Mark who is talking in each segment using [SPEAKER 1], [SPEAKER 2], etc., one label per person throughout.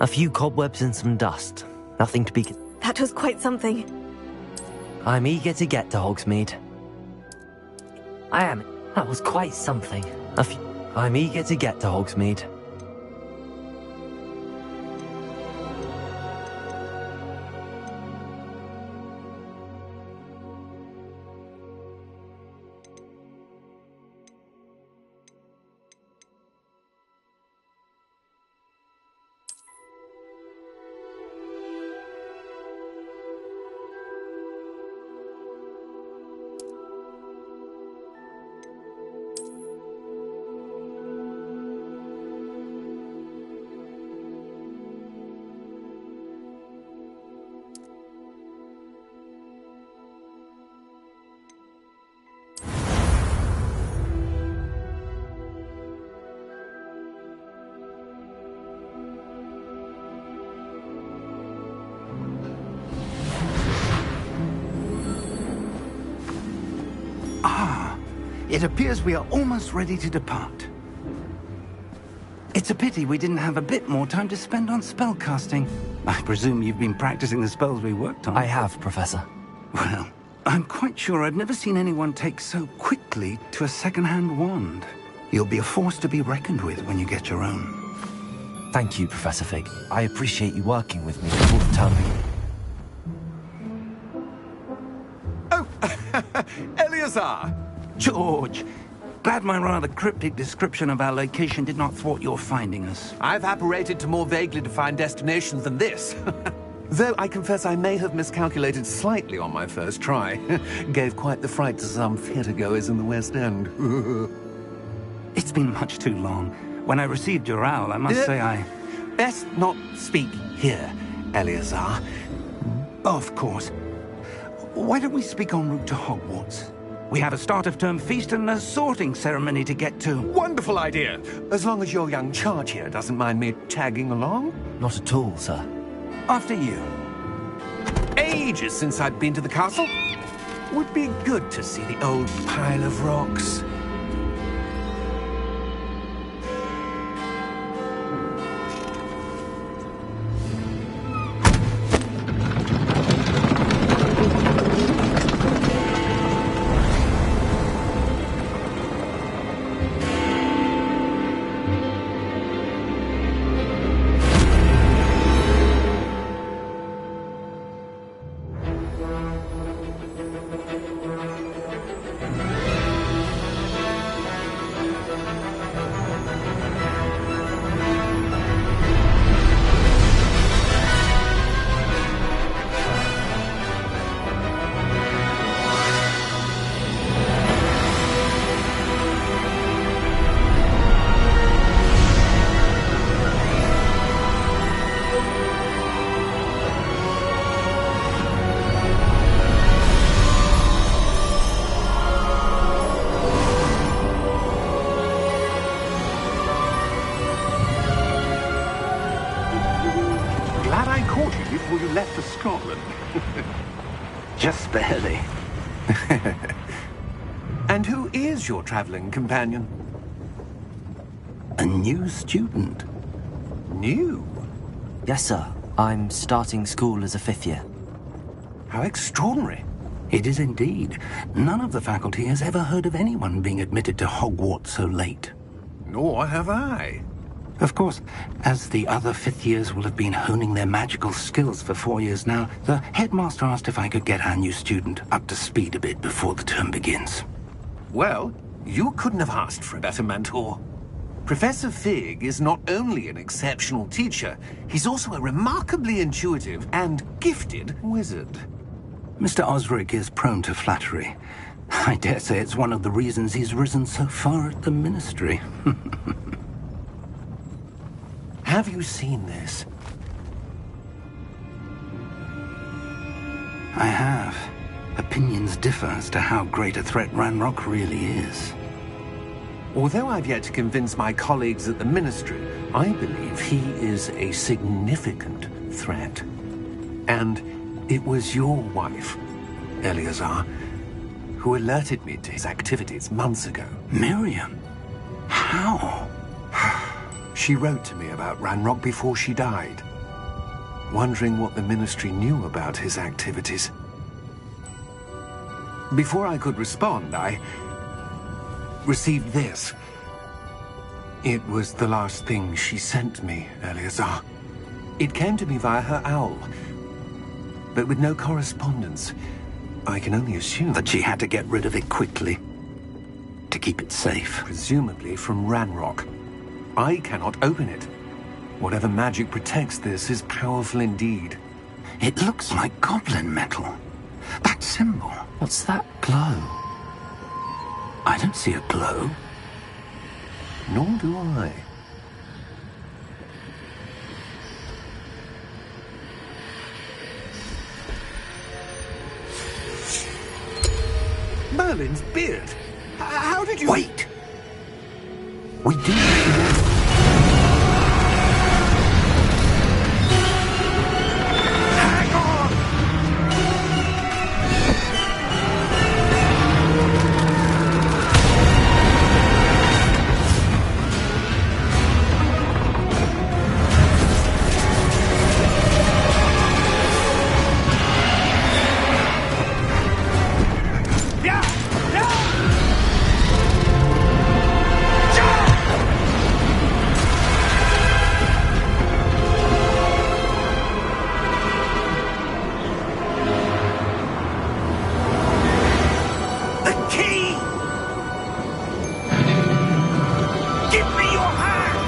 [SPEAKER 1] A few cobwebs and some dust. Nothing to be...
[SPEAKER 2] That was quite something.
[SPEAKER 1] I'm eager to get to Hogsmeade. I am. That was quite something. I'm eager to get to Hogsmeade.
[SPEAKER 3] It appears we are almost ready to depart. It's a pity we didn't have a bit more time to spend on spellcasting. I presume you've been practicing the spells we worked on.
[SPEAKER 1] I have, Professor.
[SPEAKER 3] Well, I'm quite sure I've never seen anyone take so quickly to a second-hand wand. You'll be a force to be reckoned with when you get your own.
[SPEAKER 1] Thank you, Professor Fig. I appreciate you working with me before the term begins.
[SPEAKER 4] Oh, Eleazar!
[SPEAKER 3] George, glad my rather cryptic description of our location did not thwart your finding us.
[SPEAKER 4] I've apparated to more vaguely defined destinations than this. Though I confess I may have miscalculated slightly on my first try. Gave quite the fright to some theatre-goers in the West End.
[SPEAKER 3] It's been much too long. When I received your owl, I must say I...
[SPEAKER 4] Best not speak here, Eleazar.
[SPEAKER 3] Of course. Why don't we speak en route to Hogwarts? We have a start-of-term feast and a sorting ceremony to get to.
[SPEAKER 4] Wonderful idea! As long as your young charge here doesn't mind me tagging along.
[SPEAKER 1] Not at all, sir.
[SPEAKER 3] After you.
[SPEAKER 4] Ages since I'd been to the castle. Would be good to see the old pile of rocks.
[SPEAKER 3] Before you left for Scotland. Just barely.
[SPEAKER 4] And who is your traveling companion?
[SPEAKER 3] A new student.
[SPEAKER 4] New?
[SPEAKER 1] Yes, sir. I'm starting school as a 5th year.
[SPEAKER 4] How extraordinary.
[SPEAKER 3] It is indeed. None of the faculty has ever heard of anyone being admitted to Hogwarts so late.
[SPEAKER 4] Nor have I.
[SPEAKER 3] Of course, as the other 5th years will have been honing their magical skills for 4 years now, the headmaster asked if I could get our new student up to speed a bit before the term begins.
[SPEAKER 4] Well, you couldn't have asked for a better mentor. Professor Fig is not only an exceptional teacher, he's also a remarkably intuitive and gifted wizard.
[SPEAKER 3] Mr. Osric is prone to flattery. I dare say it's one of the reasons he's risen so far at the ministry.
[SPEAKER 4] Have you seen this?
[SPEAKER 3] I have. Opinions differ as to how great a threat Ranrock really is.
[SPEAKER 4] Although I've yet to convince my colleagues at the Ministry, I believe he is a significant threat. And it was your wife, Eleazar, who alerted me to his activities months ago.
[SPEAKER 3] Miriam? How?
[SPEAKER 4] She wrote to me about Ranrock before she died. wondering what the Ministry knew about his activities. Before I could respond, I received this. It was the last thing she sent me, Eleazar. It came to me via her owl, but with no correspondence. I can only assume
[SPEAKER 3] That she had to get rid of it quickly to keep it safe.
[SPEAKER 4] presumably from Ranrock. I cannot open it. Whatever magic protects this is powerful indeed.
[SPEAKER 3] It looks like goblin metal. That symbol.
[SPEAKER 1] What's that glow?
[SPEAKER 3] I don't see a glow.
[SPEAKER 4] Nor do I. Merlin's beard. How did you...
[SPEAKER 3] Wait! We do...
[SPEAKER 4] Hang on! Yeah! Yeah! The key! Give me your hand!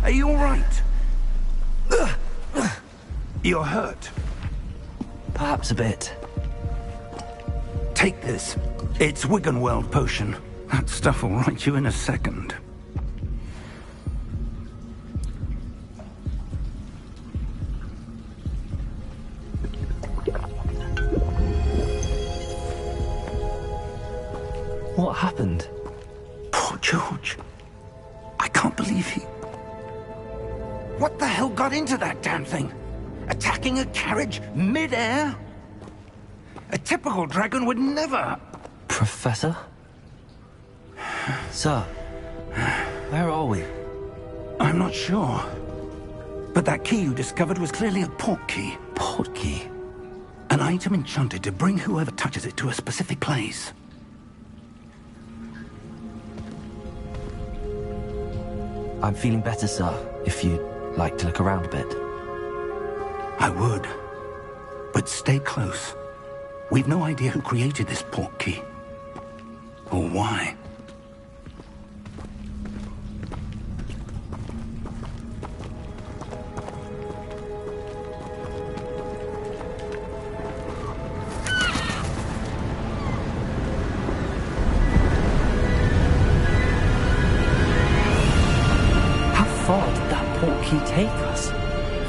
[SPEAKER 4] Are you all right? You're hurt.
[SPEAKER 1] Perhaps a bit.
[SPEAKER 3] Take this. It's Wiggenweld potion. That stuff will right you in a second.
[SPEAKER 1] What happened?
[SPEAKER 3] Poor George. I can't believe he... What the hell got into that damn thing? Attacking a carriage mid-air? A typical dragon would never...
[SPEAKER 1] Professor? Sir, where are we?
[SPEAKER 3] I'm not sure. But that key you discovered was clearly a port key.
[SPEAKER 1] Port key?
[SPEAKER 3] An item enchanted to bring whoever touches it to a specific place.
[SPEAKER 1] I'm feeling better, sir, if you'd like to look around a bit.
[SPEAKER 3] I would. But stay close. We've no idea who created this port key. Or why.
[SPEAKER 1] How far did that port key take us?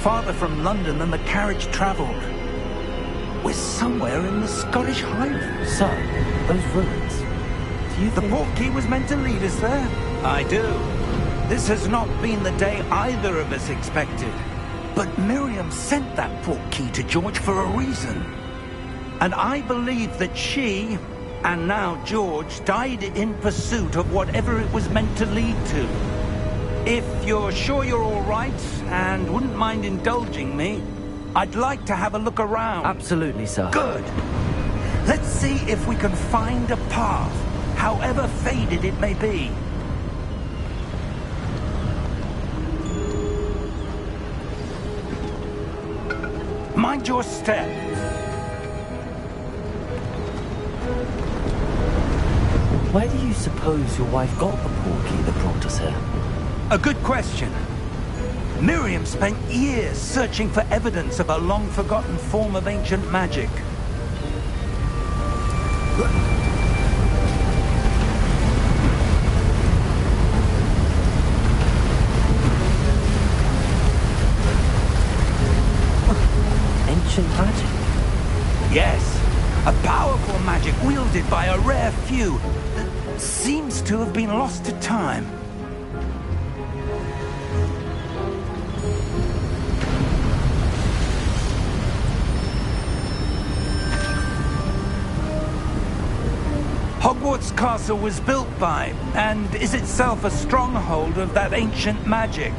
[SPEAKER 3] Farther from London than the carriage travelled. We're somewhere in the Scottish Highlands.
[SPEAKER 1] Sir, those ruins. Do you
[SPEAKER 3] The
[SPEAKER 1] think...
[SPEAKER 3] port key was meant to lead us there? I do. This has not been the day either of us expected. But Miriam sent that port key to George for a reason. And I believe that she, and now George, died in pursuit of whatever it was meant to lead to. If you're sure you're all right, and wouldn't mind indulging me, I'd like to have a look around.
[SPEAKER 1] Absolutely, sir.
[SPEAKER 3] Good. Let's see if we can find a path, however faded it may be. Mind your step.
[SPEAKER 1] Where do you suppose your wife got the port key that brought us here?
[SPEAKER 3] A good question. Miriam spent years searching for evidence of a long-forgotten form of ancient magic.
[SPEAKER 1] Ancient magic?
[SPEAKER 3] Yes, a powerful magic wielded by a rare few that seems to have been lost to time. Hogwarts Castle was built by, and is itself a stronghold of that ancient magic.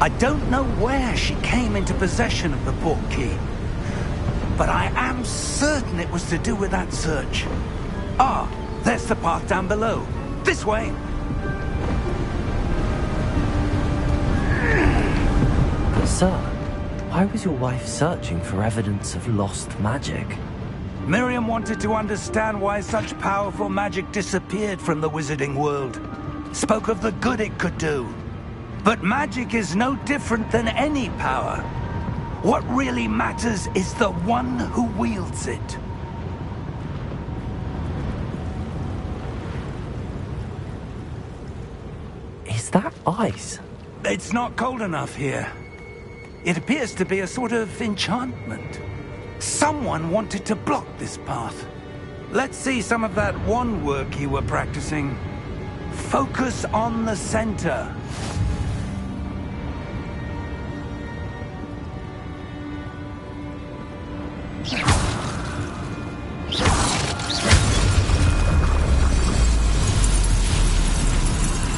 [SPEAKER 3] I don't know where she came into possession of the portkey, but I am certain it was to do with that search. Ah, there's the path down below. This way.
[SPEAKER 1] Sir, why was your wife searching for evidence of lost magic?
[SPEAKER 3] Miriam wanted to understand why such powerful magic disappeared from the wizarding world. Spoke of the good it could do. But magic is no different than any power. What really matters is the one who wields it.
[SPEAKER 1] Is that ice?
[SPEAKER 3] It's not cold enough here. It appears to be a sort of enchantment. Someone wanted to block this path. Let's see some of that wand work you were practicing. Focus on the center.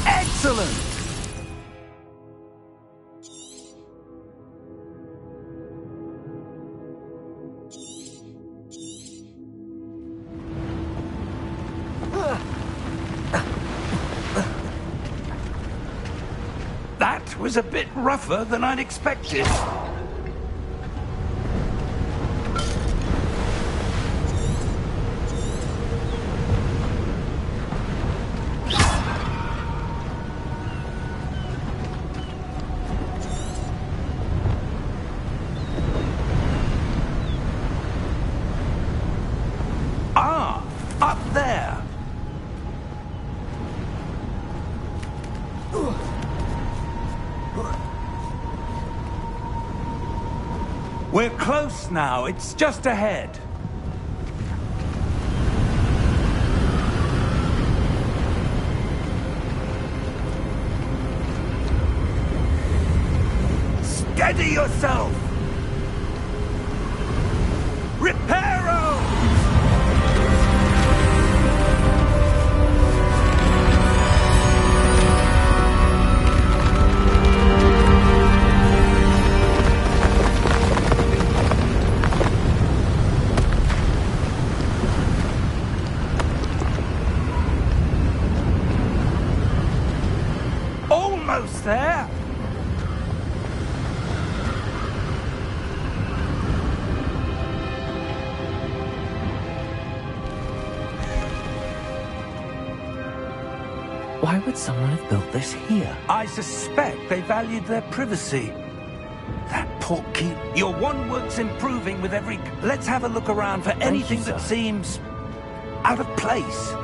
[SPEAKER 3] Excellent! That was a bit rougher than I'd expected. Ah, up there. We're close now. It's just ahead. Steady yourself! Reparo! Almost there!
[SPEAKER 1] Why would someone have built this here?
[SPEAKER 3] I suspect they valued their privacy. That portkey. Your wand work's improving with every... Let's have a look around for anything that seems out of place.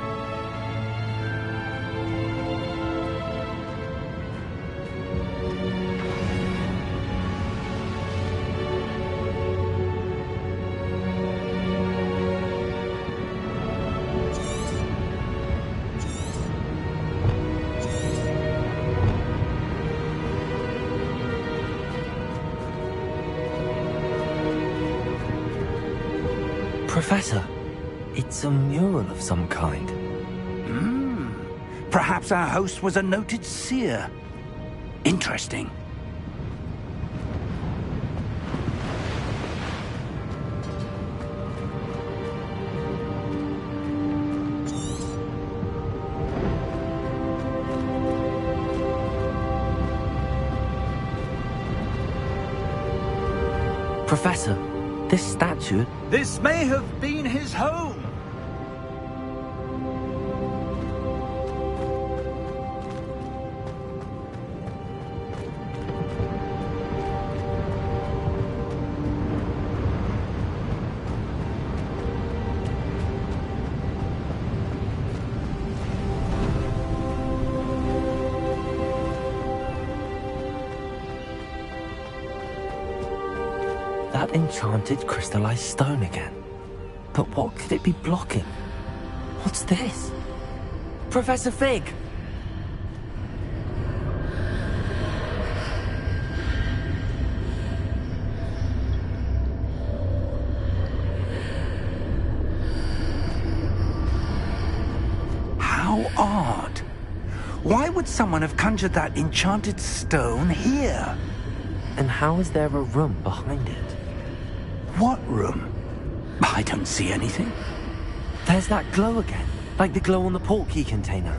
[SPEAKER 1] Professor, it's a mural of some kind.
[SPEAKER 3] Perhaps our host was a noted seer. Interesting.
[SPEAKER 1] Professor, this statue...
[SPEAKER 3] This may have been his home.
[SPEAKER 1] That enchanted crystallized stone again. But what could it be blocking? What's this? Professor Fig!
[SPEAKER 3] How odd. Why would someone have conjured that enchanted stone here?
[SPEAKER 1] And how is there a room behind it?
[SPEAKER 3] What room? I don't see anything.
[SPEAKER 1] There's that glow again, like the glow on the portkey container.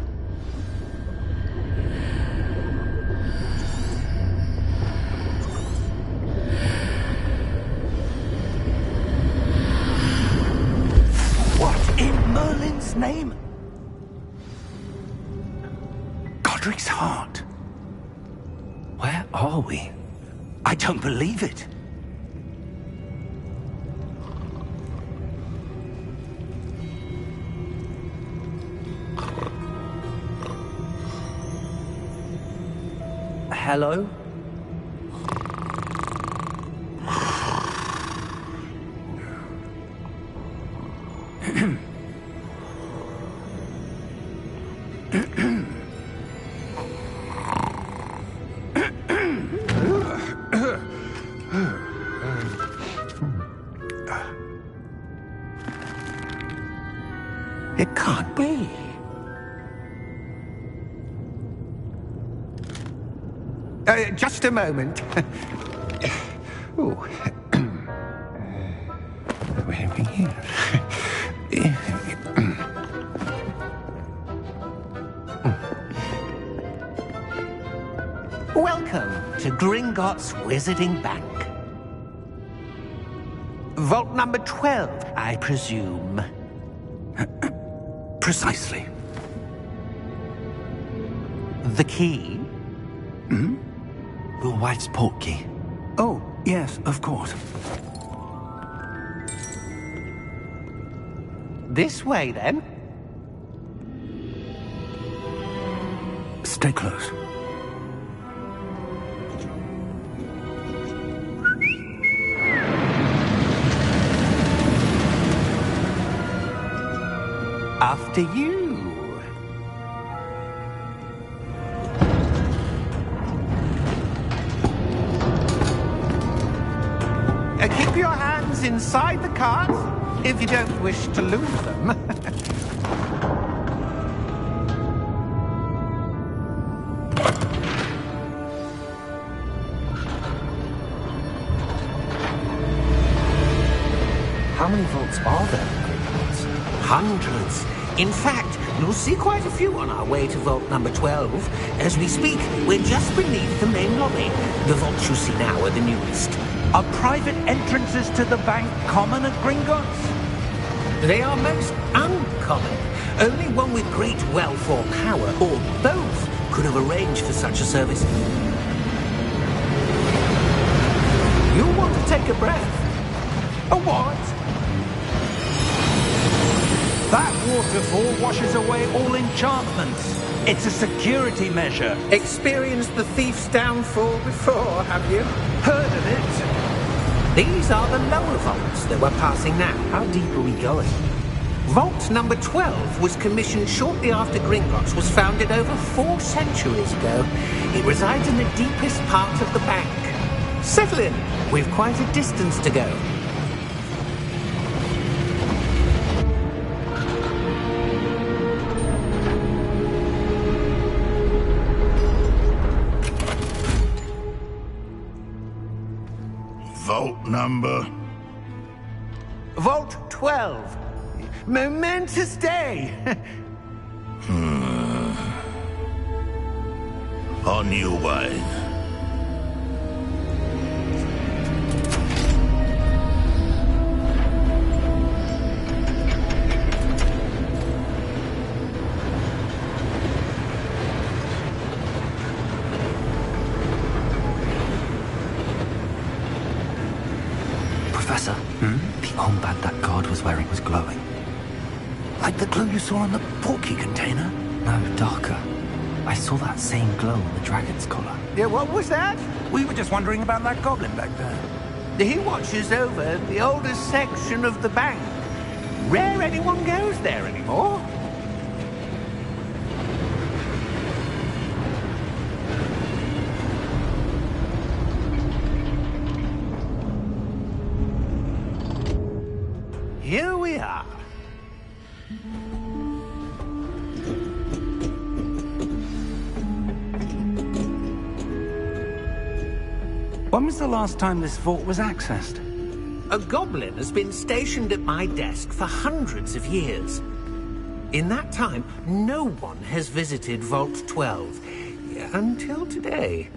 [SPEAKER 3] What in Merlin's name? Godric's heart.
[SPEAKER 1] Where are we?
[SPEAKER 3] I don't believe it.
[SPEAKER 1] Hello?
[SPEAKER 3] It can't be. Just a moment. Oh. Where are we here?
[SPEAKER 2] Welcome to Gringotts Wizarding Bank. Vault number 12, I presume.
[SPEAKER 3] Precisely.
[SPEAKER 2] The key?
[SPEAKER 1] Your wife's portkey.
[SPEAKER 3] Oh, yes, of course.
[SPEAKER 2] This way, then.
[SPEAKER 3] Stay close.
[SPEAKER 2] After you. Keep your hands inside the cart if you don't wish to lose them.
[SPEAKER 1] How many vaults are there in Gringotts?
[SPEAKER 2] Hundreds. In fact, you'll see quite a few on our way to vault number 12. As we speak, we're just beneath the main lobby. The vaults you see now are the newest.
[SPEAKER 3] Are private entrances to the bank common at Gringotts?
[SPEAKER 2] They are most uncommon. Only one with great wealth or power, or both, could have arranged for such a service. You'll want to take a breath.
[SPEAKER 3] A what? That waterfall washes away all enchantments. It's a security measure.
[SPEAKER 2] Experienced the thief's downfall before, have you?
[SPEAKER 3] Heard of it?
[SPEAKER 2] These are the lower vaults that we're passing now.
[SPEAKER 1] How deep are we going?
[SPEAKER 2] Vault number 12 was commissioned shortly after Gringotts was founded over 4 centuries ago. It resides in the deepest part of the bank. Settle in. We've quite a distance to go.
[SPEAKER 5] Vault number?
[SPEAKER 2] Vault 12. Momentous day.
[SPEAKER 5] On your way.
[SPEAKER 1] Professor, the armband that guard was wearing was glowing.
[SPEAKER 3] Like the glow you saw on the portkey container?
[SPEAKER 1] No, darker. I saw that same glow on the dragon's collar.
[SPEAKER 2] Yeah, what was that?
[SPEAKER 3] We were just wondering about that goblin back there.
[SPEAKER 2] He watches over the oldest section of the bank. Rare anyone goes there anymore. Here we are.
[SPEAKER 3] When was the last time this vault was accessed?
[SPEAKER 2] A goblin has been stationed at my desk for hundreds of years. In that time, no one has visited Vault 12. Until today.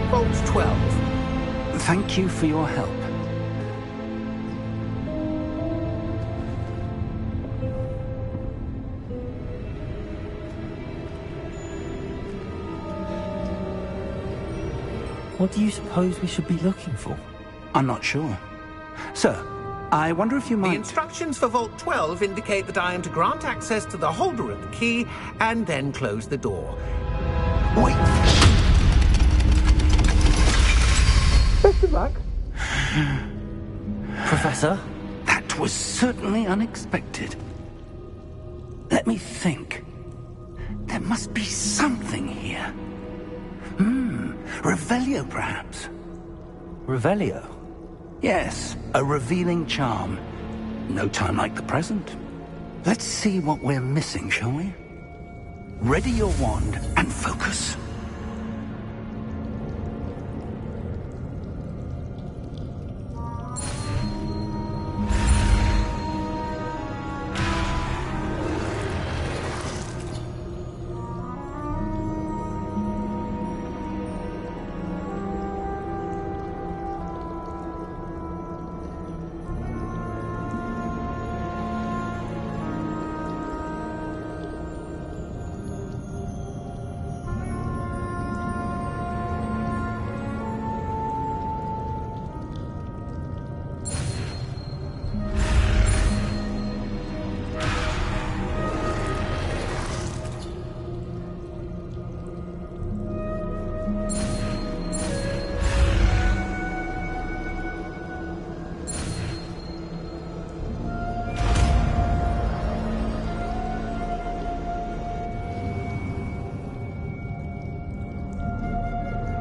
[SPEAKER 2] Vault 12.
[SPEAKER 3] Thank you for your help.
[SPEAKER 1] What do you suppose we should be looking for?
[SPEAKER 3] I'm not sure. Sir, I wonder if you might...
[SPEAKER 2] The instructions for Vault 12 indicate that I am to grant access to the holder of the key and then close the door.
[SPEAKER 3] Wait!
[SPEAKER 2] Best of luck.
[SPEAKER 1] Professor?
[SPEAKER 3] That was certainly unexpected. Let me think. There must be something here. Revelio, perhaps?
[SPEAKER 1] Revelio?
[SPEAKER 3] Yes, a revealing charm. No time like the present. Let's see what we're missing, shall we? Ready your wand and focus.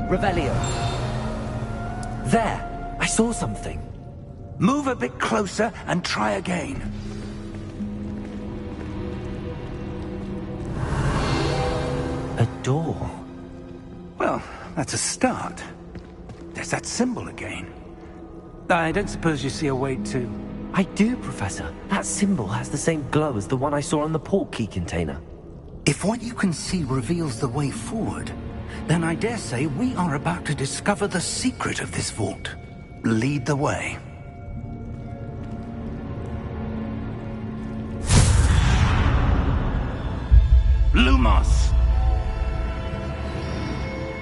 [SPEAKER 1] Revelio. There! I saw something.
[SPEAKER 3] Move a bit closer and try again.
[SPEAKER 1] A door.
[SPEAKER 3] Well, that's a start. There's that symbol again. I don't suppose you see a way to...
[SPEAKER 1] I do, Professor. That symbol has the same glow as the one I saw on the port key container.
[SPEAKER 3] If what you can see reveals the way forward, then I dare say we are about to discover the secret of this vault. Lead the way. Lumos!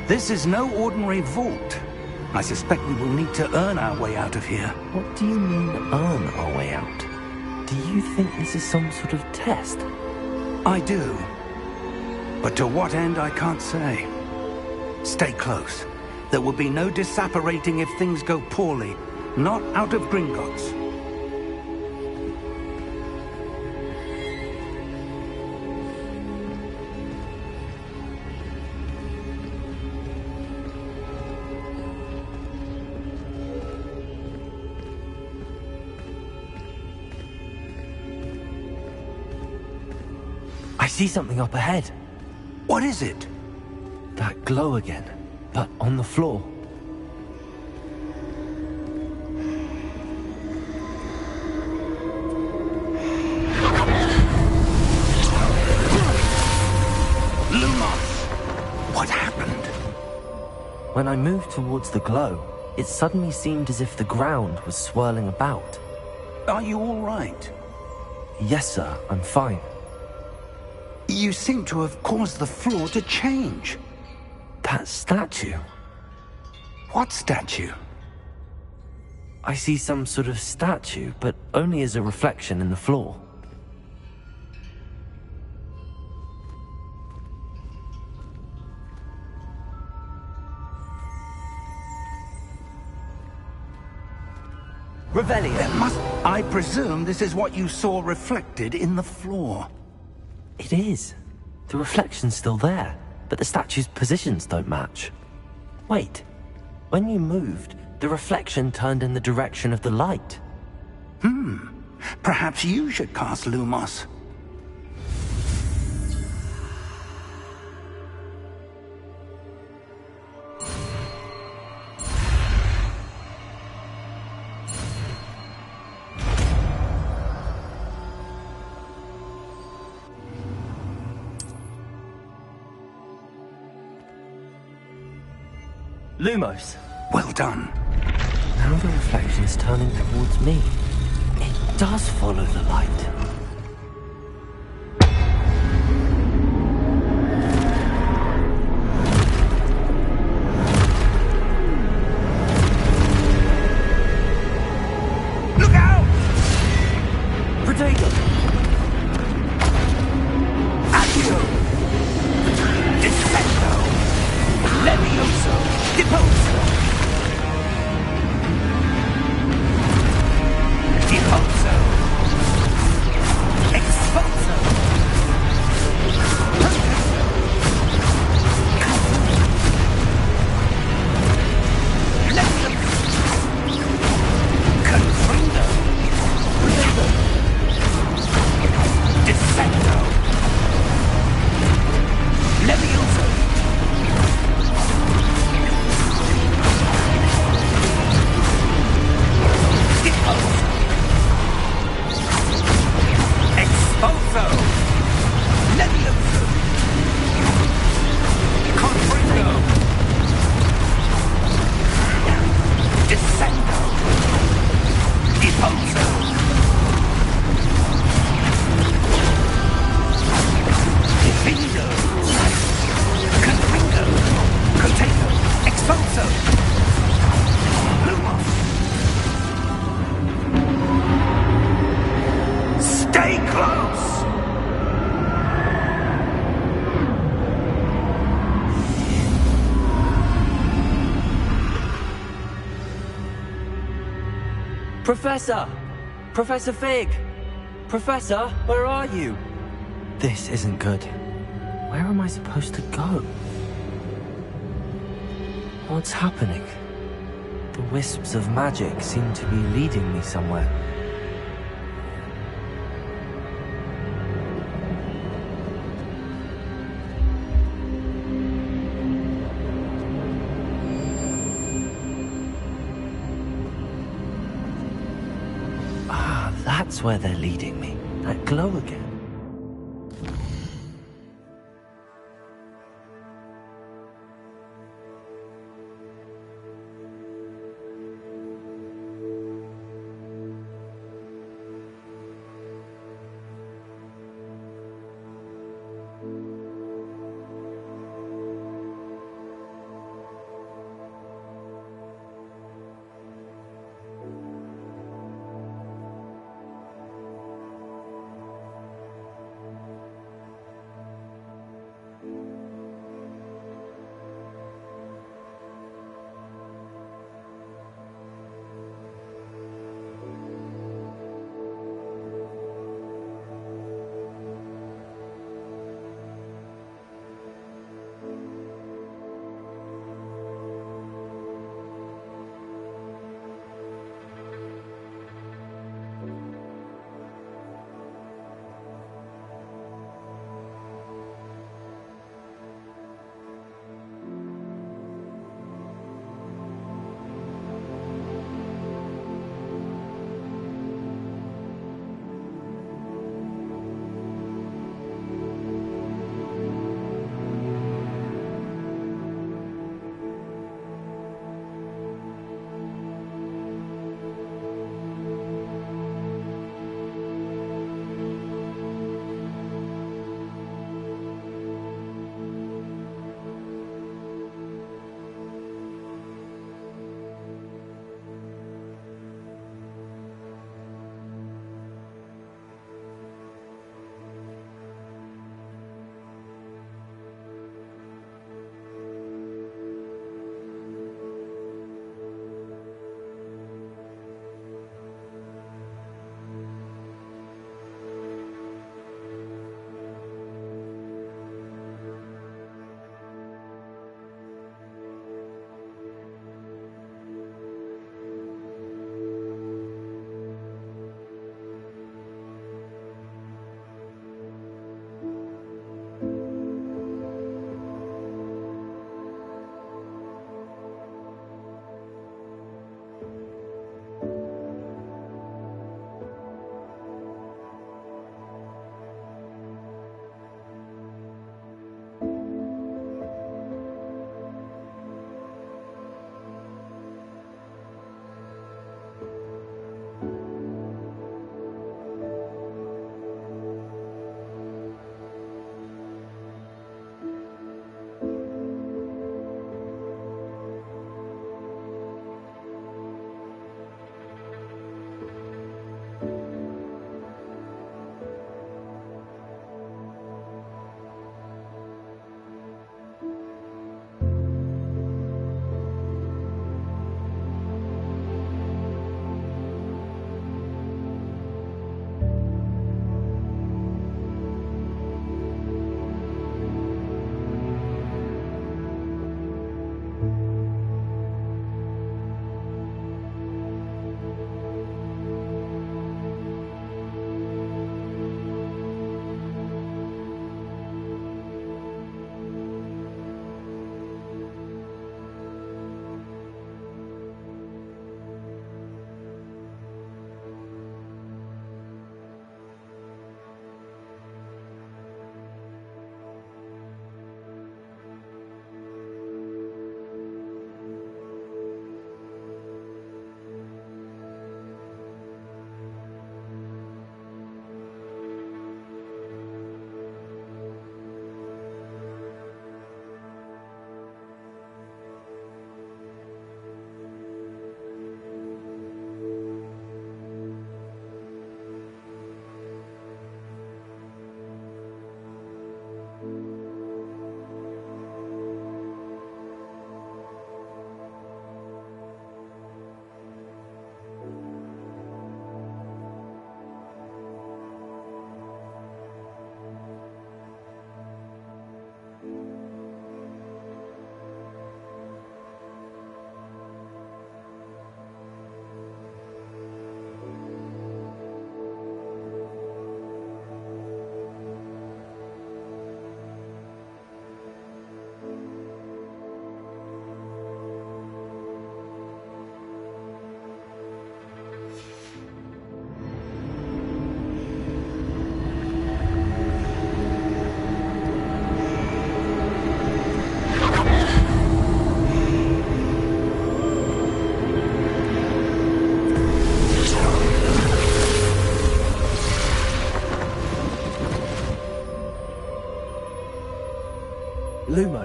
[SPEAKER 3] This is no ordinary vault. I suspect we will need to earn our way out of here.
[SPEAKER 1] What do you mean, earn our way out? Do you think this is some sort of test?
[SPEAKER 3] I do. But to what end, I can't say. Stay close. There will be no disapparating if things go poorly. Not out of Gringotts.
[SPEAKER 1] I see something up ahead.
[SPEAKER 3] What is it?
[SPEAKER 1] That glow again, but on the floor.
[SPEAKER 3] Lumos! What happened?
[SPEAKER 1] When I moved towards the glow, it suddenly seemed as if the ground was swirling about.
[SPEAKER 3] Are you all right?
[SPEAKER 1] Yes, sir, I'm fine.
[SPEAKER 3] You seem to have caused the floor to change.
[SPEAKER 1] That statue.
[SPEAKER 3] What statue?
[SPEAKER 1] I see some sort of statue, but only as a reflection in the floor. Revelio.
[SPEAKER 3] There must... I presume this is what you saw reflected in the floor.
[SPEAKER 1] It is. The reflection's still there, but the statue's positions don't match. Wait. When you moved, The reflection turned in the direction of the light.
[SPEAKER 3] Perhaps you should cast Lumos.
[SPEAKER 1] Lumos.
[SPEAKER 3] Well done.
[SPEAKER 1] Now the reflection's turning towards me. It does follow the light.
[SPEAKER 3] Look out!
[SPEAKER 1] Protego!
[SPEAKER 3] Accio! Descendo! Levioso! Deposo! Deposo! Exposo! Confrindo! Descendo! Levioso! Exposo! Levioso! Confrindo! Descendo! Deposo! Defindo! Confrindo! Potato! Exposo! Lumos! Stay close!
[SPEAKER 1] Professor! Professor Fig! Professor, where are you? This isn't good. Where am I supposed to go? What's happening? The wisps of magic seem to be leading me somewhere. That's where they're leading me. That glow again.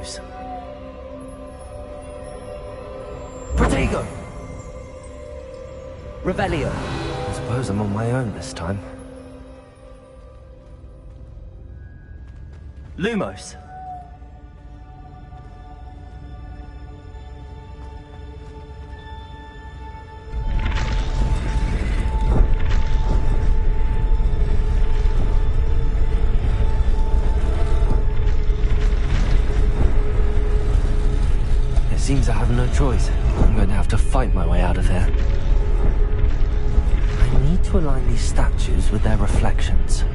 [SPEAKER 1] Lumos. Protego! Revelio. I suppose I'm on my own this time. Lumos. It seems I have no choice. I'm going to have to fight my way out of here. I need to align these statues with their reflections.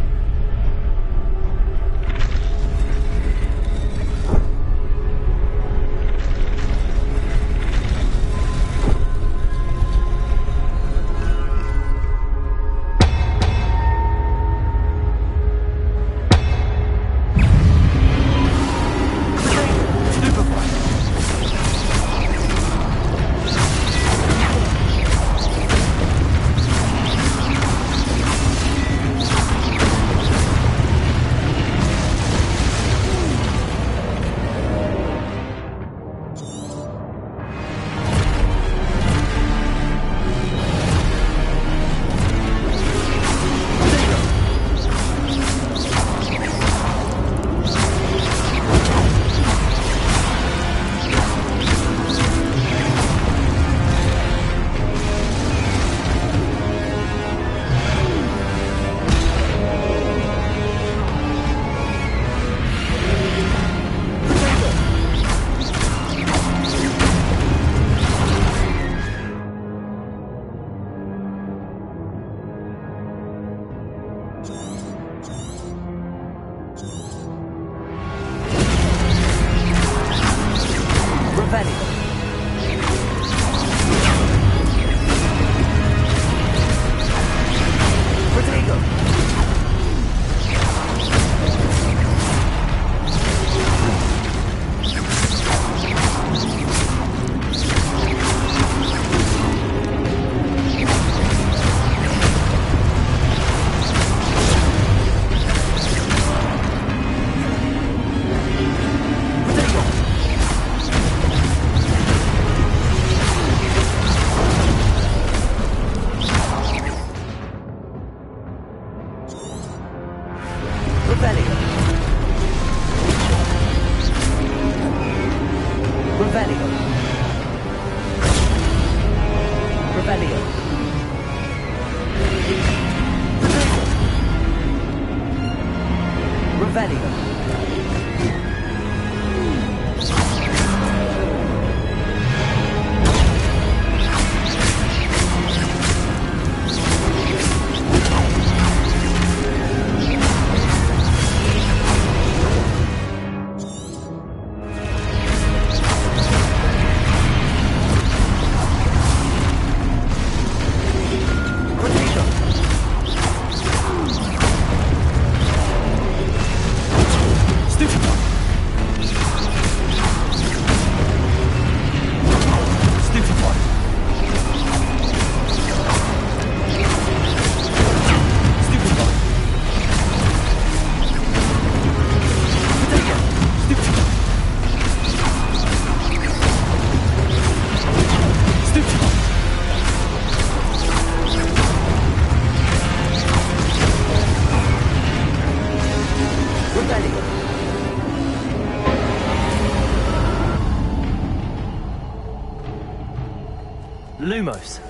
[SPEAKER 1] Lumos.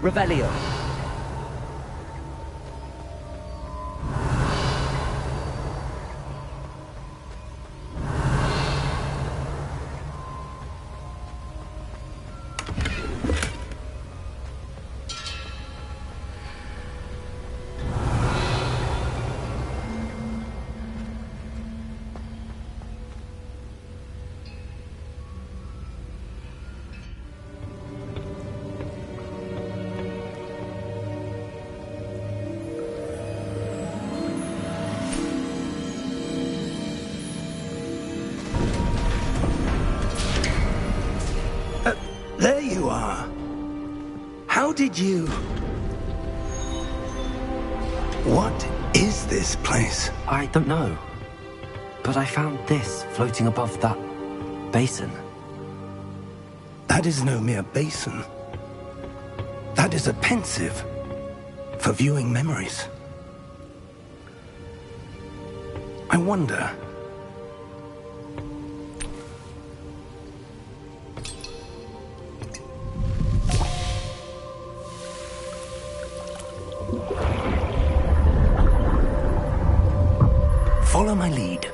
[SPEAKER 1] Revelio.
[SPEAKER 3] There you are. How did you... What is this place?
[SPEAKER 1] I don't know. But I found this floating above that basin.
[SPEAKER 3] That is no mere basin. That is a pensive for viewing memories. I wonder... Follow my lead.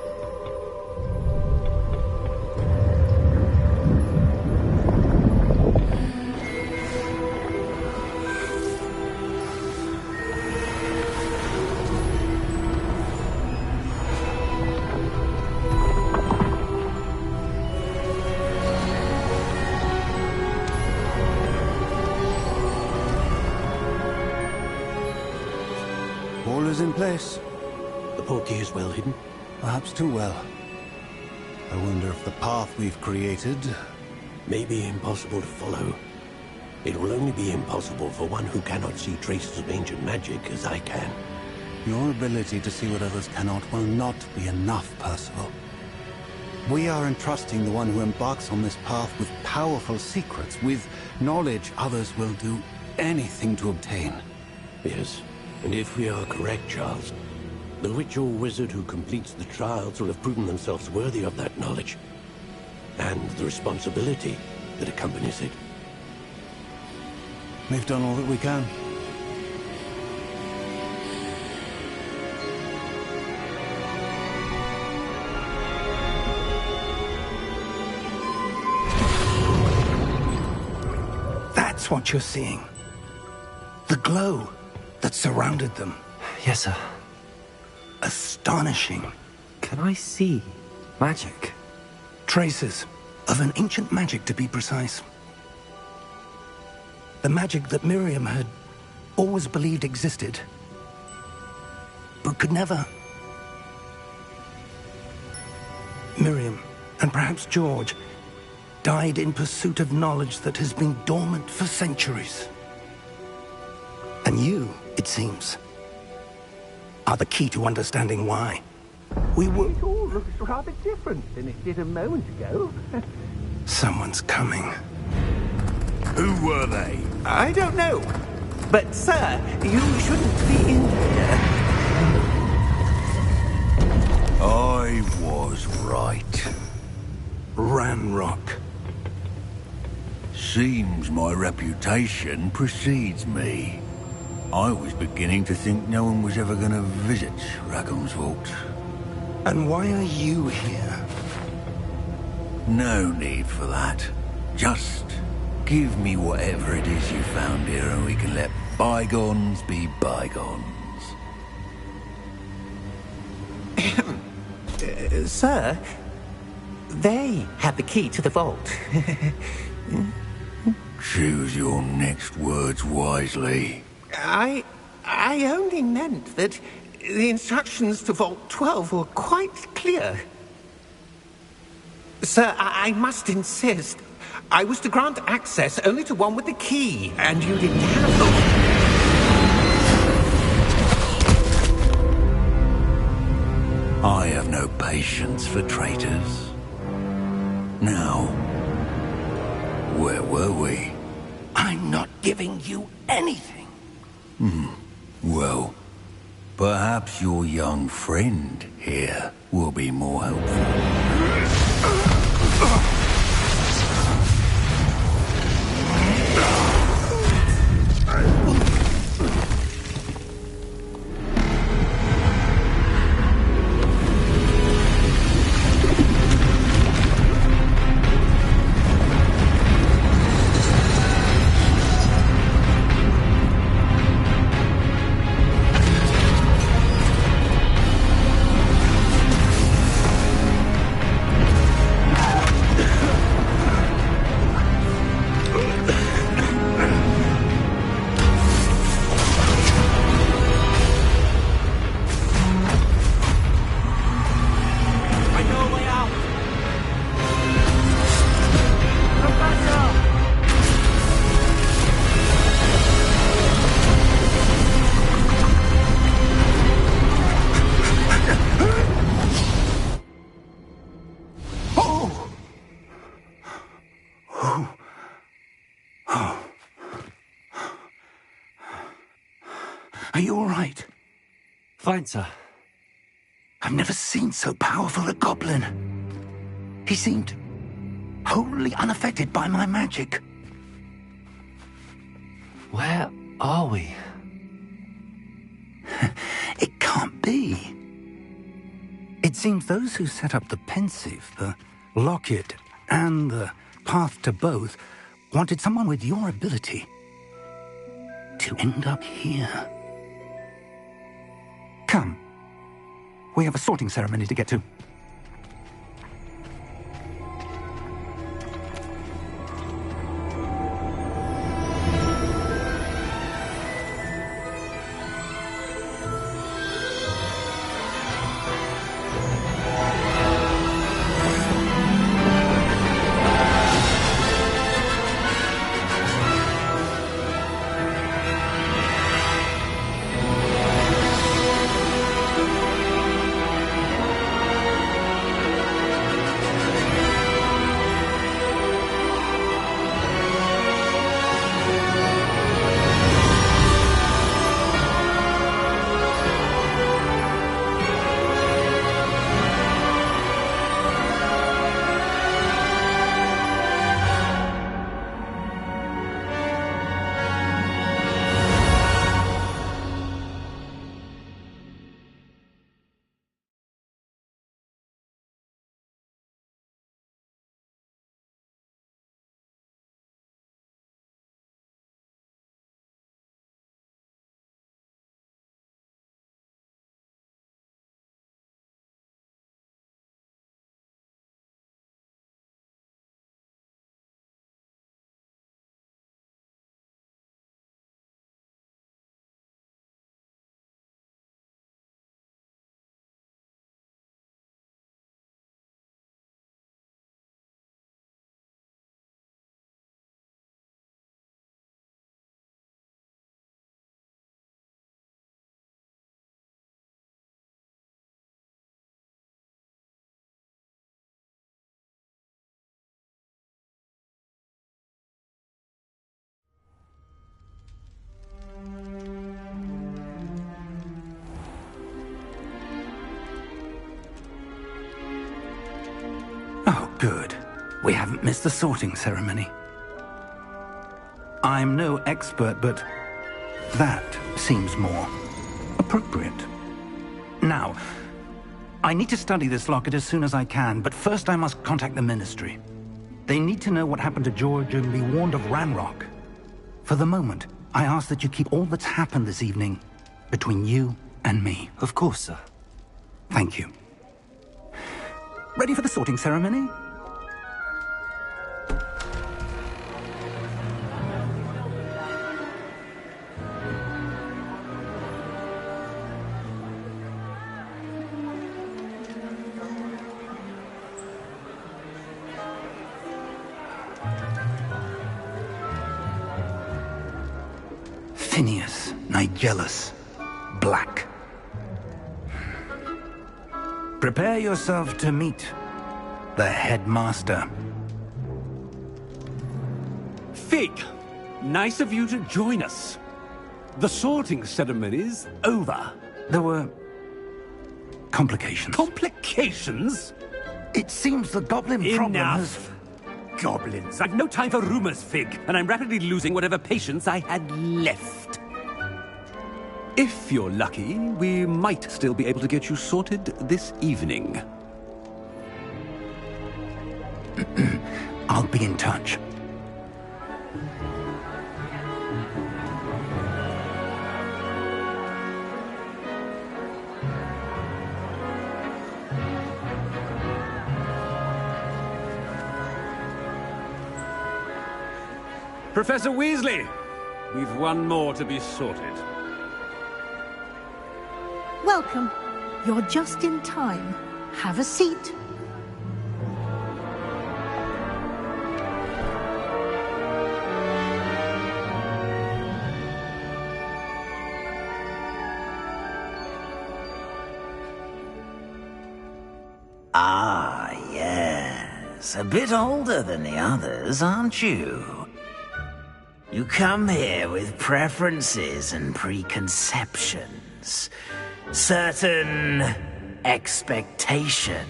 [SPEAKER 6] All is in place.
[SPEAKER 4] The portkey is well hidden.
[SPEAKER 6] Perhaps too well. I wonder if the path we've created...
[SPEAKER 4] May be impossible to follow. It will only be impossible for one who cannot see traces of ancient magic as I can.
[SPEAKER 6] Your ability to see what others cannot will not be enough, Percival. We are entrusting the one who embarks on this path with powerful secrets, with knowledge others will do anything to obtain.
[SPEAKER 4] Yes, and if we are correct, Charles, the witch or wizard who completes the trials will have proven themselves worthy of that knowledge, and the responsibility that accompanies it.
[SPEAKER 6] We've done all that we can.
[SPEAKER 3] That's what you're seeing. The glow that surrounded them.
[SPEAKER 1] Yes, sir.
[SPEAKER 3] Astonishing.
[SPEAKER 1] Can I see magic?
[SPEAKER 3] Traces of an ancient magic, to be precise. The magic that Miriam had always believed existed, but could never. Miriam, and perhaps George, died in pursuit of knowledge that has been dormant for centuries. And you, it seems, are the key to understanding why. We were...
[SPEAKER 2] It all looks rather different than it did a moment ago.
[SPEAKER 3] Someone's coming.
[SPEAKER 5] Who were they?
[SPEAKER 2] I don't know. But, sir, you shouldn't be in here.
[SPEAKER 5] I was right.
[SPEAKER 3] Ranrock.
[SPEAKER 5] Seems my reputation precedes me. I was beginning to think no one was ever going to visit Rackham's Vault.
[SPEAKER 3] And why are you here?
[SPEAKER 5] No need for that. Just give me whatever it is you found here and we can let bygones be bygones.
[SPEAKER 2] Sir, they had the key to the vault.
[SPEAKER 5] Choose your next words wisely.
[SPEAKER 2] I only meant that the instructions to Vault 12 were quite clear. Sir, I must insist. I was to grant access only to one with the key, and you didn't have them.
[SPEAKER 5] I have no patience for traitors. Now, where were we?
[SPEAKER 3] I'm not giving you anything.
[SPEAKER 5] Well, perhaps your young friend here will be more helpful. Are you all right?
[SPEAKER 1] Fine, sir.
[SPEAKER 5] I've never seen so powerful a goblin. He seemed wholly unaffected by my magic.
[SPEAKER 1] Where are we?
[SPEAKER 5] It can't be. It seems those who set up the pensive, the locket, and the path to both wanted someone with your ability to end up here. Come. We have a sorting ceremony to get to. Oh, good. We haven't missed the sorting ceremony. I'm no expert, but that seems more appropriate. Now, I need to study this locket as soon as I can, but first I must contact the Ministry. They need to know what happened to George and be warned of Ranrock. For the moment, I ask that you keep all that's happened this evening between you and me.
[SPEAKER 1] Of course, sir.
[SPEAKER 5] Thank you. Ready for the sorting ceremony? Phineas, Nigellus, Black. Prepare yourself to meet the headmaster.
[SPEAKER 4] Fig, nice of you to join us. The sorting ceremony's over.
[SPEAKER 5] There were complications.
[SPEAKER 4] Complications?
[SPEAKER 5] It seems the goblin problem has...
[SPEAKER 4] Enough! Goblins. I've no time for rumors, Fig, and I'm rapidly losing whatever patience I had left. If you're lucky, we might still be able to get you sorted this evening.
[SPEAKER 5] I'll be in touch.
[SPEAKER 4] Professor Weasley, we've one more to be sorted.
[SPEAKER 7] Welcome. You're just in time. Have a seat.
[SPEAKER 8] Ah, yes. A bit older than the others, aren't you? You come here with preferences and preconceptions. Certain expectations.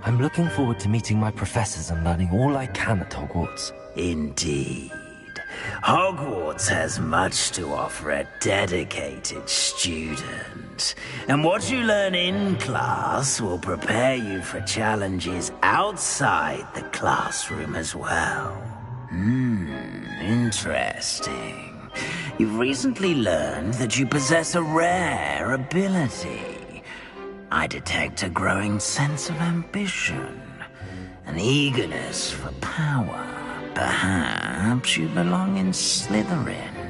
[SPEAKER 1] I'm looking forward to meeting my professors and learning all I can at Hogwarts.
[SPEAKER 8] Indeed. Hogwarts has much to offer a dedicated student. And what you learn in class will prepare you for challenges outside the classroom as well. Interesting. You've recently learned that you possess a rare ability. I detect a growing sense of ambition, an eagerness for power. Perhaps you belong in Slytherin.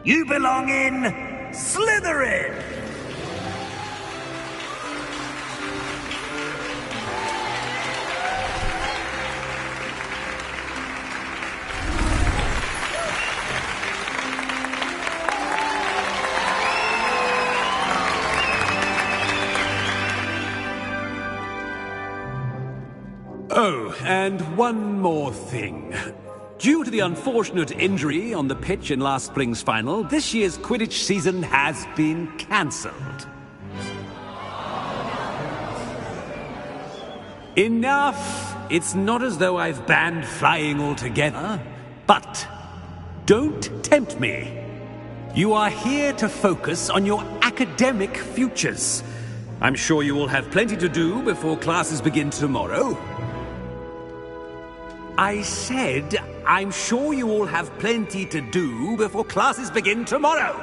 [SPEAKER 8] You belong in Slytherin!
[SPEAKER 9] Oh, and one more thing. Due to the unfortunate injury on the pitch in last spring's final, this year's Quidditch season has been cancelled. Enough! It's not as though I've banned flying altogether, but don't tempt me. You are here to focus on your academic futures. I'm sure you will have plenty to do before classes begin tomorrow. I said, I'm sure you all have plenty to do before classes begin tomorrow.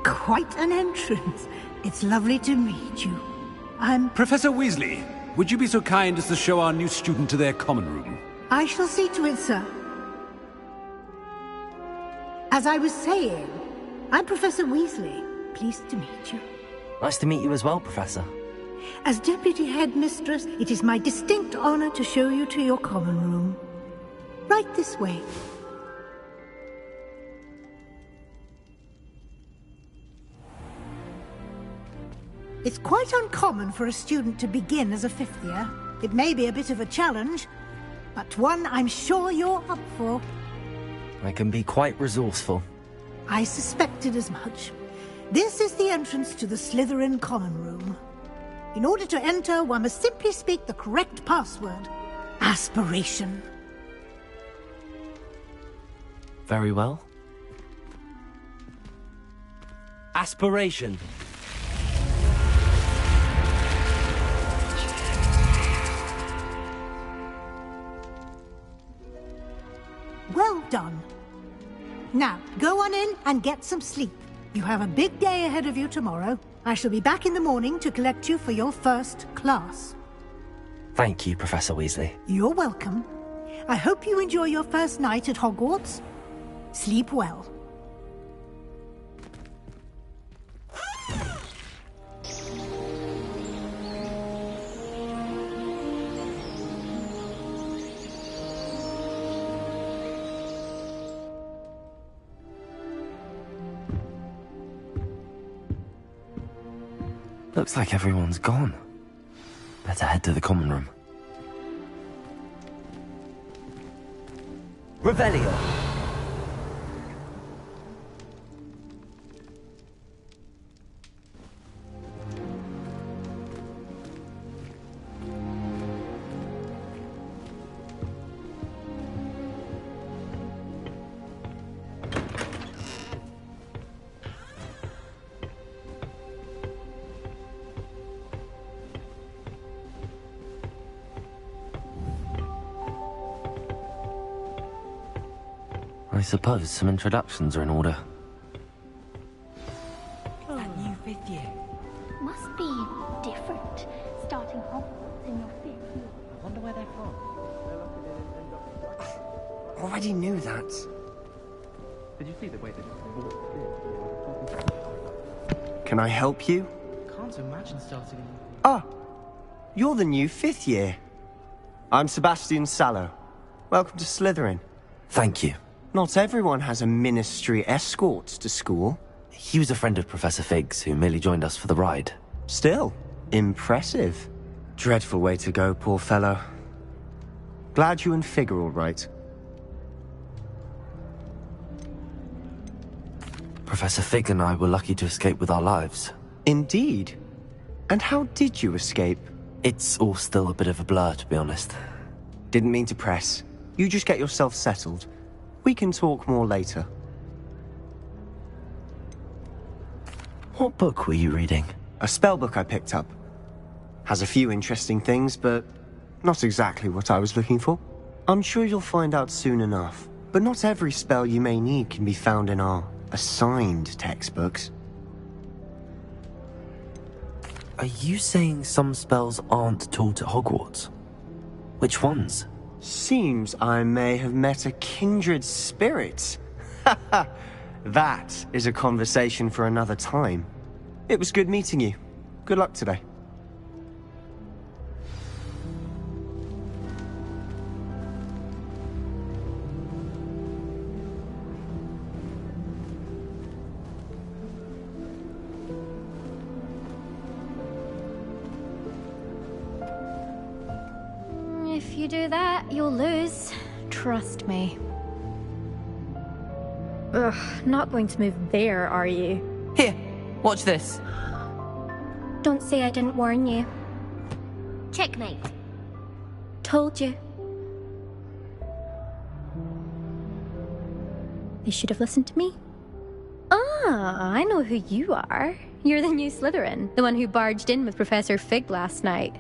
[SPEAKER 7] Quite an entrance. It's lovely to meet you. I'm...
[SPEAKER 9] Professor Weasley, would you be so kind as to show our new student to their common room?
[SPEAKER 7] I shall see to it, sir. As I was saying, I'm Professor Weasley. Pleased to meet you.
[SPEAKER 1] Nice to meet you as well, Professor.
[SPEAKER 7] As Deputy Headmistress, it is my distinct honor to show you to your common room. Right this way. It's quite uncommon for a student to begin as a fifth year. It may be a bit of a challenge, but one I'm sure you're up for.
[SPEAKER 1] I can be quite resourceful.
[SPEAKER 7] I suspected as much. This is the entrance to the Slytherin common room. In order to enter, one must simply speak the correct password. Aspiration.
[SPEAKER 1] Very well. Aspiration.
[SPEAKER 7] Well done. Now, go on in and get some sleep. You have a big day ahead of you tomorrow. I shall be back in the morning to collect you for your first class.
[SPEAKER 1] Thank you, Professor Weasley.
[SPEAKER 7] You're welcome. I hope you enjoy your first night at Hogwarts. Sleep well.
[SPEAKER 1] Looks like everyone's gone. Better head to the common room. Revelio! I suppose some introductions are in order.
[SPEAKER 10] That new fifth year.
[SPEAKER 11] Must be different, starting Hogwarts in your fifth year.
[SPEAKER 10] I wonder where they're from.
[SPEAKER 1] Already knew that.
[SPEAKER 10] Did you see the way they just walked in?
[SPEAKER 12] Can I help you?
[SPEAKER 10] Can't imagine starting.
[SPEAKER 12] Ah, you're the new fifth year. I'm Sebastian Sallow. Welcome to Slytherin.
[SPEAKER 1] Thank you.
[SPEAKER 12] Not everyone has a ministry escort to school.
[SPEAKER 1] He was a friend of Professor Fig's, who merely joined us for the ride.
[SPEAKER 12] Still, impressive. Dreadful way to go, poor fellow. Glad you and Fig are all right.
[SPEAKER 1] Professor Fig and I were lucky to escape with our lives.
[SPEAKER 12] Indeed. And how did you escape?
[SPEAKER 1] It's all still a bit of a blur, to be honest.
[SPEAKER 12] Didn't mean to press. You just get yourself settled. We can talk more later.
[SPEAKER 1] What book were you reading?
[SPEAKER 12] A spellbook I picked up. Has a few interesting things, but not exactly what I was looking for. I'm sure you'll find out soon enough. But not every spell you may need can be found in our assigned textbooks.
[SPEAKER 1] Are you saying some spells aren't taught at Hogwarts? Which ones?
[SPEAKER 12] Seems I may have met a kindred spirit. That is a conversation for another time. It was good meeting you. Good luck today.
[SPEAKER 13] If you do that, you'll lose. Trust me. Ugh, not going to move there, are you?
[SPEAKER 10] Here, watch this.
[SPEAKER 13] Don't say I didn't warn you.
[SPEAKER 11] Checkmate.
[SPEAKER 13] Told you. They should have listened to me. Ah, I know who you are. You're the new Slytherin, the one who barged in with Professor Fig last night.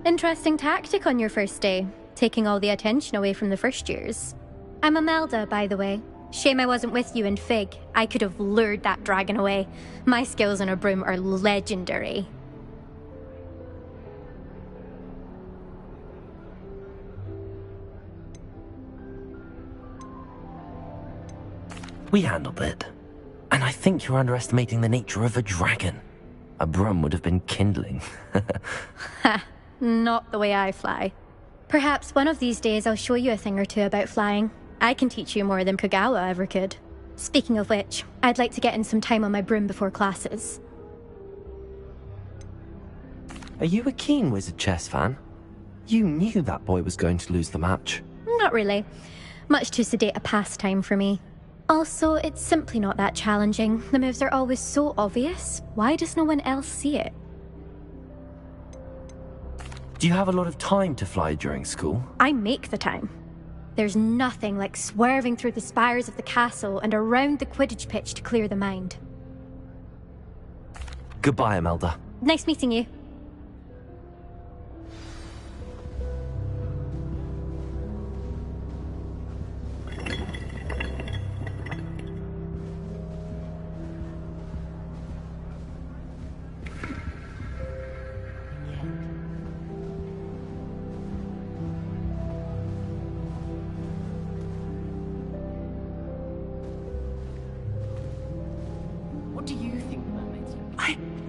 [SPEAKER 13] Interesting tactic on your first day, taking all the attention away from the first years. I'm Imelda, by the way. Shame I wasn't with you in Fig. I could have lured that dragon away. My skills on a broom are legendary.
[SPEAKER 1] We handled it. And I think you're underestimating the nature of a dragon. A broom would have been kindling.
[SPEAKER 13] Ha, not the way I fly. Perhaps one of these days I'll show you a thing or two about flying. I can teach you more than Kagawa ever could. Speaking of which, I'd like to get in some time on my broom before classes.
[SPEAKER 1] Are you a keen Wizard chess fan? You knew that boy was going to lose the match.
[SPEAKER 13] Not really. Much too sedate a pastime for me. Also, it's simply not that challenging. The moves are always so obvious. Why does no one else see it?
[SPEAKER 1] Do you have a lot of time to fly during school?
[SPEAKER 13] I make the time. There's nothing like swerving through the spires of the castle and around the Quidditch pitch to clear the mind.
[SPEAKER 1] Goodbye, Imelda.
[SPEAKER 13] Nice meeting you.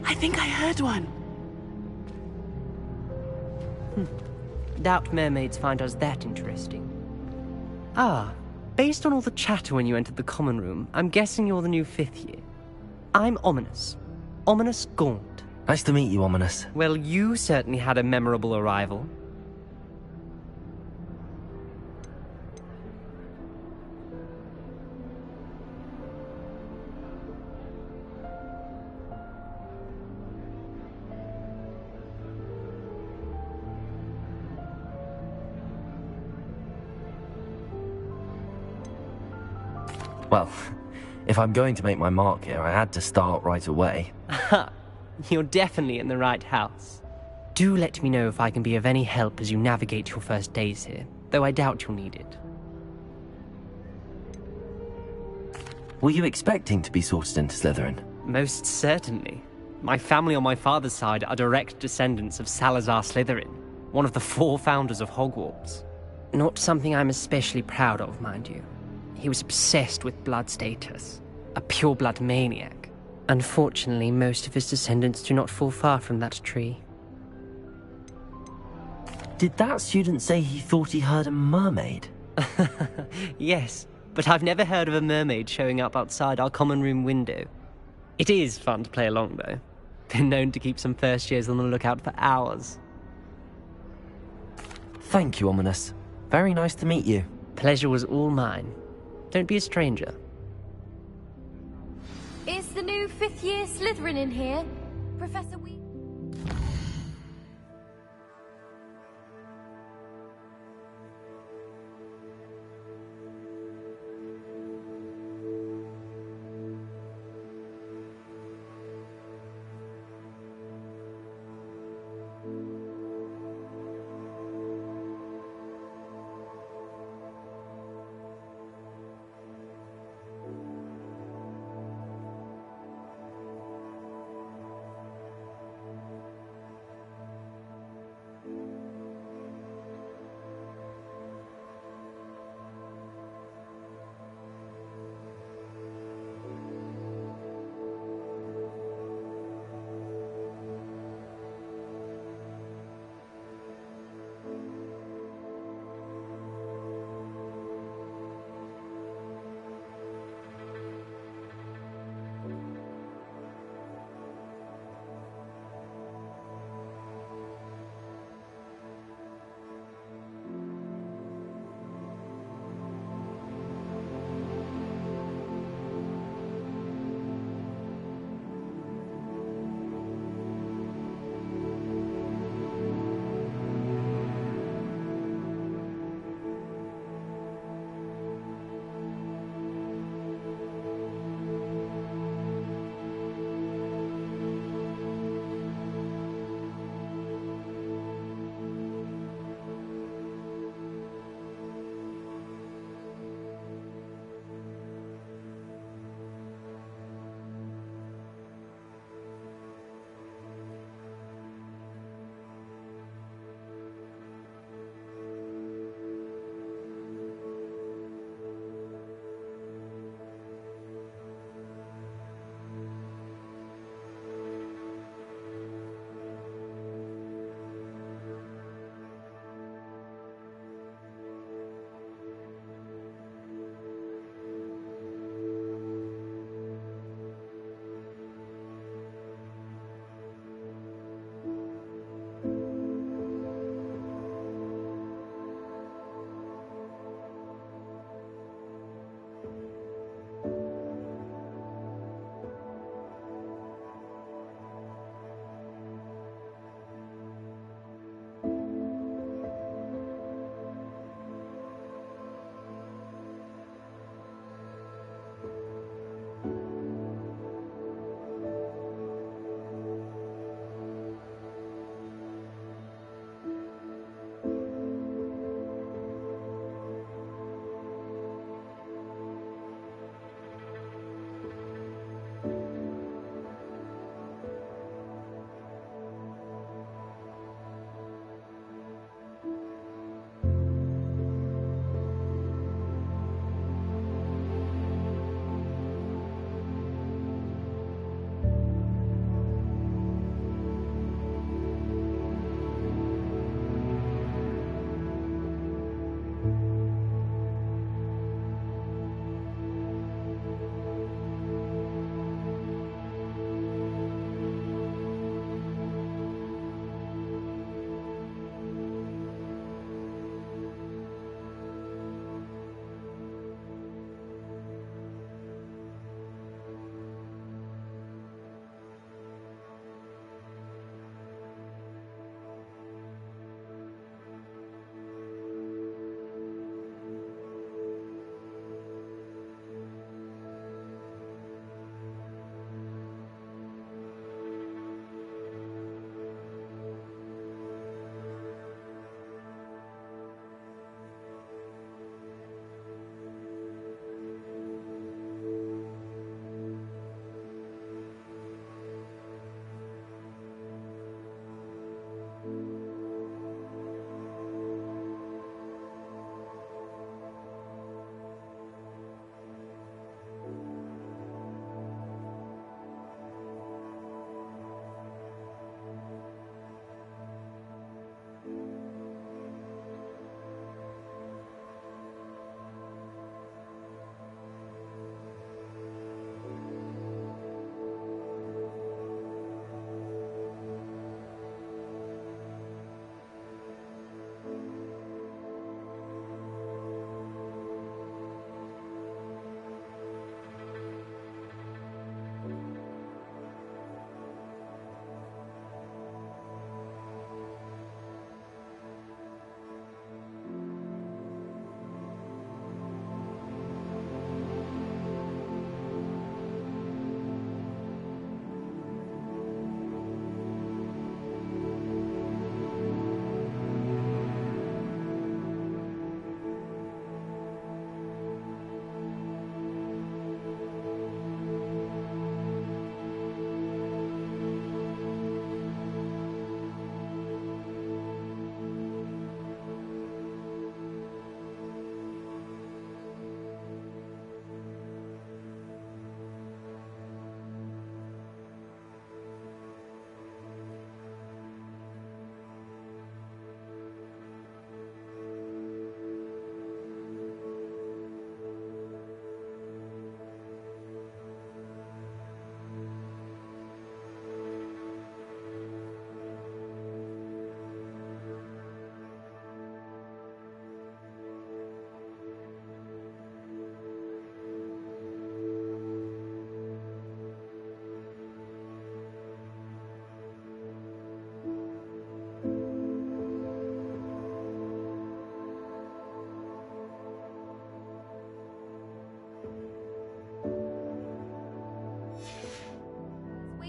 [SPEAKER 10] I think I heard one. Doubt mermaids find us that interesting. Ah, based on all the chatter when you entered the common room, I'm guessing you're the new 5th year. I'm Ominous. Ominous Gaunt.
[SPEAKER 1] Nice to meet you, Ominous.
[SPEAKER 10] Well, you certainly had a memorable arrival.
[SPEAKER 1] Well, if I'm going to make my mark here, I had to start right away.
[SPEAKER 10] Aha, you're definitely in the right house. Do let me know if I can be of any help as you navigate your first days here, though I doubt you'll need it.
[SPEAKER 1] Were you expecting to be sorted into Slytherin?
[SPEAKER 10] Most certainly. My family on my father's side are direct descendants of Salazar Slytherin, one of the 4 founders of Hogwarts. Not something I'm especially proud of, mind you. He was obsessed with blood status, a pure-blood maniac. Unfortunately, most of his descendants do not fall far from that tree.
[SPEAKER 1] Did that student say he thought he heard a mermaid?
[SPEAKER 10] Yes, but I've never heard of a mermaid showing up outside our common room window. It is fun to play along, though. Been known to keep some first years on the lookout for hours.
[SPEAKER 1] Thank you, Ominous. Very nice to meet you.
[SPEAKER 10] Pleasure was all mine. Don't be a stranger.
[SPEAKER 13] Is the new 5th year Slytherin in here? Professor Wee?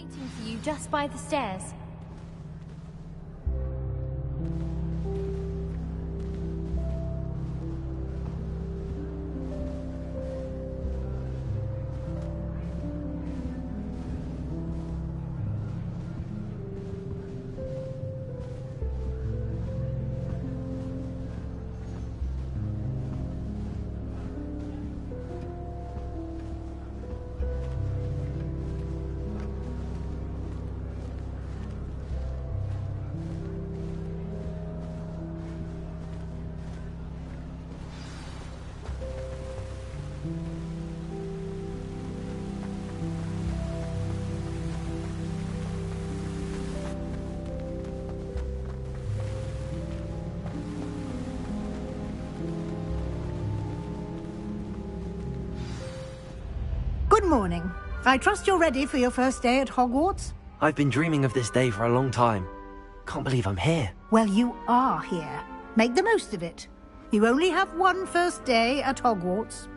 [SPEAKER 13] Waiting for you just by the stairs.
[SPEAKER 7] Good morning. I trust you're ready for your first day at Hogwarts?
[SPEAKER 1] I've been dreaming of this day for a long time. Can't believe I'm here.
[SPEAKER 7] Well, you are here. Make the most of it. You only have one first day at Hogwarts.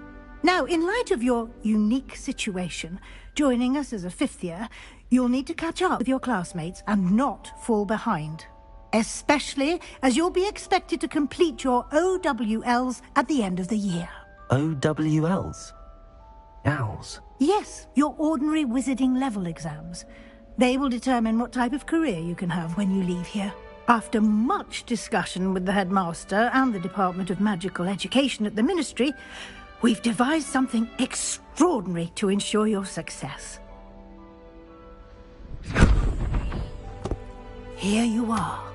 [SPEAKER 7] Now, in light of your unique situation, joining us as a fifth year, you'll need to catch up with your classmates and not fall behind. Especially as you'll be expected to complete your OWLs at the end of the year.
[SPEAKER 1] OWLs? Owls?
[SPEAKER 7] Yes, your ordinary wizarding level exams. They will determine what type of career you can have when you leave here. After much discussion with the headmaster and the Department of Magical Education at the Ministry, we've devised something extraordinary to ensure your success. Here you are.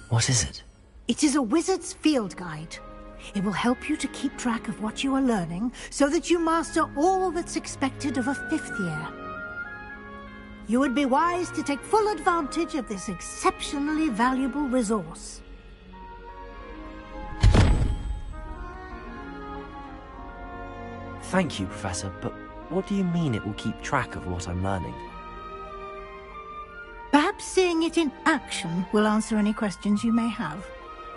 [SPEAKER 1] What is it?
[SPEAKER 7] It is a wizard's field guide. It will help you to keep track of what you are learning so that you master all that's expected of a fifth year. You would be wise to take full advantage of this exceptionally valuable resource.
[SPEAKER 1] Thank you, Professor, but what do you mean it will keep track of what I'm learning?
[SPEAKER 7] Perhaps seeing it in action will answer any questions you may have.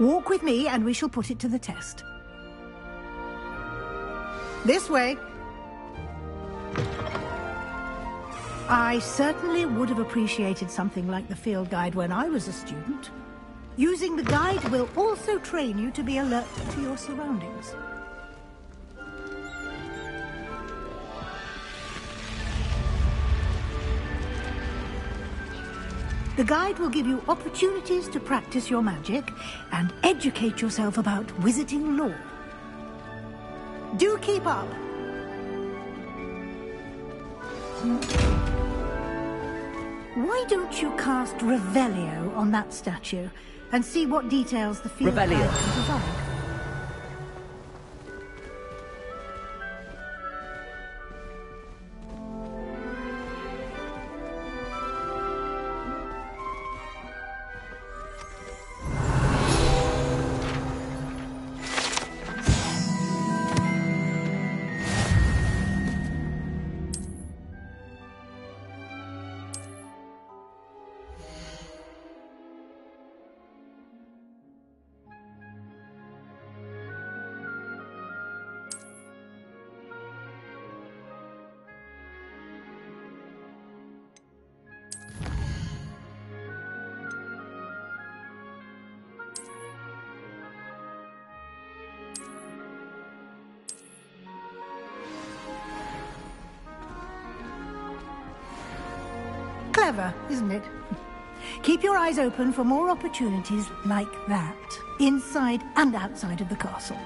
[SPEAKER 7] Walk with me and we shall put it to the test. This way. I certainly would have appreciated something like the field guide when I was a student. Using the guide will also train you to be alert to your surroundings. The guide will give you opportunities to practice your magic and educate yourself about wizarding lore. Do keep up! Why don't you cast Revelio on that statue and see what details the field guide can provide? Clever, isn't it? Keep your eyes open for more opportunities like that, inside and outside of the castle.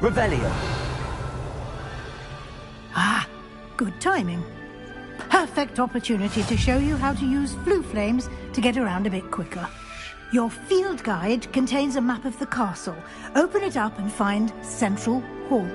[SPEAKER 1] Revelio.
[SPEAKER 7] Ah, good timing. Perfect opportunity to show you how to use flue flames to get around a bit quicker. Your field guide contains a map of the castle. Open it up and find Central Hall.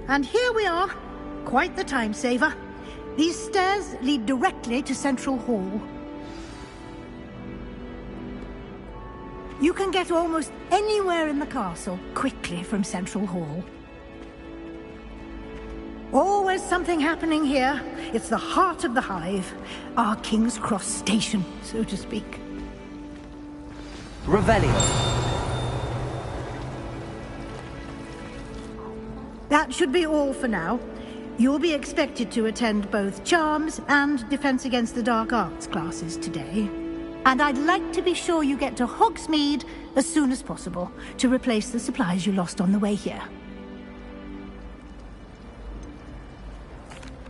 [SPEAKER 7] And here we are. Quite the time saver. These stairs lead directly to Central Hall. You can get almost anywhere in the castle quickly from Central Hall. Always something happening here. It's the heart of the hive. Our King's Cross station, so to speak.
[SPEAKER 1] Revelio.
[SPEAKER 7] That should be all for now. You'll be expected to attend both Charms and Defense Against the Dark Arts classes today. And I'd like to be sure you get to Hogsmeade as soon as possible to replace the supplies you lost on the way here.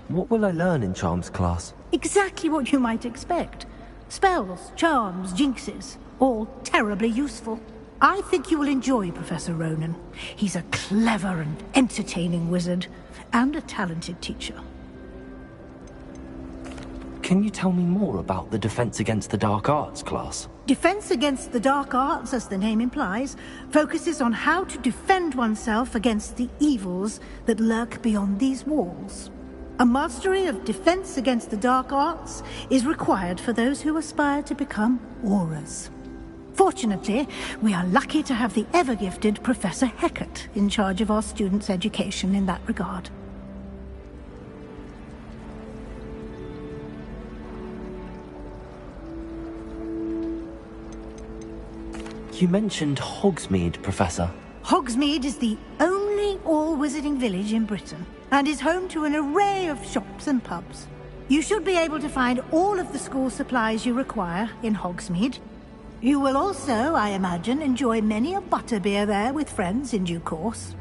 [SPEAKER 1] What will I learn in Charms class?
[SPEAKER 7] Exactly what you might expect. Spells, charms, jinxes, all terribly useful. I think you will enjoy Professor Ronan. He's a clever and entertaining wizard, and a talented teacher.
[SPEAKER 1] Can you tell me more about the Defense Against the Dark Arts class?
[SPEAKER 7] Defense Against the Dark Arts, as the name implies, focuses on how to defend oneself against the evils that lurk beyond these walls. A mastery of Defense Against the Dark Arts is required for those who aspire to become Aurors. Fortunately, we are lucky to have the ever-gifted Professor Hecat in charge of our students' education in that regard.
[SPEAKER 1] You mentioned Hogsmeade, Professor.
[SPEAKER 7] Hogsmeade is the only all-wizarding village in Britain, and is home to an array of shops and pubs. You should be able to find all of the school supplies you require in Hogsmeade. You will also, I imagine, enjoy many a butterbeer there with friends in due course.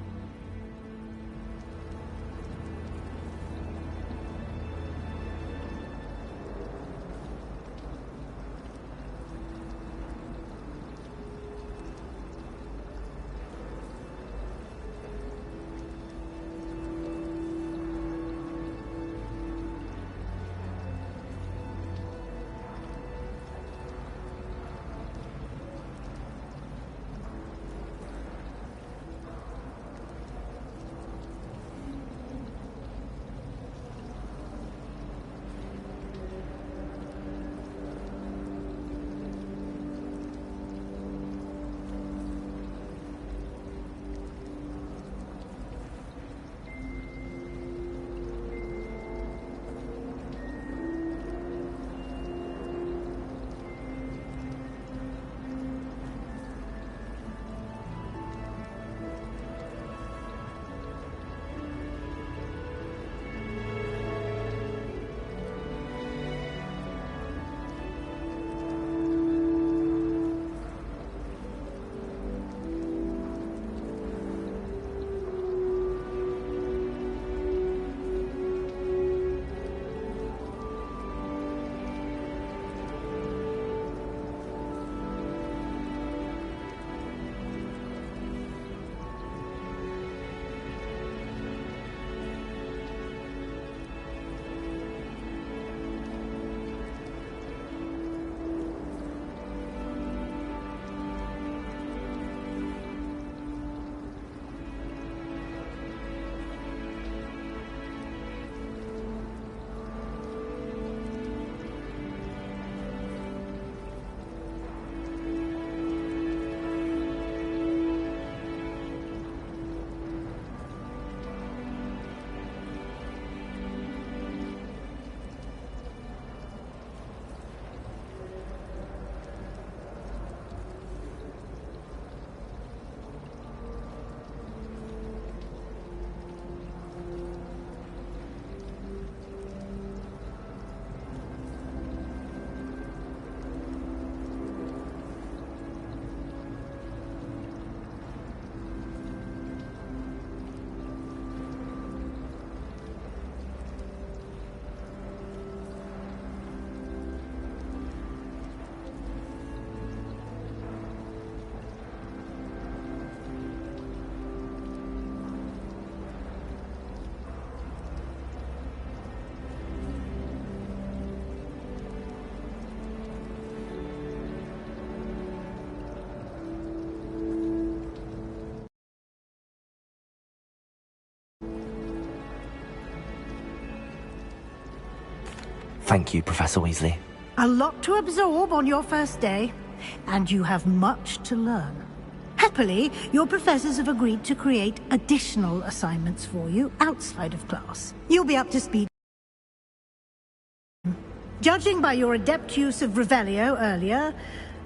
[SPEAKER 1] Thank you, Professor Weasley.
[SPEAKER 7] A lot to absorb on your first day, and you have much to learn. Happily, your professors have agreed to create additional assignments for you outside of class. You'll be up to speed. Judging by your adept use of Revelio earlier,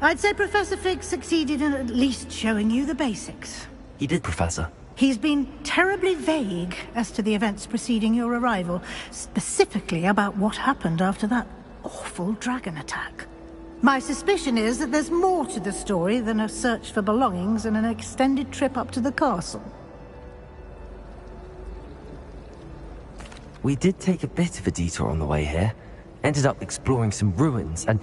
[SPEAKER 7] I'd say Professor Fig succeeded in at least showing you the basics.
[SPEAKER 1] He did, Professor.
[SPEAKER 7] He's been terribly vague as to the events preceding your arrival, specifically about what happened after that awful dragon attack. My suspicion is that there's more to the story than a search for belongings and an extended trip up to the castle.
[SPEAKER 1] We did take a bit of a detour on the way here. Ended up exploring some ruins, and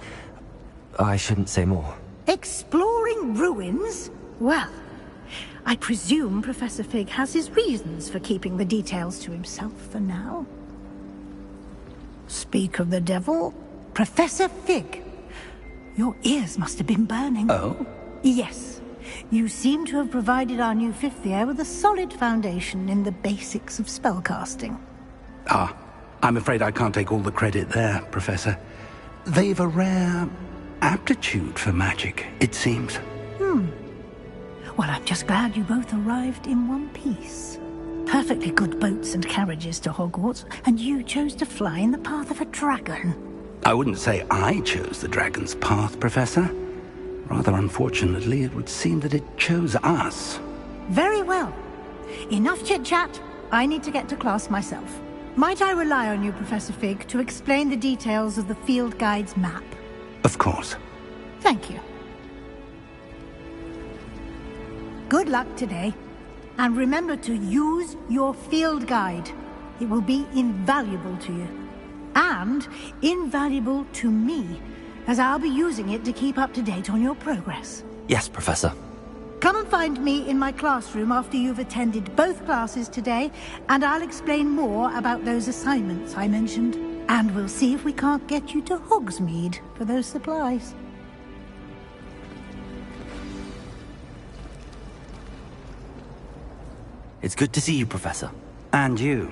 [SPEAKER 1] I shouldn't say more.
[SPEAKER 7] Exploring ruins? Well, I presume Professor Fig has his reasons for keeping the details to himself for now. Speak of the devil, Professor Fig. Your ears must have been burning.
[SPEAKER 5] Oh?
[SPEAKER 7] Yes. You seem to have provided our new fifth year with a solid foundation in the basics of spellcasting.
[SPEAKER 5] Ah, I'm afraid I can't take all the credit there, Professor. They've a rare aptitude for magic, it seems.
[SPEAKER 7] Well, I'm just glad you both arrived in one piece. Perfectly good boats and carriages to Hogwarts, and you chose to fly in the path of a dragon.
[SPEAKER 5] I wouldn't say I chose the dragon's path, Professor. Rather unfortunately, it would seem that it chose us.
[SPEAKER 7] Very well. Enough chit-chat. I need to get to class myself. Might I rely on you, Professor Fig, to explain the details of the field guide's map?
[SPEAKER 5] Of course.
[SPEAKER 7] Thank you. Good luck today. And remember to use your field guide. It will be invaluable to you. And invaluable to me, as I'll be using it to keep up to date on your progress.
[SPEAKER 1] Yes, Professor.
[SPEAKER 7] Come and find me in my classroom after you've attended both classes today, and I'll explain more about those assignments I mentioned. And we'll see if we can't get you to Hogsmeade for those supplies.
[SPEAKER 1] It's good to see you, Professor.
[SPEAKER 5] And you.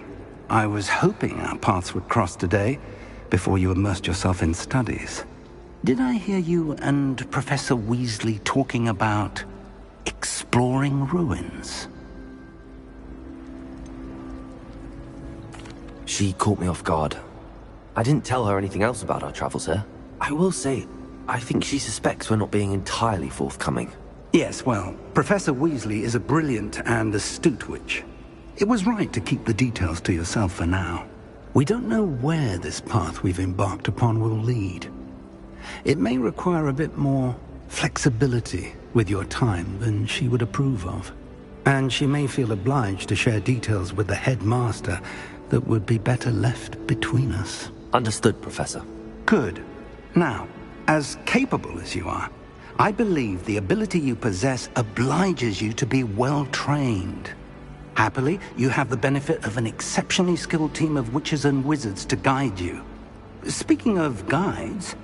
[SPEAKER 5] I was hoping our paths would cross today, before you immersed yourself in studies. Did I hear you and Professor Weasley talking about exploring ruins?
[SPEAKER 1] She caught me off guard. I didn't tell her anything else about our travels here. I will say, I think she suspects we're not being entirely forthcoming.
[SPEAKER 5] Yes, well, Professor Weasley is a brilliant and astute witch. It was right to keep the details to yourself for now. We don't know where this path we've embarked upon will lead. It may require a bit more flexibility with your time than she would approve of. And she may feel obliged to share details with the headmaster that would be better left between us.
[SPEAKER 1] Understood, Professor.
[SPEAKER 5] Good. Now, as capable as you are, I believe the ability you possess obliges you to be well-trained. Happily, you have the benefit of an exceptionally skilled team of witches and wizards to guide you. Speaking of guides,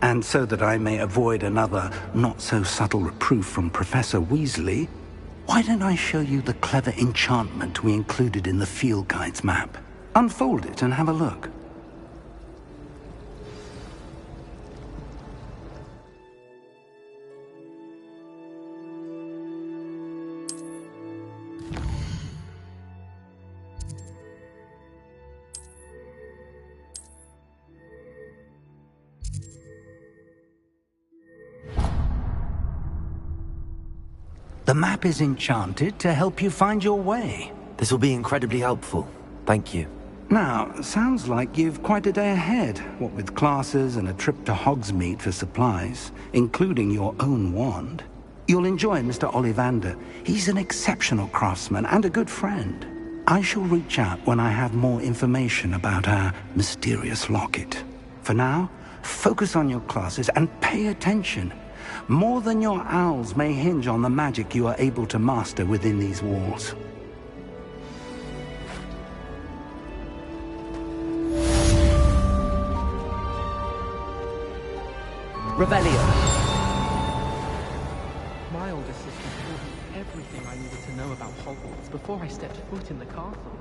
[SPEAKER 5] and so that I may avoid another not-so-subtle reproof from Professor Weasley, why don't I show you the clever enchantment we included in the field guide's map? Unfold it and have a look. The map is enchanted to help you find your way.
[SPEAKER 1] This will be incredibly helpful. Thank you.
[SPEAKER 5] Now, sounds like you've quite a day ahead, what with classes and a trip to Hogsmeade for supplies, including your own wand. You'll enjoy Mr. Ollivander. He's an exceptional craftsman and a good friend. I shall reach out when I have more information about our mysterious locket. For now, focus on your classes and pay attention. More than your owls may hinge on the magic you are able to master within these walls.
[SPEAKER 1] Revelio!
[SPEAKER 10] My older sister told me everything I needed to know about Hogwarts before I stepped foot in the castle.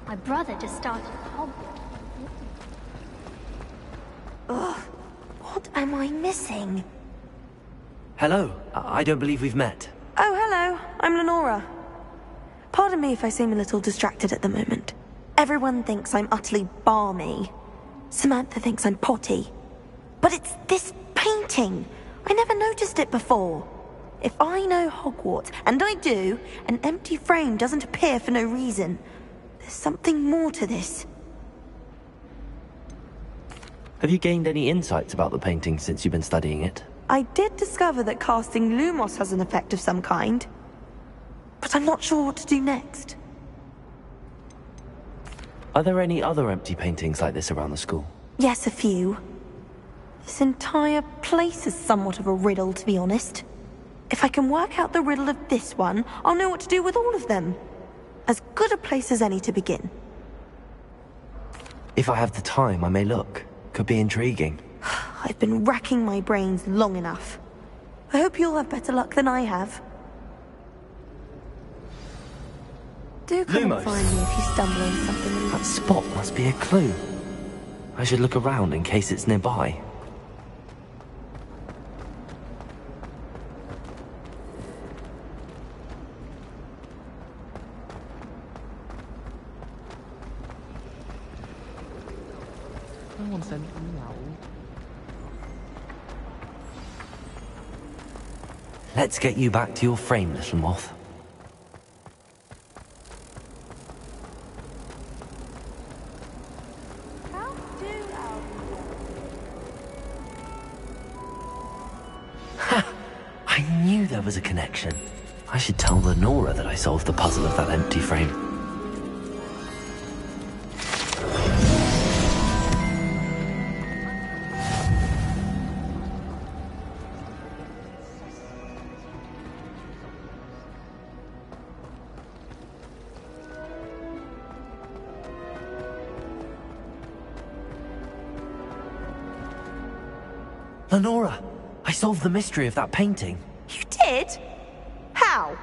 [SPEAKER 11] My brother just started Hogwarts.
[SPEAKER 14] Ugh. What am I missing?
[SPEAKER 1] Hello. I don't believe we've met.
[SPEAKER 14] Oh, hello. I'm Lenora. Pardon me if I seem a little distracted at the moment. Everyone thinks I'm utterly balmy. Samantha thinks I'm potty. But it's this painting. I never noticed it before. If I know Hogwarts, and I do, an empty frame doesn't appear for no reason. There's something more to this.
[SPEAKER 1] Have you gained any insights about the painting since you've been studying it?
[SPEAKER 14] I did discover that casting Lumos has an effect of some kind. But I'm not sure what to do next.
[SPEAKER 1] Are there any other empty paintings like this around the school?
[SPEAKER 14] Yes, a few. This entire place is somewhat of a riddle, to be honest. If I can work out the riddle of this one, I'll know what to do with all of them. As good a place as any to begin.
[SPEAKER 1] If I have the time, I may look. Could be intriguing.
[SPEAKER 14] I've been racking my brains long enough. I hope you'll have better luck than I have. Do come and find me if you stumble on something.
[SPEAKER 1] That spot must be a clue. I should look around in case it's nearby. Let's get you back to your frame, little moth. Ha! I knew there was a connection. I should tell Lenora that I solved the puzzle of that empty frame. Lenora, I solved the mystery of that painting.
[SPEAKER 14] You did? How?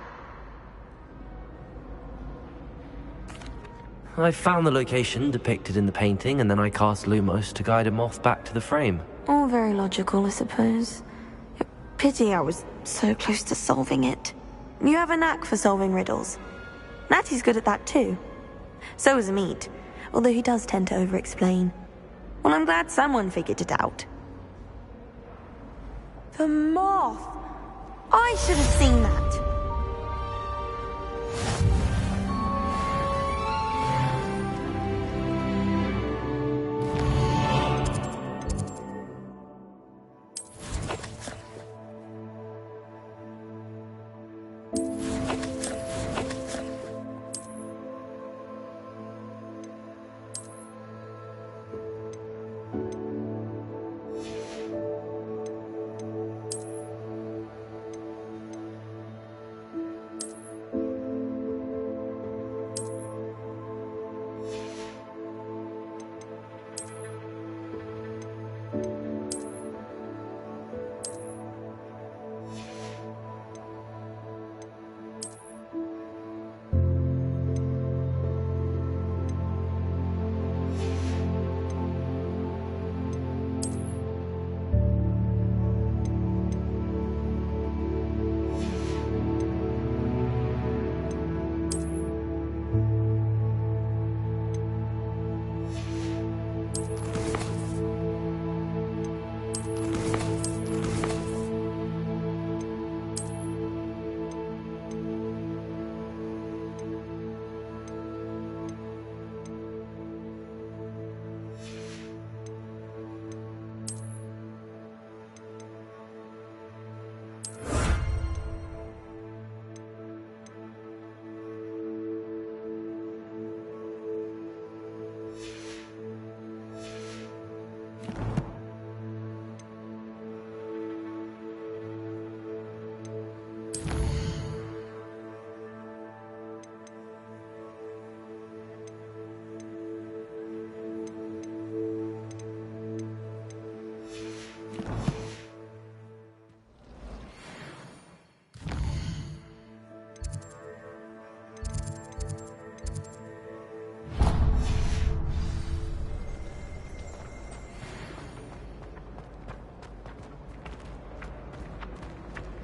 [SPEAKER 1] I found the location depicted in the painting, and then I cast Lumos to guide a moth back to the frame.
[SPEAKER 14] All very logical, I suppose. Pity I was so close to solving it. You have a knack for solving riddles. Natty's good at that too. So is Amit, although he does tend to over-explain. Well, I'm glad someone figured it out. The moth! I should have seen that!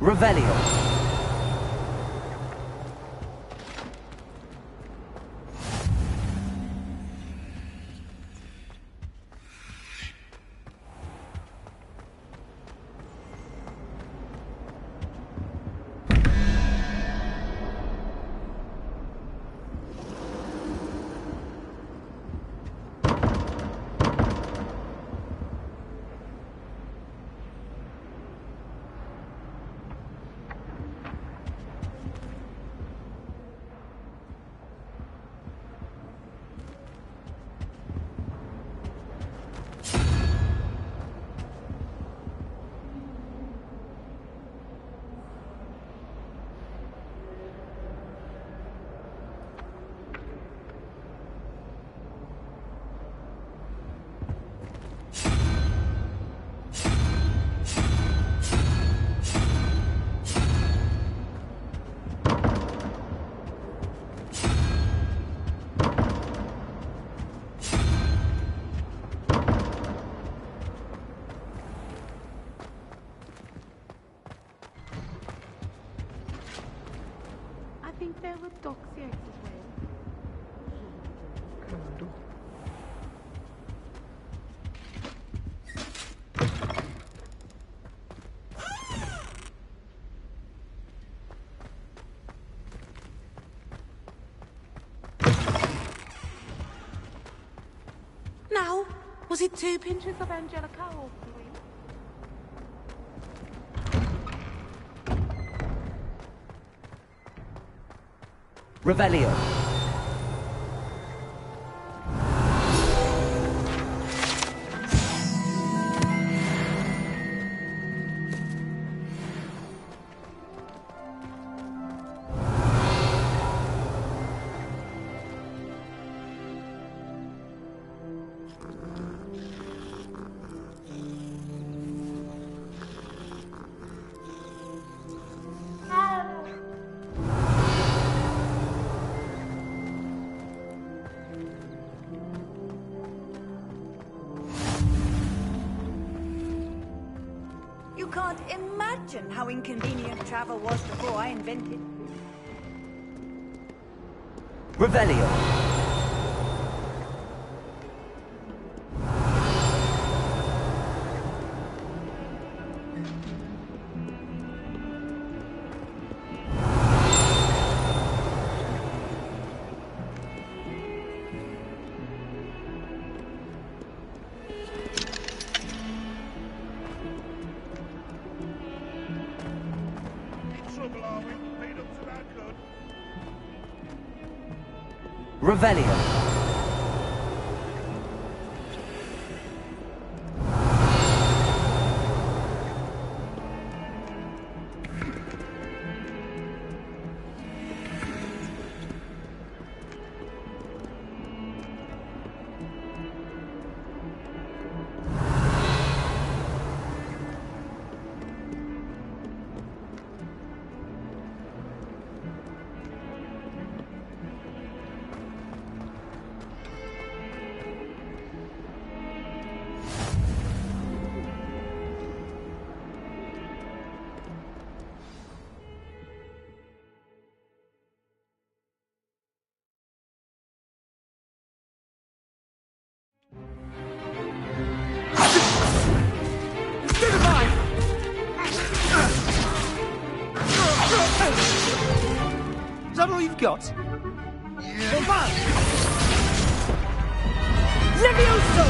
[SPEAKER 1] Revelio.
[SPEAKER 15] Now, was it 2 pinches of Angelica or 3?
[SPEAKER 1] Revelio.
[SPEAKER 16] You can't imagine how inconvenient travel was before I invented.
[SPEAKER 1] Revelio. Revelio.
[SPEAKER 17] Is that all you've got?
[SPEAKER 18] Levioso!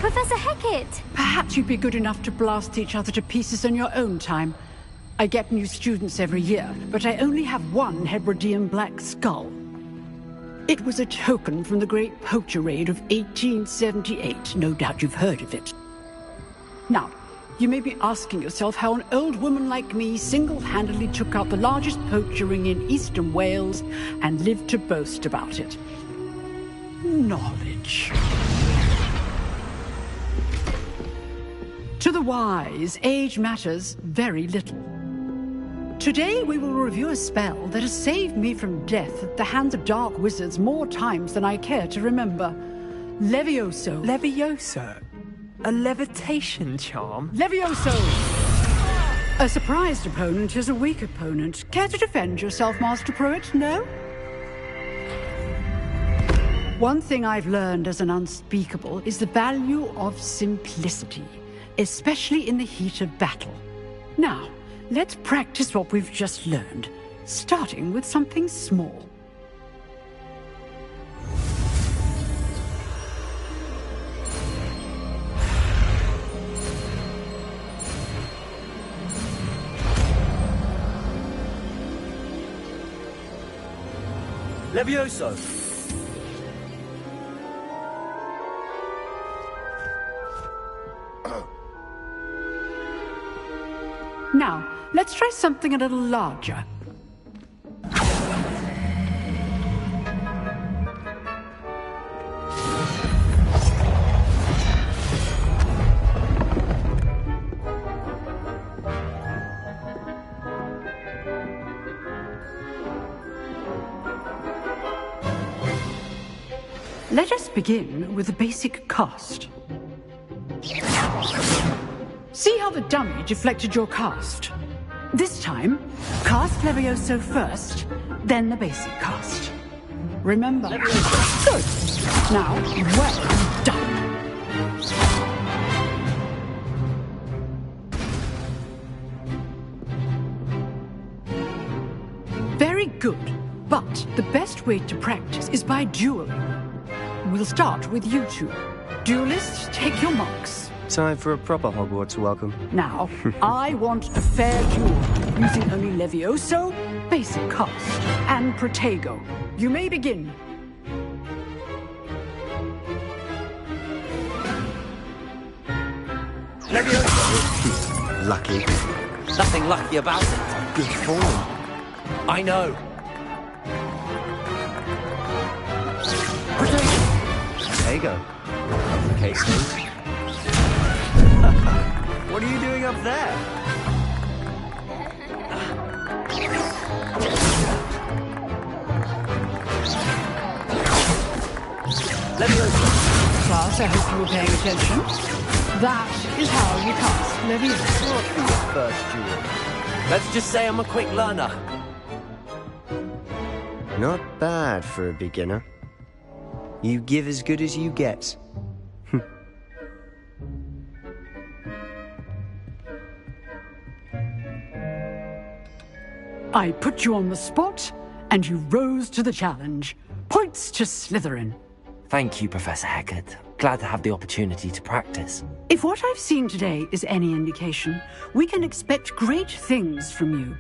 [SPEAKER 13] Professor Hecat!
[SPEAKER 18] Perhaps you'd be good enough to blast each other to pieces in your own time. I get new students every year, but I only have one Hebridean black skull. It was a token from the Great Poacher Raid of 1878. No doubt you've heard of it. Now, you may be asking yourself how an old woman like me single-handedly took out the largest poacher ring in eastern Wales and lived to boast about it. Knowledge. To the wise, age matters very little. Today we will review a spell that has saved me from death at the hands of dark wizards more times than I care to remember. Levioso.
[SPEAKER 10] Levioso? A levitation charm?
[SPEAKER 18] Levioso! A surprised opponent is a weak opponent. Care to defend yourself, Master Pruitt? No? One thing I've learned as an unspeakable is the value of simplicity, especially in the heat of battle. Now, let's practice what we've just learned, starting with something small.
[SPEAKER 1] Levioso!
[SPEAKER 18] Now, let's try something a little larger. Let us begin with the basic cast. See how the dummy deflected your cast? This time, cast Levioso first, then the basic cast. Remember? Good. Now, well done. Very good. But the best way to practice is by dueling. We'll start with you two. Duelists, take your marks.
[SPEAKER 12] Time for a proper Hogwarts welcome.
[SPEAKER 18] Now, I want a fair duel, using only Levioso, basic cast, and Protego. You may begin.
[SPEAKER 1] Levioso!
[SPEAKER 12] Lucky.
[SPEAKER 1] Nothing lucky about it.
[SPEAKER 12] Good form.
[SPEAKER 1] I know.
[SPEAKER 12] Protego. Case things. What are you doing up there?
[SPEAKER 1] Levioso.
[SPEAKER 18] Class, I hope you were paying attention. That is how you cast Levioso.
[SPEAKER 1] First duel. Let's just say I'm a quick learner.
[SPEAKER 12] Not bad for a beginner. You give as good as you get.
[SPEAKER 18] I put you on the spot, and you rose to the challenge. Points to Slytherin.
[SPEAKER 1] Thank you, Professor Hagrid. Glad to have the opportunity to practice.
[SPEAKER 18] If what I've seen today is any indication, we can expect great things from you.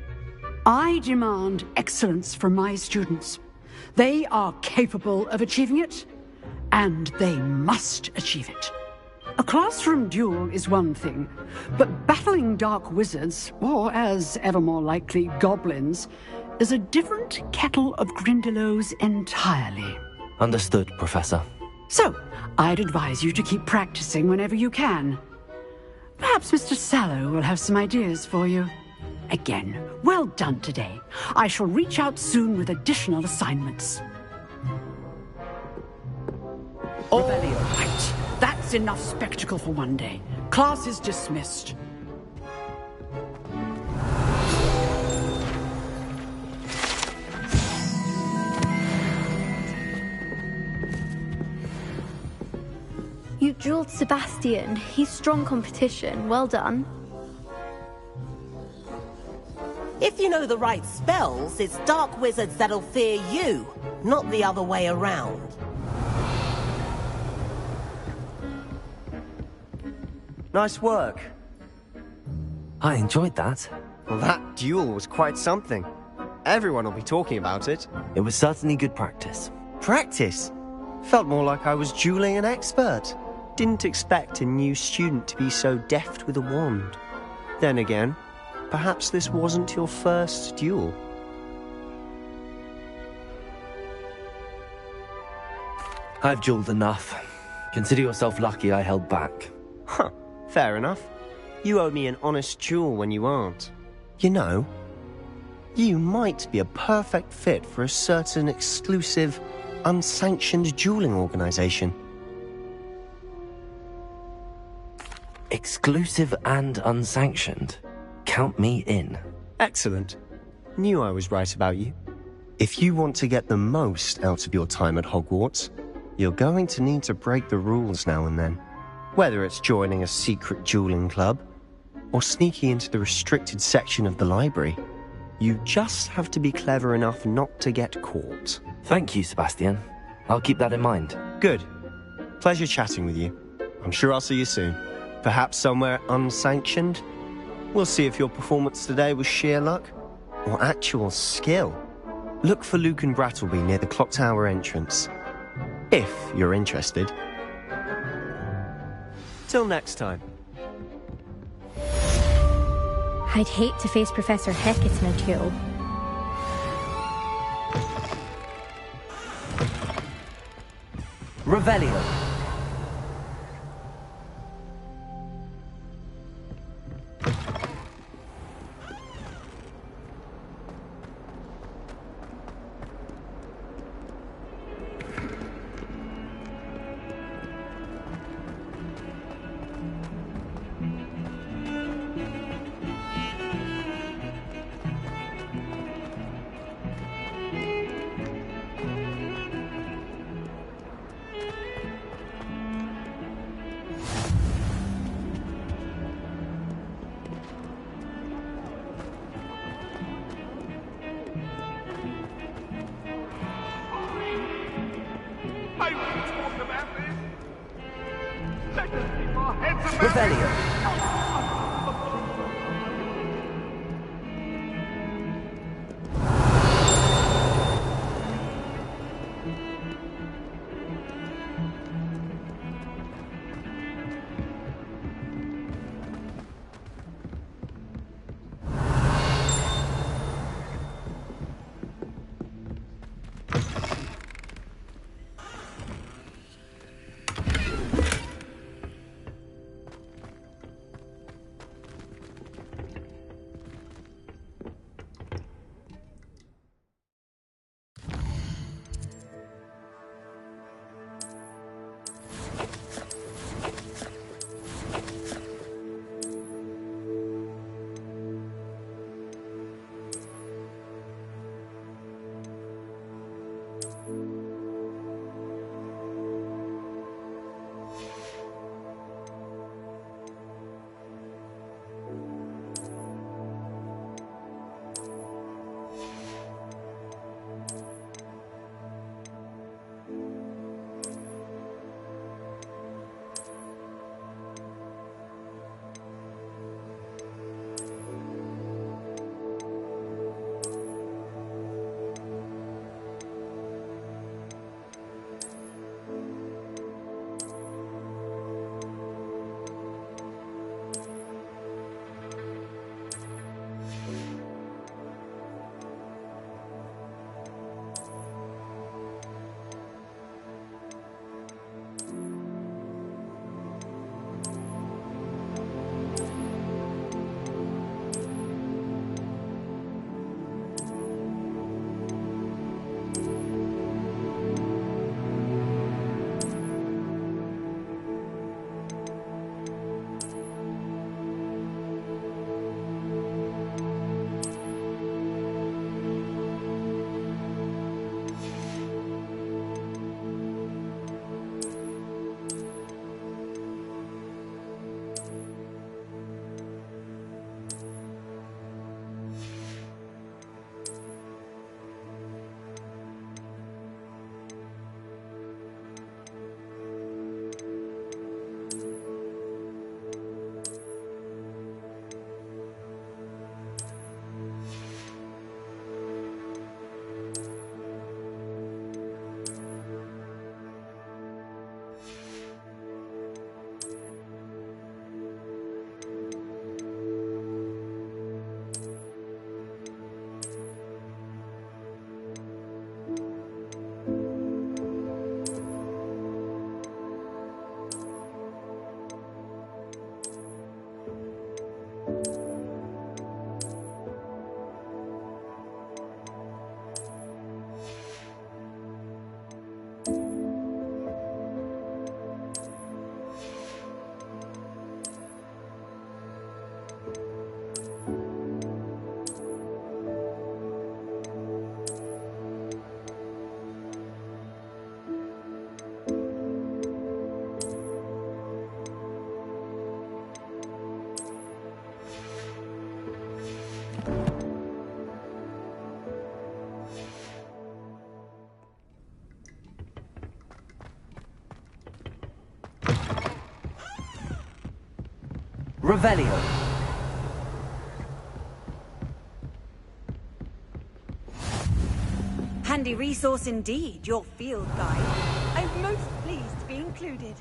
[SPEAKER 18] I demand excellence from my students. They are capable of achieving it, and they must achieve it. A classroom duel is one thing, but battling dark wizards, or as ever more likely, goblins, is a different kettle of Grindylows entirely.
[SPEAKER 1] Understood, Professor.
[SPEAKER 18] So, I'd advise you to keep practicing whenever you can. Perhaps Mr. Sallow will have some ideas for you. Again, well done today. I shall reach out soon with additional assignments. All right. That's enough spectacle for one day. Class is dismissed.
[SPEAKER 13] You dueled Sebastian. He's strong competition. Well done.
[SPEAKER 19] If you know the right spells, it's dark wizards that'll fear you, not the other way around.
[SPEAKER 12] Nice work.
[SPEAKER 1] I enjoyed that.
[SPEAKER 12] Well, that duel was quite something. Everyone will be talking about it.
[SPEAKER 1] It was certainly good practice.
[SPEAKER 12] Practice? Felt more like I was dueling an expert. Didn't expect a new student to be so deft with a wand. Then again, perhaps this wasn't your first duel.
[SPEAKER 1] I've dueled enough. Consider yourself lucky I held back.
[SPEAKER 12] Huh, fair enough. You owe me an honest duel when you aren't. You know, you might be a perfect fit for a certain exclusive, unsanctioned dueling organization.
[SPEAKER 1] Exclusive and unsanctioned? count me in.
[SPEAKER 12] Excellent. Knew I was right about you. If you want to get the most out of your time at Hogwarts, you're going to need to break the rules now and then. Whether it's joining a secret dueling club, or sneaking into the restricted section of the library, you just have to be clever enough not to get caught.
[SPEAKER 1] Thank you, Sebastian. I'll keep that in mind.
[SPEAKER 12] Good. Pleasure chatting with you. I'm sure I'll see you soon. Perhaps somewhere unsanctioned? We'll see if your performance today was sheer luck or actual skill. Look for Luke and Brattleby near the clock tower entrance. If you're interested. Till next time.
[SPEAKER 13] I'd hate to face Professor Hecat in a duel.
[SPEAKER 1] Revelio. Revelio.
[SPEAKER 16] Handy resource indeed, your field guide. I'm most pleased to be included.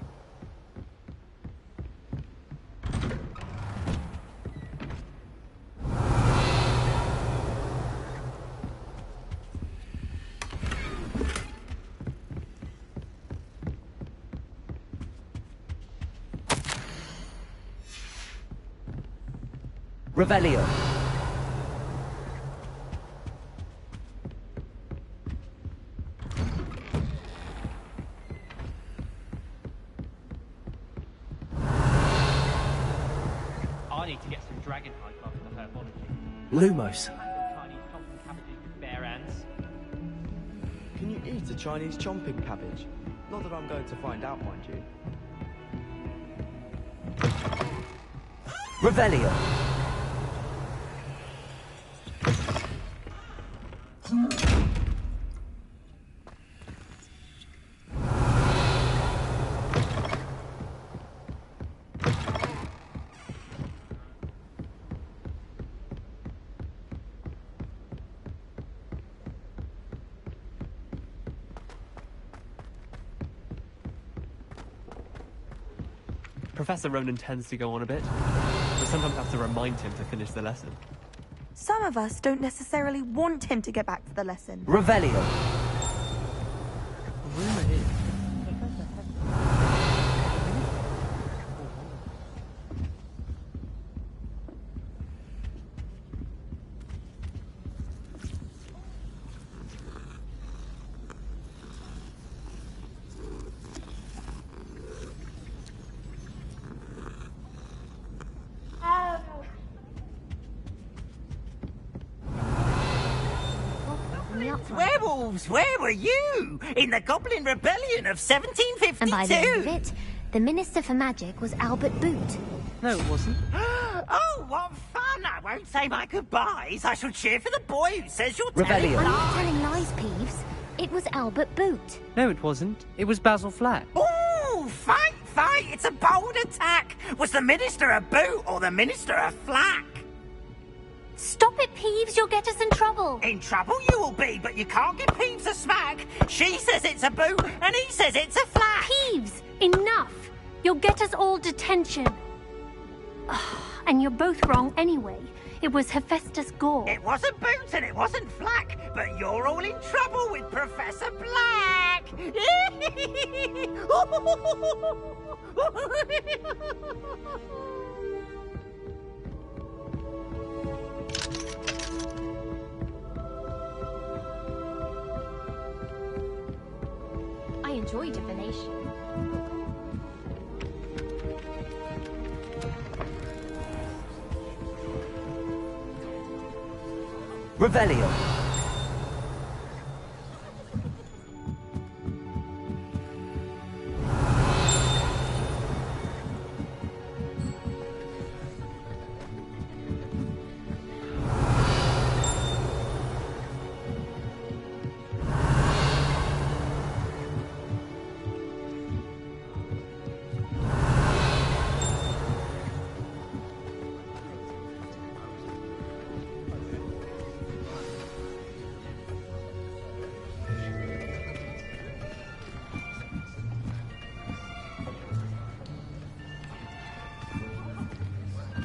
[SPEAKER 1] Revelio.
[SPEAKER 10] I need to get some dragon hide after the herbology.
[SPEAKER 1] Lumos.
[SPEAKER 10] Tiny chomping cabbages with bare ends.
[SPEAKER 20] Can you eat a Chinese chomping cabbage? Not that I'm going to find out, mind you.
[SPEAKER 1] Revelio.
[SPEAKER 21] Professor Ronan tends to go on a bit. We sometimes have to remind him to finish the lesson.
[SPEAKER 14] Some of us don't necessarily want him to get back to the lesson.
[SPEAKER 1] Revelio.
[SPEAKER 8] Werewolves, where were you? In the Goblin Rebellion of 1752?
[SPEAKER 22] And by the end of it, the Minister for Magic was Albert Boot.
[SPEAKER 10] No, it wasn't.
[SPEAKER 8] Oh, what fun! I won't say my goodbyes. I shall cheer for the boy who says you're telling
[SPEAKER 22] I'm not
[SPEAKER 8] lies.
[SPEAKER 22] telling lies, Peeves. It was Albert Boot.
[SPEAKER 10] No, it wasn't. It was Basil Flack.
[SPEAKER 8] Ooh, fight, fight! It's a bold attack. Was the Minister a boot or the Minister a flack?
[SPEAKER 22] Stop it, Peeves. You'll get us in trouble.
[SPEAKER 8] In trouble you will be, but you can't give Peeves a smack. She says it's a boot, and he says it's a flack.
[SPEAKER 22] Peeves, enough. You'll get us all detention. And you're both wrong anyway. It was Hephaestus Gore.
[SPEAKER 8] It wasn't boot and it wasn't flack, but you're all in trouble with Professor Black.
[SPEAKER 22] I enjoy divination.
[SPEAKER 1] Revelio.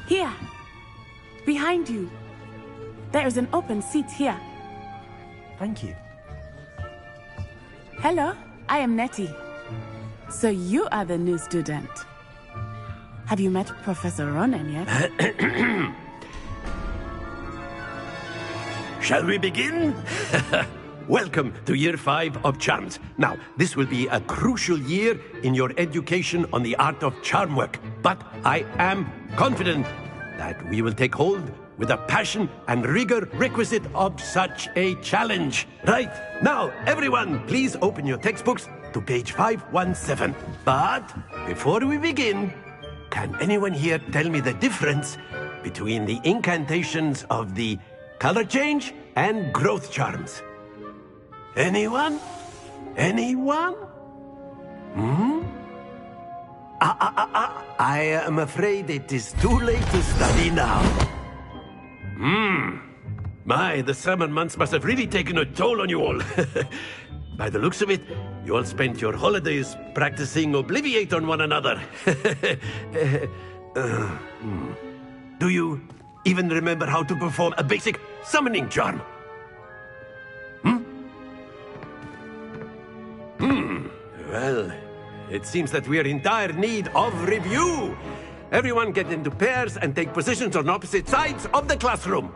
[SPEAKER 15] Here. Behind you. There is an open seat here.
[SPEAKER 1] Thank you.
[SPEAKER 15] Hello, I am Nettie. So you are the new student. Have you met Professor Ronan yet?
[SPEAKER 23] Shall we begin? Welcome to Year 5 of Charms. Now, this will be a crucial year in your education on the art of charm work, but I am confident that we will take hold with the passion and rigor requisite of such a challenge. Right, now, everyone, please open your textbooks to page 517. But before we begin, can anyone here tell me the difference between the incantations of the color change and growth charms? Anyone? Anyone? I am afraid it is too late to study now. My, the summer months must have really taken a toll on you all. By the looks of it, you all spent your holidays practicing Obliviate on one another. Do you even remember how to perform a basic summoning charm? Well, it seems that we are in dire need of review. Everyone get into pairs and take positions on opposite sides of the classroom.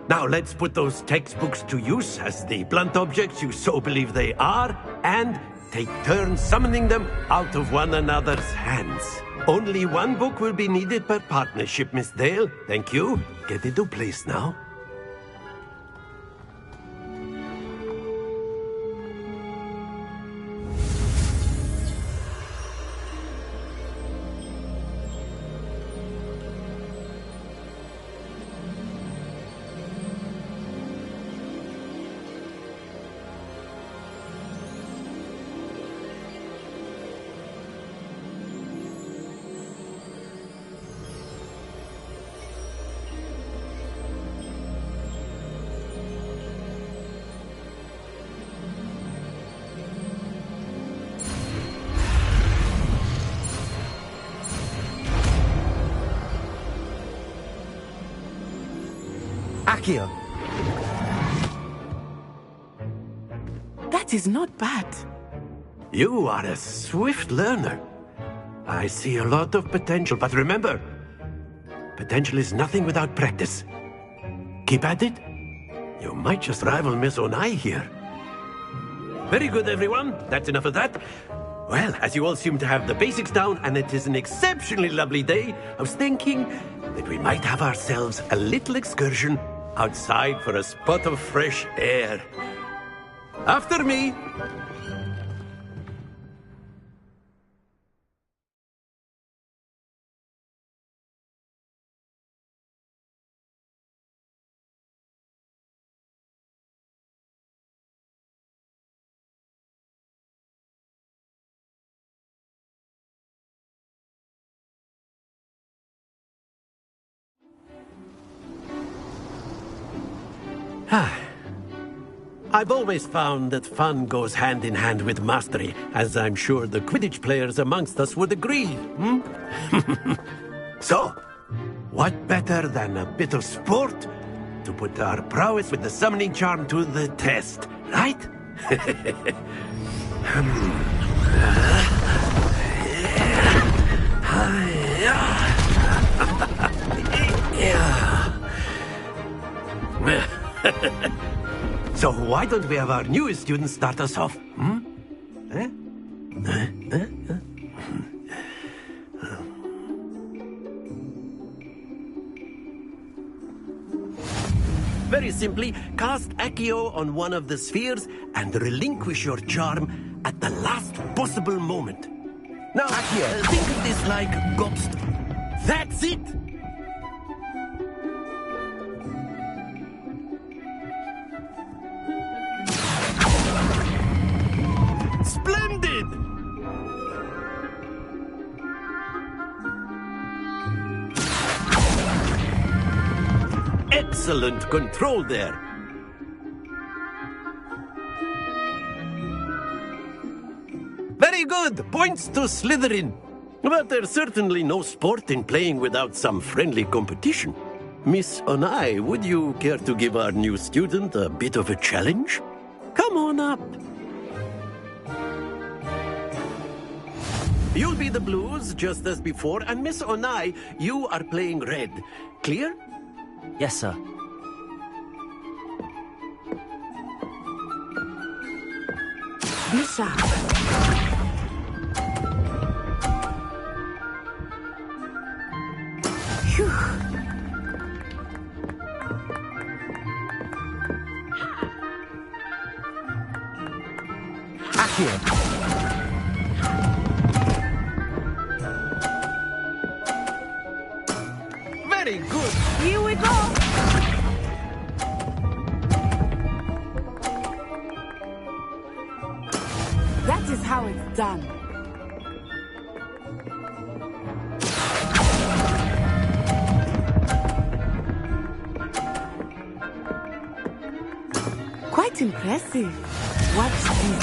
[SPEAKER 23] Now let's put those textbooks to use as the blunt objects you so believe they are, and take turns summoning them out of one another's hands. Only one book will be needed per partnership, Miss Dale. Thank you. Get into place now.
[SPEAKER 17] Accio.
[SPEAKER 15] That is not bad.
[SPEAKER 23] You are a swift learner. I see a lot of potential, but remember, potential is nothing without practice. Keep at it. You might just rival Miss Onai here. Very good, everyone. That's enough of that. Well, as you all seem to have the basics down, and it is an exceptionally lovely day, I was thinking that we might have ourselves a little excursion outside for a spot of fresh air. After me. I've always found that fun goes hand in hand with mastery, as I'm sure the Quidditch players amongst us would agree. So, what better than a bit of sport to put our prowess with the summoning charm to the test, right? So why don't we have our newest students start us off? Very simply, cast Accio on one of the spheres and relinquish your charm at the last possible moment. Now, think of this like gobstone. That's it! Splendid! Excellent control there. Very good. Points to Slytherin. But there's certainly no sport in playing without some friendly competition. Miss Onai, would you care to give our new student a bit of a challenge? Come on up. You'll be the blues, just as before, and Miss Onai, you are playing red. Clear?
[SPEAKER 1] Yes, sir.
[SPEAKER 15] Be sharp. Phew.
[SPEAKER 17] Accio.
[SPEAKER 23] Very good.
[SPEAKER 15] Here we go. That is how it's done. Quite impressive. Watch this.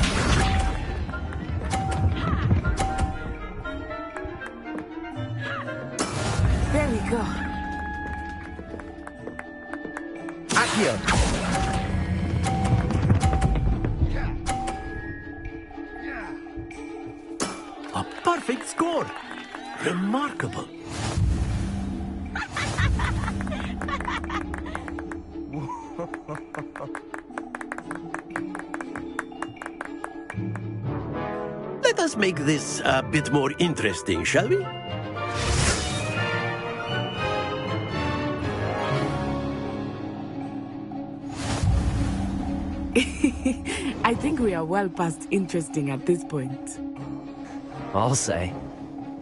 [SPEAKER 15] There we go.
[SPEAKER 17] Accio.
[SPEAKER 23] A perfect score. Remarkable. Let us make this a bit more interesting, shall we?
[SPEAKER 15] I think we are well past interesting at this point.
[SPEAKER 1] I'll say.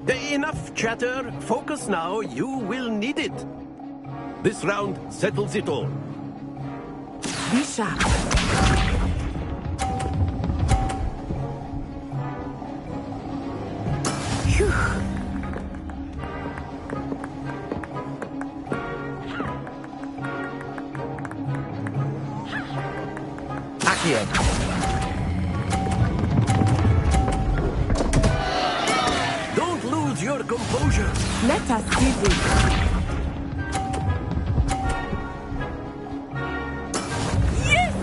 [SPEAKER 23] Enough chatter. Focus now. You will need it. This round settles it all.
[SPEAKER 15] Be sharp. Phew.
[SPEAKER 17] Accio.
[SPEAKER 23] Don't lose your composure.
[SPEAKER 15] Let us see this. Yes!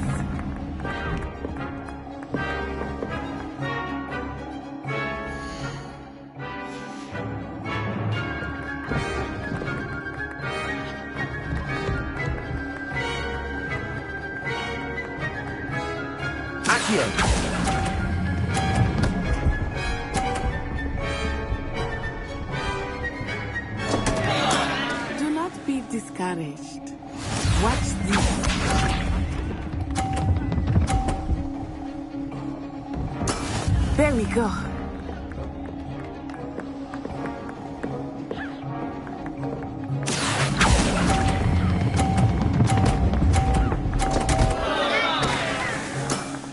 [SPEAKER 17] Accio.
[SPEAKER 15] Do not be discouraged. Watch this. There we go.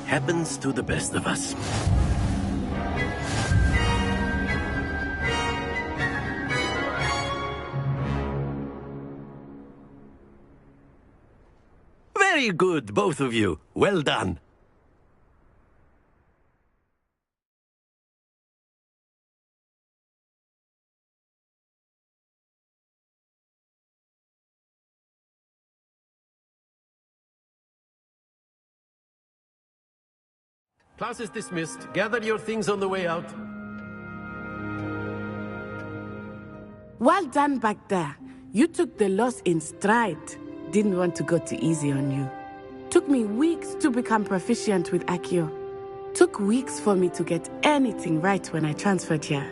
[SPEAKER 23] Happens to the best of us. Very good, both of you. Well done. Class is dismissed. Gather your things on the way out.
[SPEAKER 15] Well done back there. You took the loss in stride. Didn't want to go too easy on you. Took me weeks to become proficient with Accio. Took weeks for me to get anything right when I transferred here.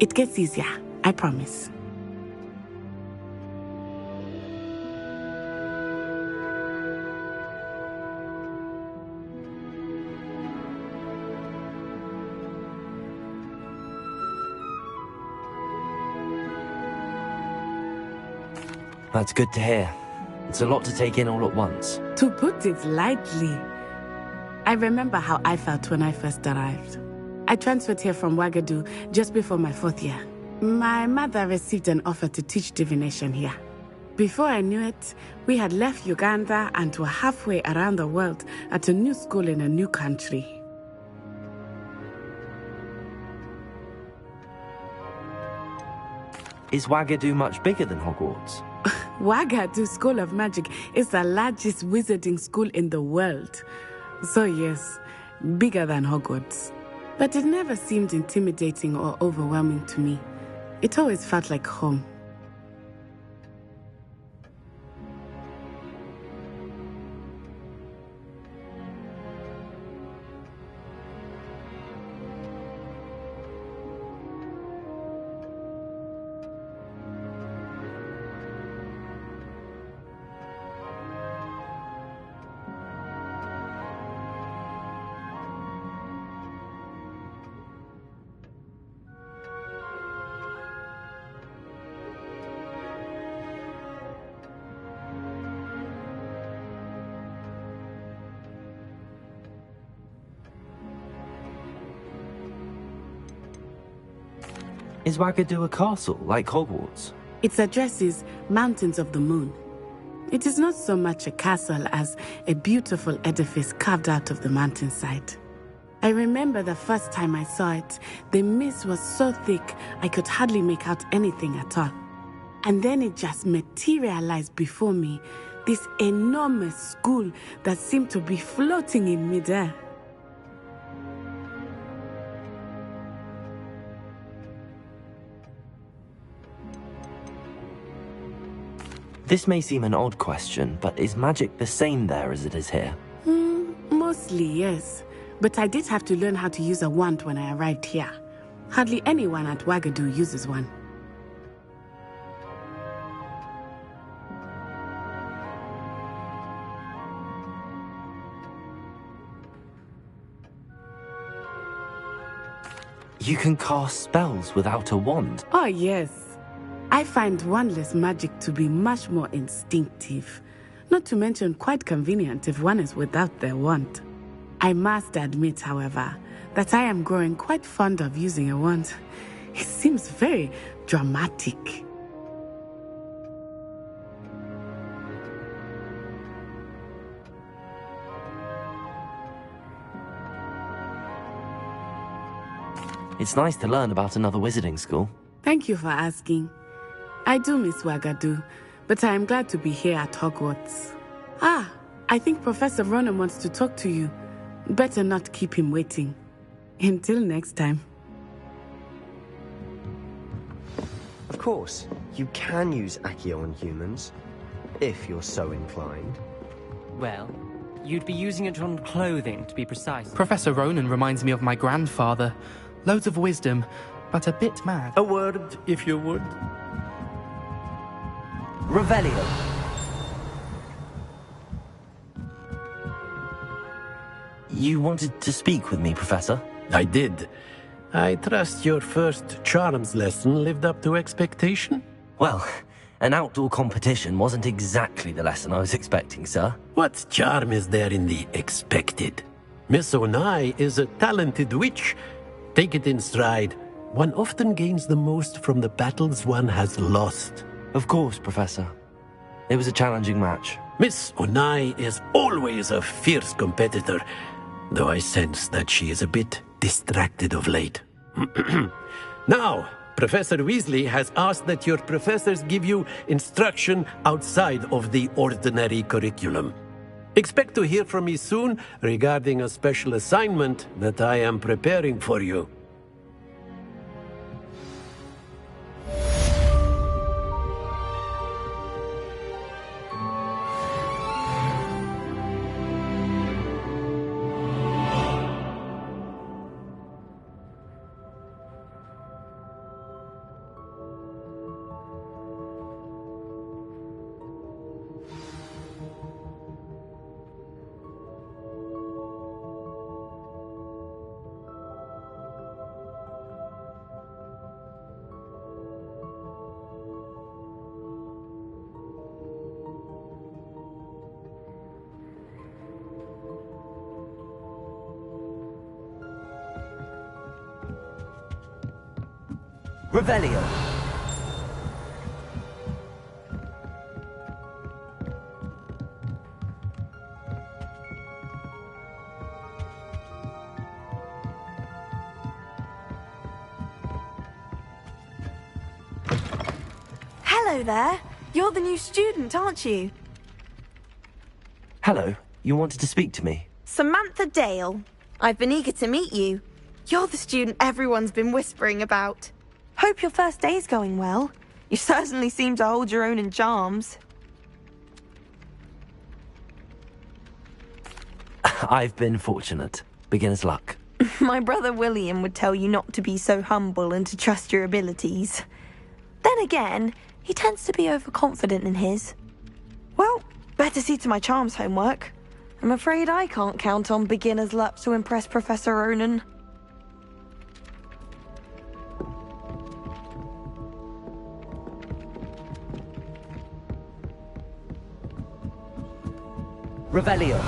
[SPEAKER 15] It gets easier, I promise.
[SPEAKER 1] That's good to hear. It's a lot to take in all at once.
[SPEAKER 15] To put it lightly, I remember how I felt when I first arrived. I transferred here from Ouagadougou just before my 4th year. My mother received an offer to teach divination here. Before I knew it, we had left Uganda and were halfway around the world at a new school in a new country.
[SPEAKER 1] Is Ouagadougou much bigger than Hogwarts?
[SPEAKER 15] Ouagadougou School of Magic is the largest wizarding school in the world. So yes, bigger than Hogwarts. But it never seemed intimidating or overwhelming to me. It always felt like home.
[SPEAKER 1] Is Ouagadougou a castle, like Hogwarts?
[SPEAKER 15] Its address is Mountains of the Moon. It is not so much a castle as a beautiful edifice carved out of the mountainside. I remember the first time I saw it, the mist was so thick I could hardly make out anything at all. And then it just materialized before me, this enormous school that seemed to be floating in midair.
[SPEAKER 1] This may seem an odd question, but is magic the same there as it is here?
[SPEAKER 15] Mostly, yes. But I did have to learn how to use a wand when I arrived here. Hardly anyone at Wagadu uses one.
[SPEAKER 1] You can cast spells without a wand?
[SPEAKER 15] Oh, yes. I find wandless magic to be much more instinctive. Not to mention quite convenient if one is without their wand. I must admit, however, that I am growing quite fond of using a wand. It seems very dramatic.
[SPEAKER 1] It's nice to learn about another wizarding school.
[SPEAKER 15] Thank you for asking. I do miss Wagadu, but I am glad to be here at Hogwarts. Ah, I think Professor Ronan wants to talk to you. Better not keep him waiting. Until next time.
[SPEAKER 12] Of course, you can use Accio on humans, if you're so inclined.
[SPEAKER 10] Well, you'd be using it on clothing, to be precise.
[SPEAKER 2] Professor Ronan reminds me of my grandfather. Loads of wisdom, but a bit mad.
[SPEAKER 23] A word, if you would.
[SPEAKER 1] Revelio. You wanted to speak with me, Professor?
[SPEAKER 23] I did. I trust your first charms lesson lived up to expectation?
[SPEAKER 1] Well, an outdoor competition wasn't exactly the lesson I was expecting, sir.
[SPEAKER 23] What charm is there in the expected? Miss Onai is a talented witch. Take it in stride. One often gains the most from the battles one has lost.
[SPEAKER 1] Of course, Professor. It was a challenging match.
[SPEAKER 23] Miss Onai is always a fierce competitor, though I sense that she is a bit distracted of late. Now, Professor Weasley has asked that your professors give you instruction outside of the ordinary curriculum. Expect to hear from me soon regarding a special assignment that I am preparing for you.
[SPEAKER 1] Revelio.
[SPEAKER 14] Hello there. You're the new student, aren't you?
[SPEAKER 1] Hello. You wanted to speak to me?
[SPEAKER 14] Samantha Dale. I've been eager to meet you. You're the student everyone's been whispering about. Hope your first day's going well. You certainly seem to hold your own in charms.
[SPEAKER 1] I've been fortunate. Beginner's luck.
[SPEAKER 14] My brother William would tell you not to be so humble and to trust your abilities. Then again, he tends to be overconfident in his. Well, better see to my charms homework. I'm afraid I can't count on beginner's luck to impress Professor Ronan.
[SPEAKER 1] Revelio.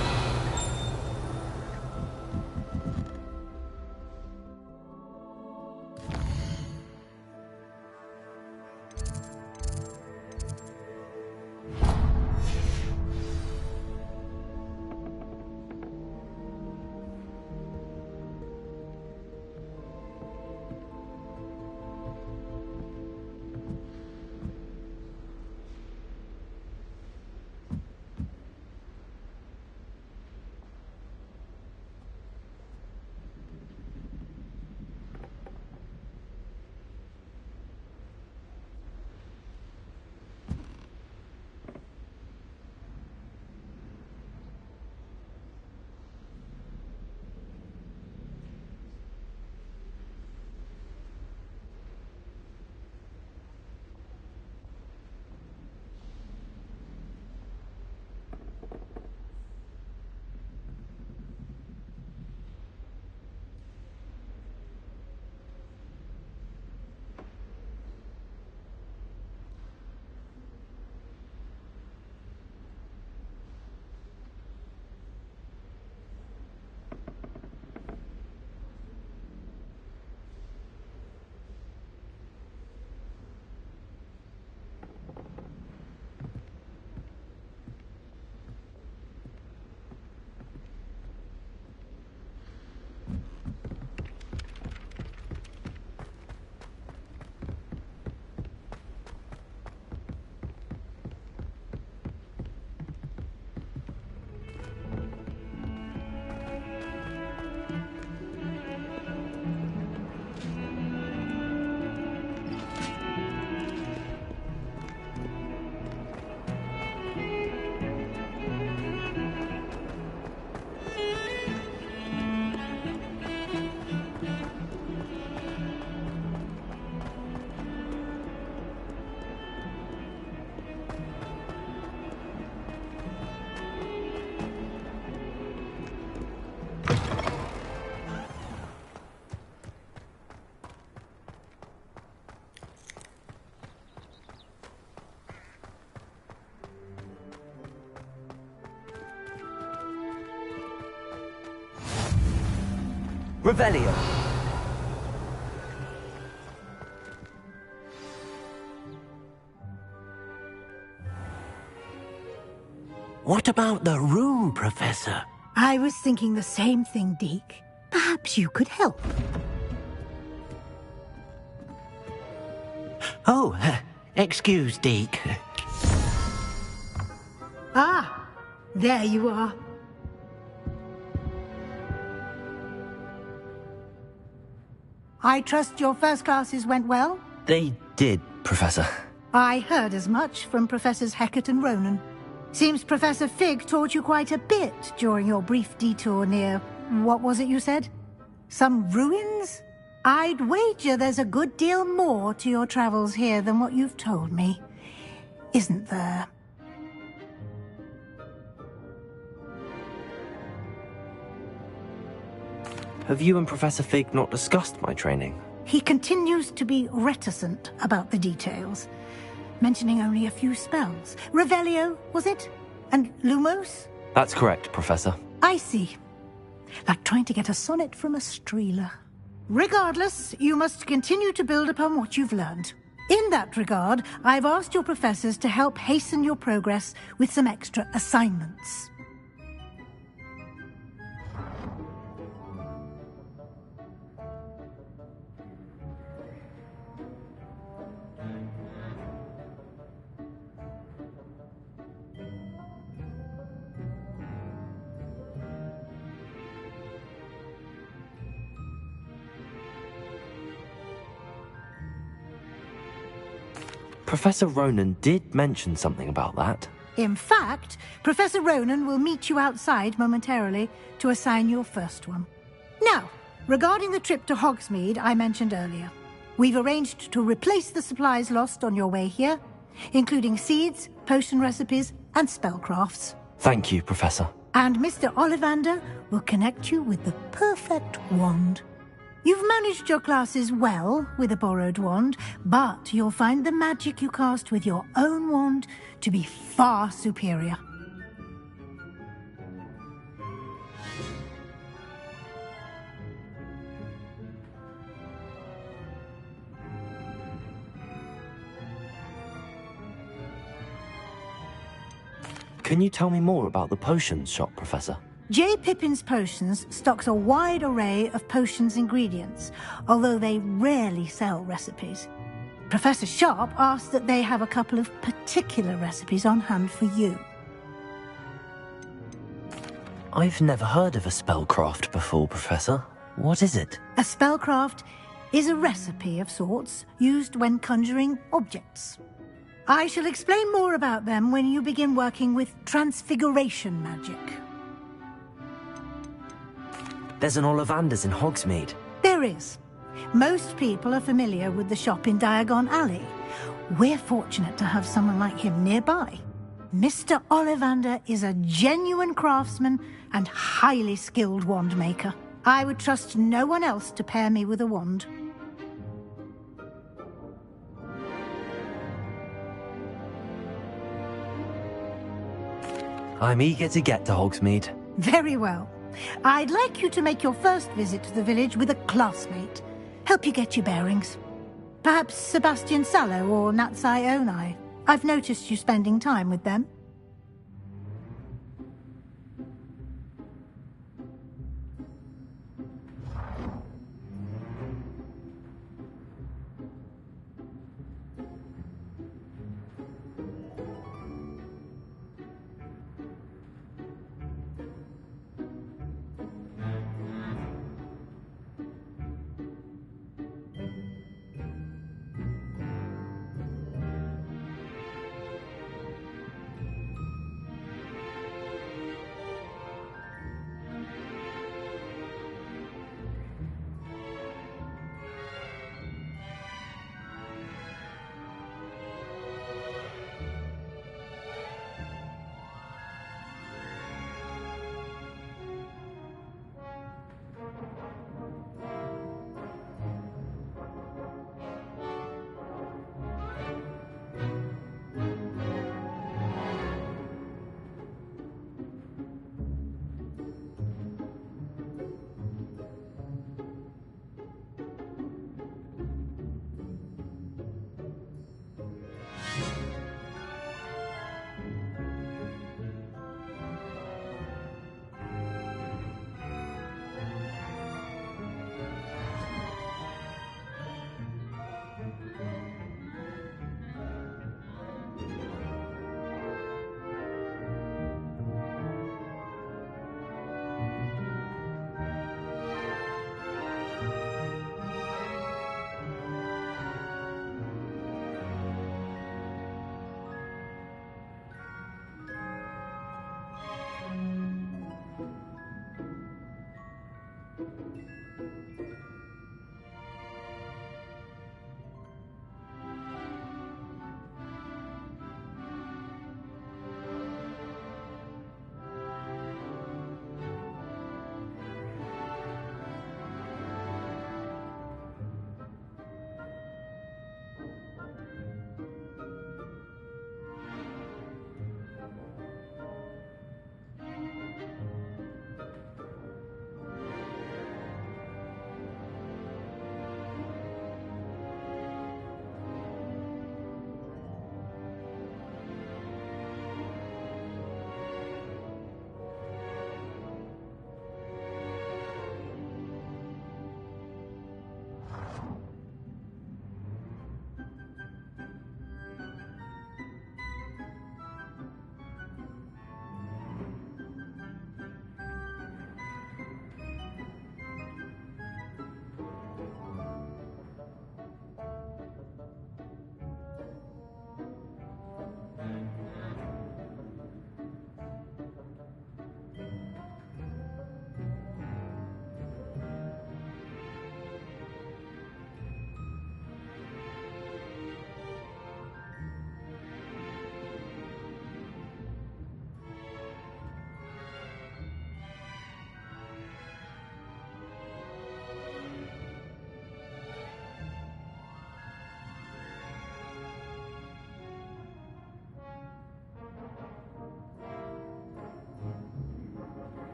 [SPEAKER 1] Revelio.
[SPEAKER 8] What about the room, Professor?
[SPEAKER 7] I was thinking the same thing, Deke. Perhaps you could help.
[SPEAKER 8] Oh, excuse, Deke.
[SPEAKER 7] Ah, there you are. I trust your first classes went well?
[SPEAKER 1] They did, Professor.
[SPEAKER 7] I heard as much from Professors Hecat and Ronan. Seems Professor Fig taught you quite a bit during your brief detour near... what was it you said? Some ruins? I'd wager there's a good deal more to your travels here than what you've told me. Isn't there?
[SPEAKER 1] Have you and Professor Fig not discussed my training?
[SPEAKER 7] He continues to be reticent about the details, mentioning only a few spells. Revelio, was it? And Lumos?
[SPEAKER 1] That's correct, Professor.
[SPEAKER 7] I see. Like trying to get a sonnet from a streeler. Regardless, you must continue to build upon what you've learned. In that regard, I've asked your professors to help hasten your progress with some extra assignments.
[SPEAKER 1] Professor Ronan did mention something about that.
[SPEAKER 7] In fact, Professor Ronan will meet you outside momentarily to assign your first one. Now, regarding the trip to Hogsmeade I mentioned earlier, we've arranged to replace the supplies lost on your way here, including seeds, potion recipes, and spellcrafts.
[SPEAKER 1] Thank you, Professor.
[SPEAKER 7] And Mr. Ollivander will connect you with the perfect wand. You've managed your classes well with a borrowed wand, but you'll find the magic you cast with your own wand to be far superior.
[SPEAKER 1] Can you tell me more about the potions shop, Professor?
[SPEAKER 7] J. Pippin's Potions stocks a wide array of potions ingredients, although they rarely sell recipes. Professor Sharp asked that they have a couple of particular recipes on hand for you.
[SPEAKER 1] I've never heard of a spellcraft before, Professor. What is it?
[SPEAKER 7] A spellcraft is a recipe of sorts used when conjuring objects. I shall explain more about them when you begin working with transfiguration magic.
[SPEAKER 1] There's an Ollivander's in Hogsmeade.
[SPEAKER 7] There is. Most people are familiar with the shop in Diagon Alley. We're fortunate to have someone like him nearby. Mr. Ollivander is a genuine craftsman and highly skilled wand maker. I would trust no one else to pair me with a wand.
[SPEAKER 1] I'm eager to get to Hogsmeade.
[SPEAKER 7] Very well. I'd like you to make your first visit to the village with a classmate. Help you get your bearings. Perhaps Sebastian Sallow or Natsai Onai. I've noticed you spending time with them.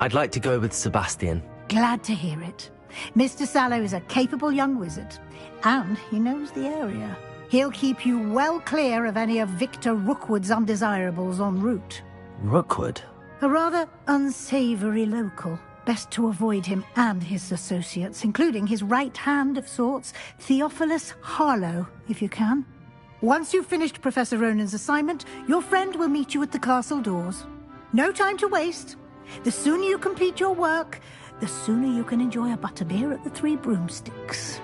[SPEAKER 1] I'd like to go with Sebastian.
[SPEAKER 7] Glad to hear it. Mr. Sallow is a capable young wizard, and he knows the area. He'll keep you well clear of any of Victor Rookwood's undesirables en route.
[SPEAKER 1] Rookwood?
[SPEAKER 7] A rather unsavory local. Best to avoid him and his associates, including his right hand of sorts, Theophilus Harlow, if you can. Once you've finished Professor Ronan's assignment, your friend will meet you at the castle doors. No time to waste. The sooner you complete your work, the sooner you can enjoy a butterbeer at the Three Broomsticks.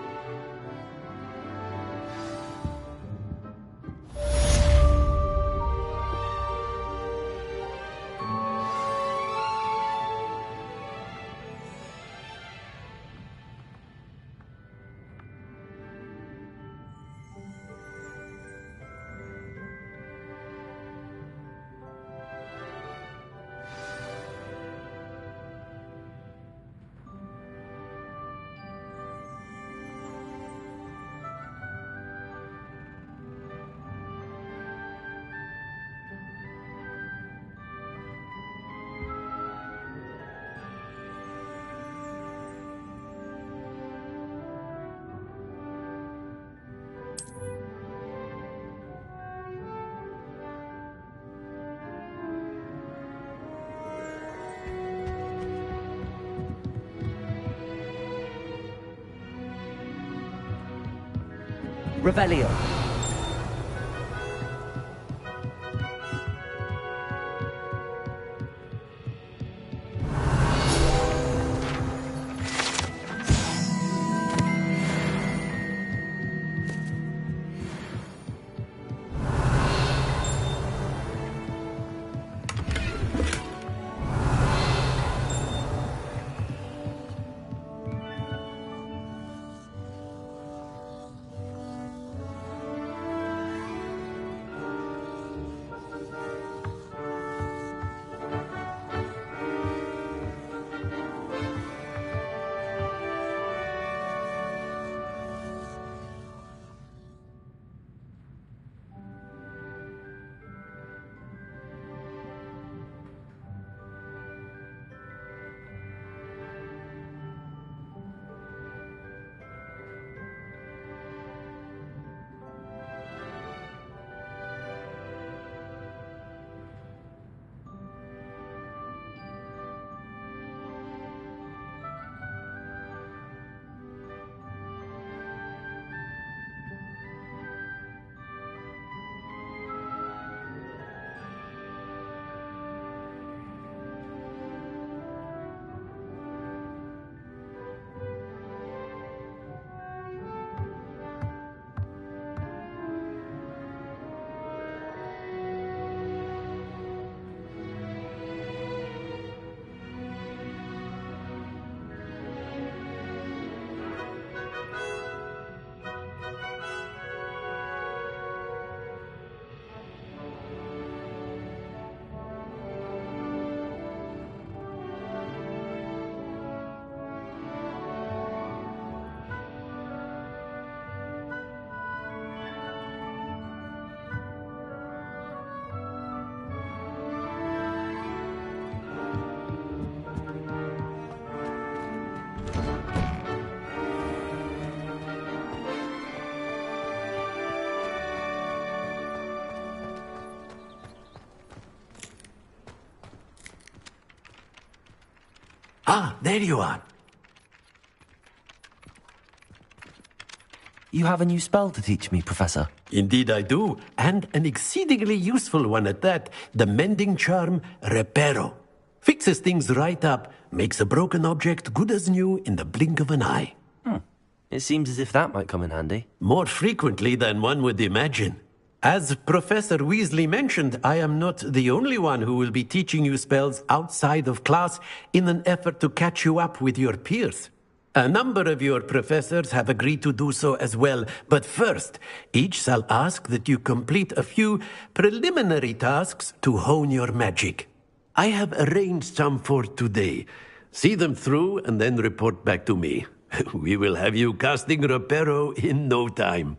[SPEAKER 1] Revelio.
[SPEAKER 23] Ah, there you are.
[SPEAKER 1] You have a new spell to teach me, Professor.
[SPEAKER 23] Indeed I do, and an exceedingly useful one at that. The mending charm, Reparo. Fixes things right up, makes a broken object good as new in the blink of an eye.
[SPEAKER 1] It seems as if that might come in handy.
[SPEAKER 23] More frequently than one would imagine. As Professor Weasley mentioned, I am not the only one who will be teaching you spells outside of class in an effort to catch you up with your peers. A number of your professors have agreed to do so as well, but first, each shall ask that you complete a few preliminary tasks to hone your magic. I have arranged some for today. See them through and then report back to me. We will have you casting Reparo in no time.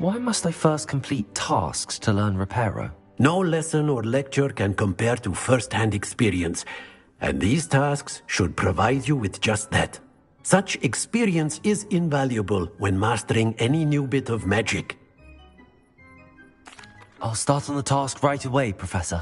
[SPEAKER 1] Why must I first complete tasks to learn Reparo?
[SPEAKER 23] No lesson or lecture can compare to first-hand experience, and these tasks should provide you with just that. Such experience is invaluable when mastering any new bit of magic.
[SPEAKER 1] I'll start on the task right away, Professor.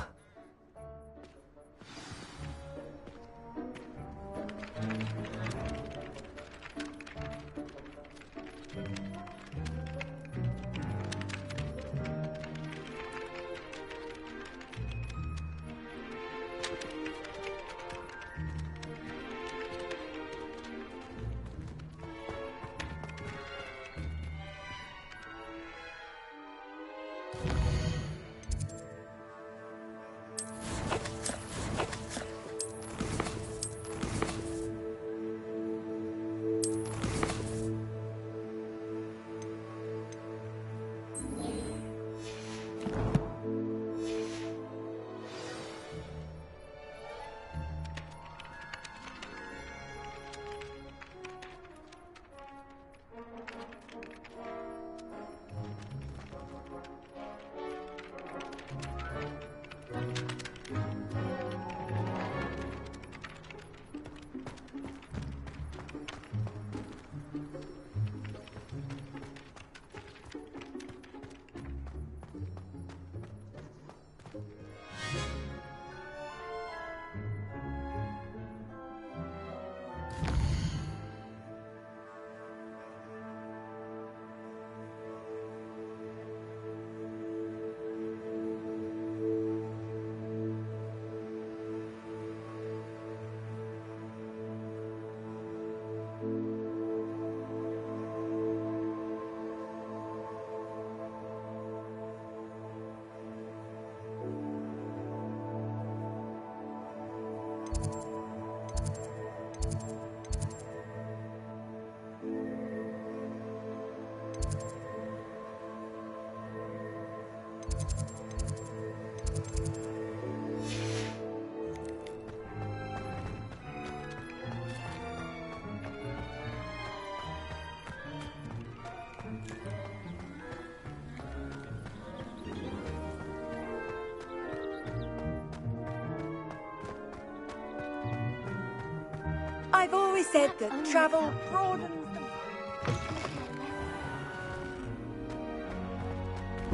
[SPEAKER 16] I've always said that travel broadens the...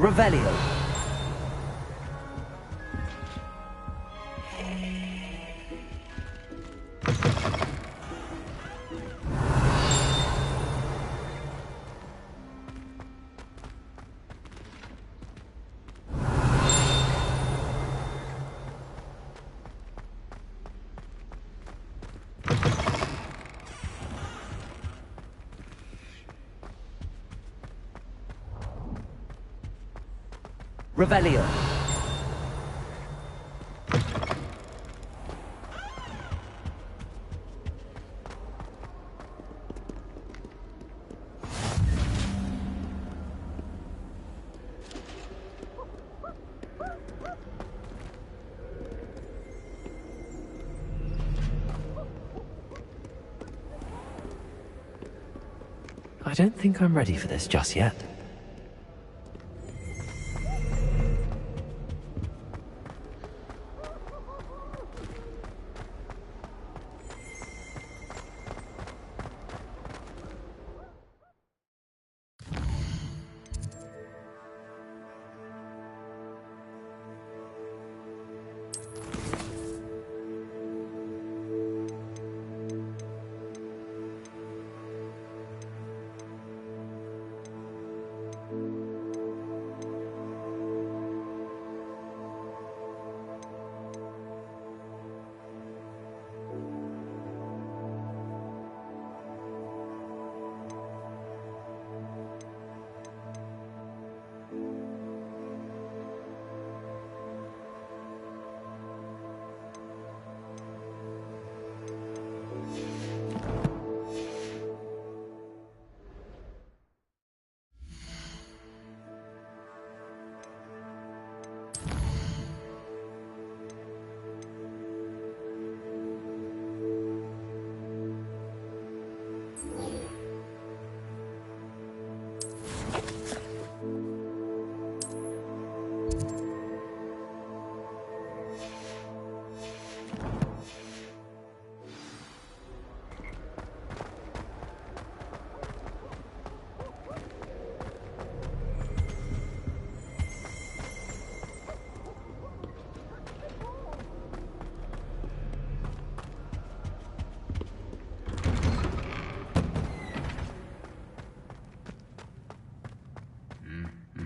[SPEAKER 1] Revelio. Revelio. I don't think I'm ready for this just yet.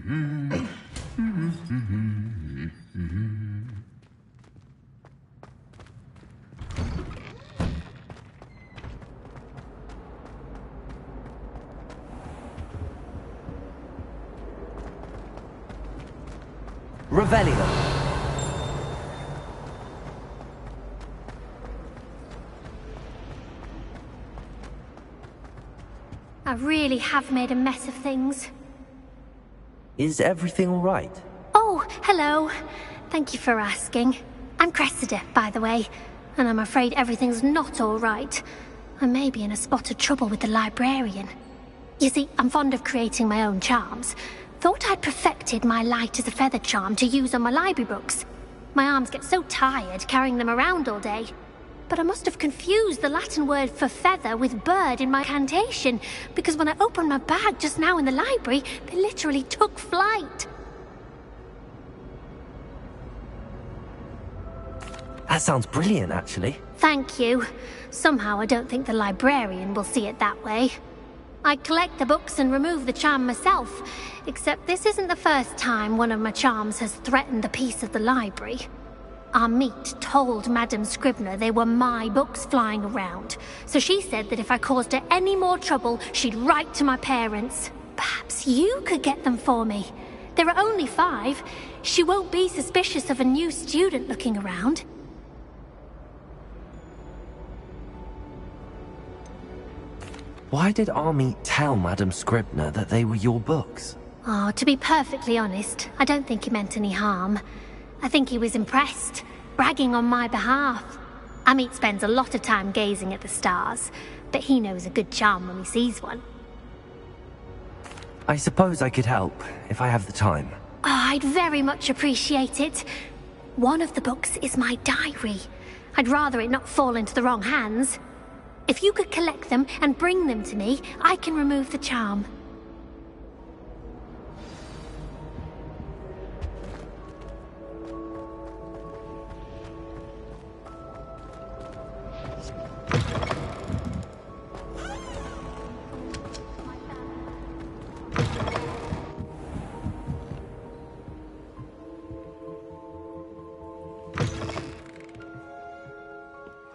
[SPEAKER 1] Revelio.
[SPEAKER 22] I really have made a mess of things.
[SPEAKER 1] Is everything all right?
[SPEAKER 22] Oh, hello. Thank you for asking. I'm Cressida, by the way, and I'm afraid everything's not all right. I may be in a spot of trouble with the librarian. You see, I'm fond of creating my own charms. Thought I'd perfected my light as a feather charm to use on my library books. My arms get so tired carrying them around all day. But I must have confused the Latin word for feather with bird in my incantation, because when I opened my bag just now in the library, they literally took flight.
[SPEAKER 1] That sounds brilliant, actually.
[SPEAKER 22] Thank you. Somehow I don't think the librarian will see it that way. I collect the books and remove the charm myself, except this isn't the first time one of my charms has threatened the peace of the library. Amit told Madame Scribner they were my books flying around, so she said that if I caused her any more trouble, she'd write to my parents. Perhaps you could get them for me. There are only 5. She won't be suspicious of a new student looking around.
[SPEAKER 1] Why did Army tell Madame Scribner that they were your books?
[SPEAKER 22] Oh, to be perfectly honest, I don't think he meant any harm. I think he was impressed, bragging on my behalf. Amit spends a lot of time gazing at the stars, but he knows a good charm when he sees one.
[SPEAKER 1] I suppose I could help, if I have the time.
[SPEAKER 22] Oh, I'd very much appreciate it. One of the books is my diary. I'd rather it not fall into the wrong hands. If you could collect them and bring them to me, I can remove the charm.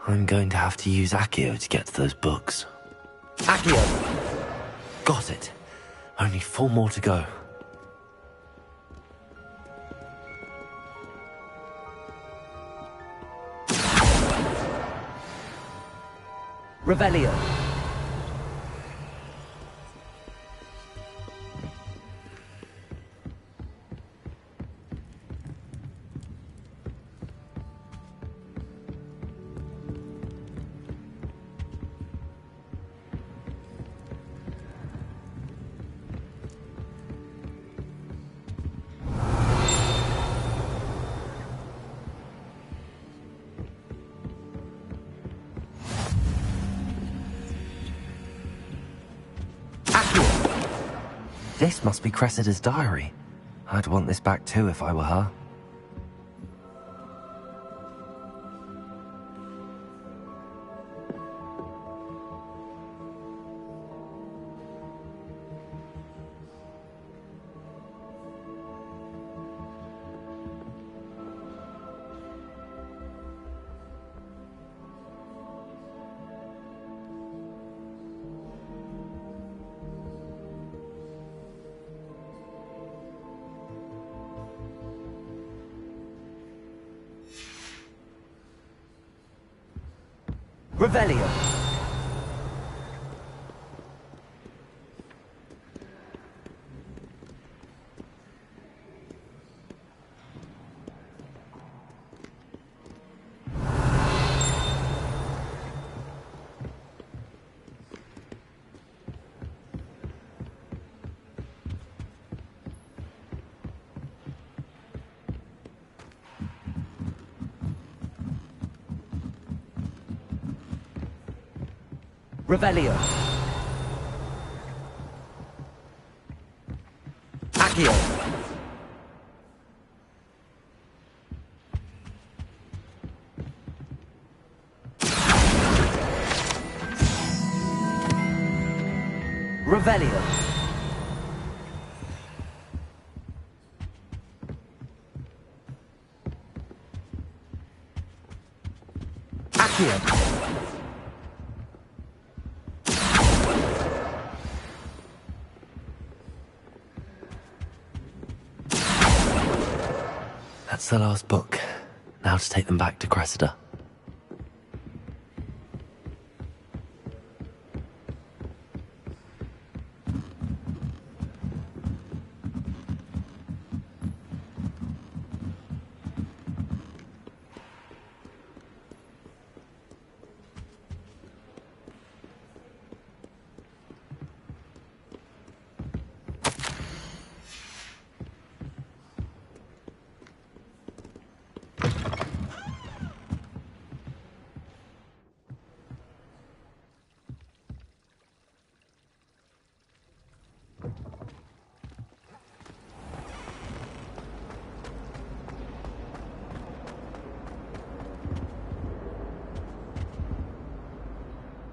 [SPEAKER 1] I'm going to have to use Accio to get to those books.
[SPEAKER 17] Accio!
[SPEAKER 1] Got it. Only 4 more to go.
[SPEAKER 17] Revelio.
[SPEAKER 1] This must be Cressida's diary. I'd want this back too if I were her.
[SPEAKER 17] Revelio. Revelio. Accio. Revelio.
[SPEAKER 1] Accio. That's the last book. Now to take them back to Cressida.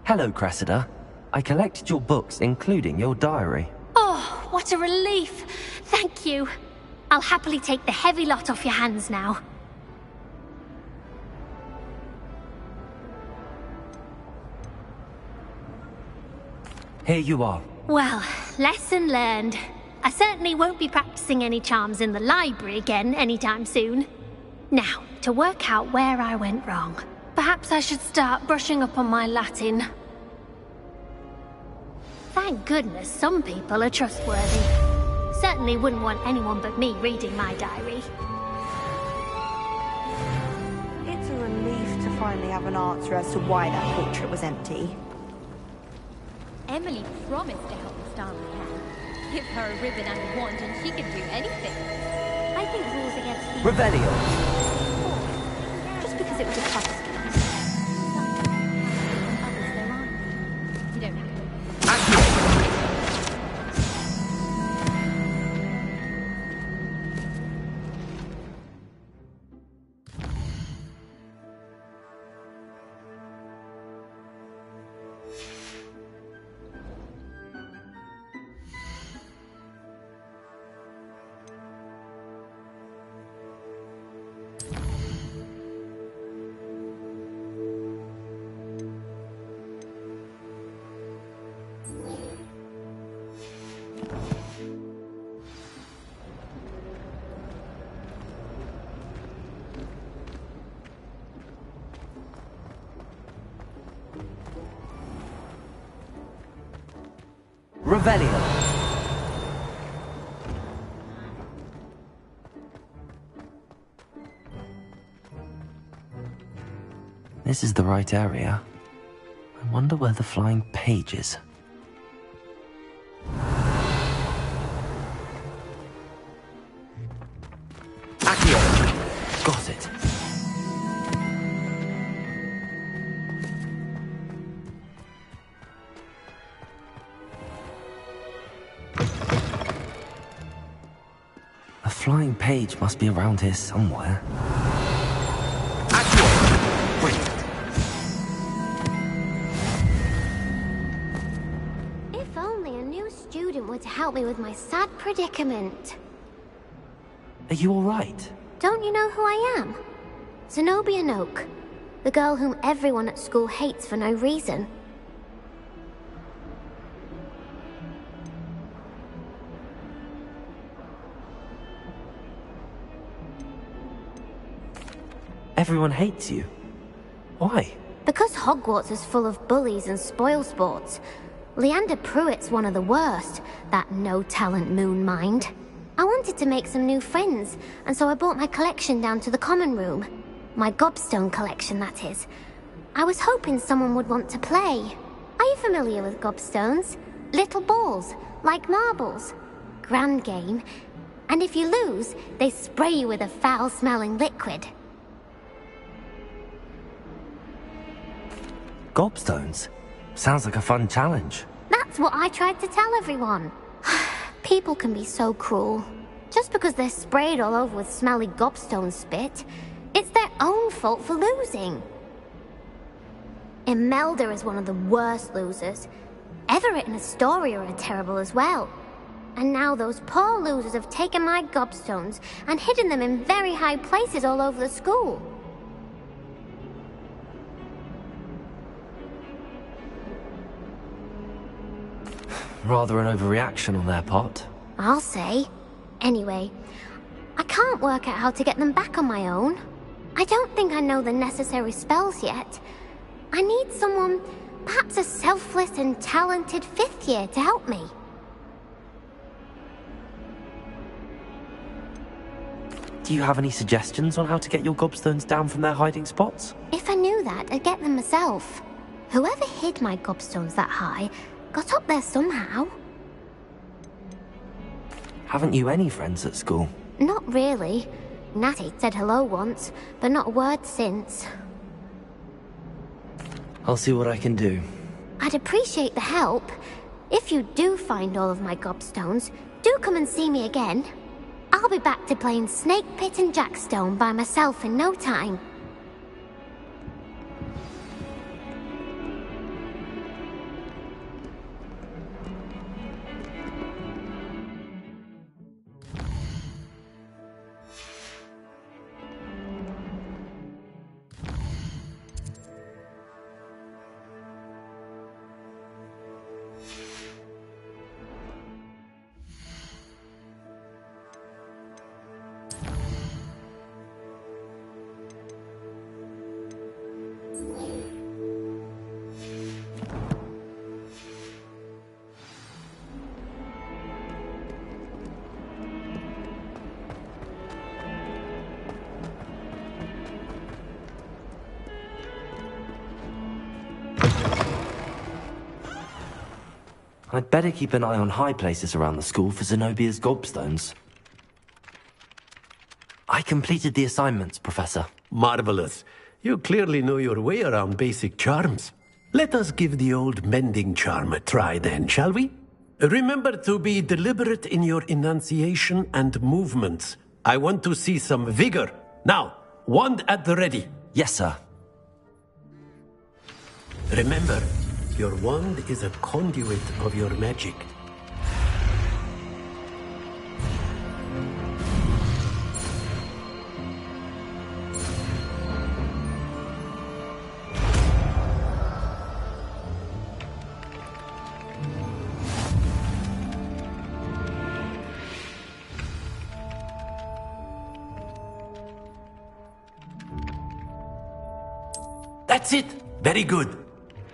[SPEAKER 1] Hello, Cressida. I collected your books, including your diary.
[SPEAKER 22] Oh, what a relief. Thank you. I'll happily take the heavy lot off your hands now.
[SPEAKER 1] Here you are.
[SPEAKER 22] Well, lesson learned. I certainly won't be practicing any charms in the library again anytime soon. Now, to work out where I went wrong. Perhaps I should start brushing up on my Latin. Thank goodness some people are trustworthy. Certainly wouldn't want anyone but me reading my diary.
[SPEAKER 14] It's a relief to finally have an answer as to why that portrait was empty.
[SPEAKER 13] Emily promised to help us down the can. Give her a ribbon and a wand and she can do anything.
[SPEAKER 22] I think rules against the...
[SPEAKER 1] Revelio.
[SPEAKER 13] Just because it was a puzzle. You don't know.
[SPEAKER 1] Revelio. This is the right area. I wonder where the flying page is. Accio. Got it. The flying page must be around here somewhere.
[SPEAKER 22] If only a new student were to help me with my sad predicament.
[SPEAKER 1] Are you all right?
[SPEAKER 22] Don't you know who I am? Zenobia Noak, the girl whom everyone at school hates for no reason.
[SPEAKER 1] Everyone hates you. Why?
[SPEAKER 22] Because Hogwarts is full of bullies and spoilsports. Leander Pruitt's one of the worst, that no-talent moon mind. I wanted to make some new friends, and so I brought my collection down to the common room. My gobstone collection, that is. I was hoping someone would want to play. Are you familiar with gobstones? Little balls, like marbles. Grand game. And if you lose, they spray you with a foul-smelling liquid.
[SPEAKER 1] Gobstones? Sounds like a fun challenge.
[SPEAKER 22] That's what I tried to tell everyone. People can be so cruel. Just because they're sprayed all over with smelly gobstone spit, it's their own fault for losing. Imelda is one of the worst losers. Everett and Astoria are terrible as well. And now those poor losers have taken my gobstones and hidden them in very high places all over the school.
[SPEAKER 1] Rather an overreaction on their part.
[SPEAKER 22] I'll say. Anyway, I can't work out how to get them back on my own. I don't think I know the necessary spells yet. I need someone, perhaps a selfless and talented 5th year to help me.
[SPEAKER 1] Do you have any suggestions on how to get your gobstones down from their hiding spots?
[SPEAKER 22] If I knew that, I'd get them myself. Whoever hid my gobstones that high got up there somehow.
[SPEAKER 1] Haven't you any friends at school?
[SPEAKER 22] Not really. Natty said hello once, but not a word since.
[SPEAKER 1] I'll see what I can do.
[SPEAKER 22] I'd appreciate the help. If you do find all of my gobstones, do come and see me again. I'll be back to playing Snake Pit and Jackstone by myself in no time.
[SPEAKER 1] I'd better keep an eye on high places around the school for Zenobia's gobstones. I completed the assignments, Professor.
[SPEAKER 23] Marvelous. You clearly know your way around basic charms. Let us give the old mending charm a try then, shall we? Remember to be deliberate in your enunciation and movements. I want to see some vigor. Now, wand at the ready.
[SPEAKER 1] Yes, sir.
[SPEAKER 23] Remember, your wand is a conduit of your magic. That's it! Very good.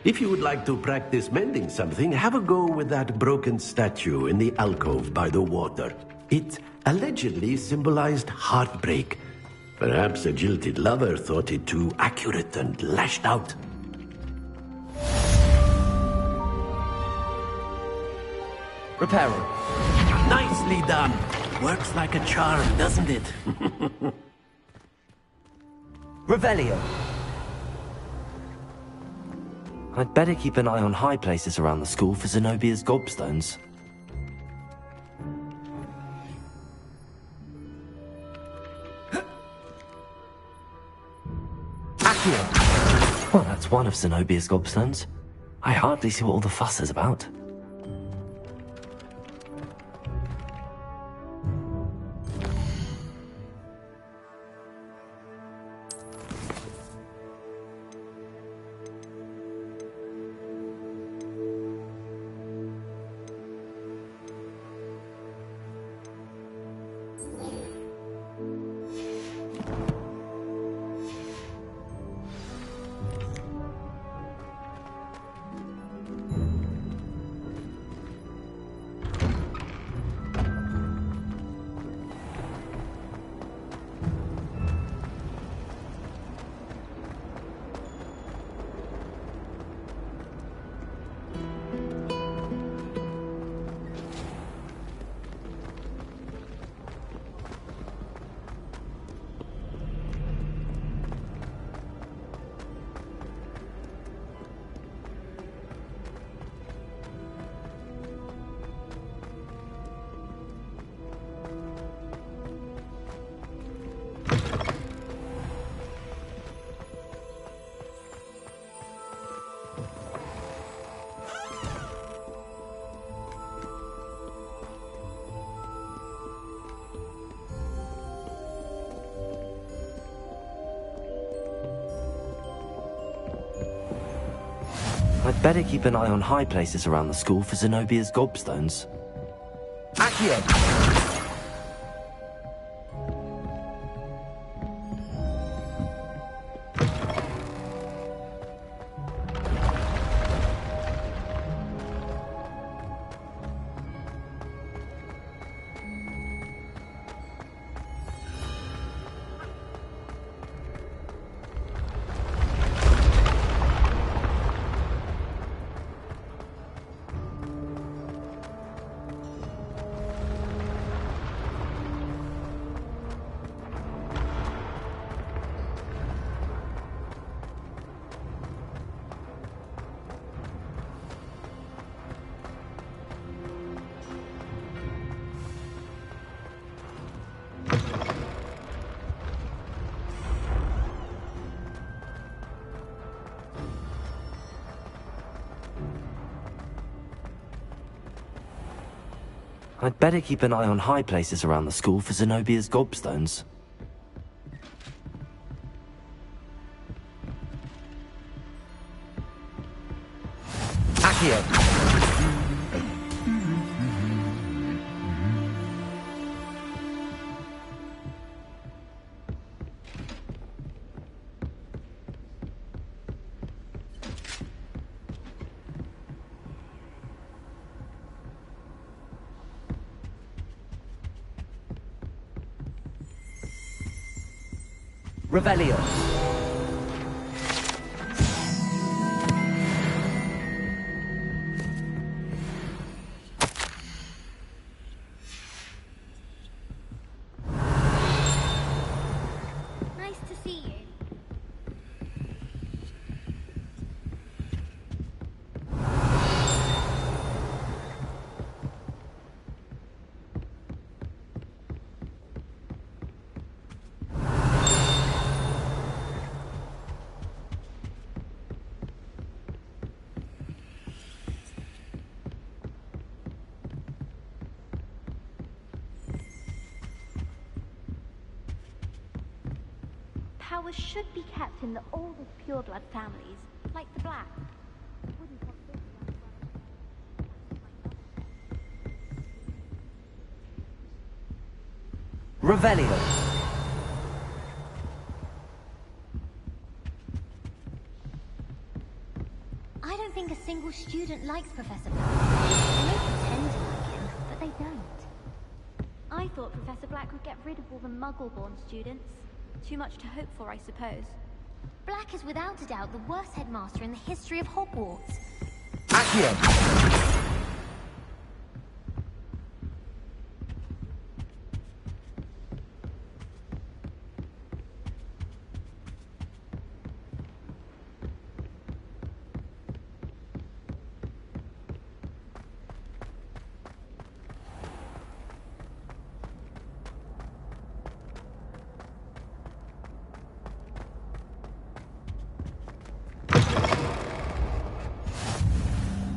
[SPEAKER 23] If you would like to practice mending something, have a go with that broken statue in the alcove by the water. It allegedly symbolized heartbreak. Perhaps a jilted lover thought it too accurate and lashed out.
[SPEAKER 1] Repairing.
[SPEAKER 23] Nicely done. Works like a charm, doesn't it?
[SPEAKER 1] Revelio. I'd better keep an eye on high places around the school for Zenobia's gobstones. Accio! Well, that's one of Zenobia's gobstones. I hardly see what all the fuss is about. I'd better keep an eye on high places around the school for Zenobia's gobstones.
[SPEAKER 17] Accio!
[SPEAKER 1] I'd better keep an eye on high places around the school for Zenobia's gobstones.
[SPEAKER 17] Accio! Revelio.
[SPEAKER 22] Nice to see you. Power should be kept in the oldest pureblood families, like the Black. Wouldn't want this one.
[SPEAKER 17] Revelio.
[SPEAKER 22] I don't think a single student likes Professor Black. They may pretend to like him, but they don't. I thought Professor Black would get rid of all the Muggle-born students. Too much to hope for, I suppose. Black is without a doubt the worst headmaster in the history of Hogwarts.
[SPEAKER 17] Accio!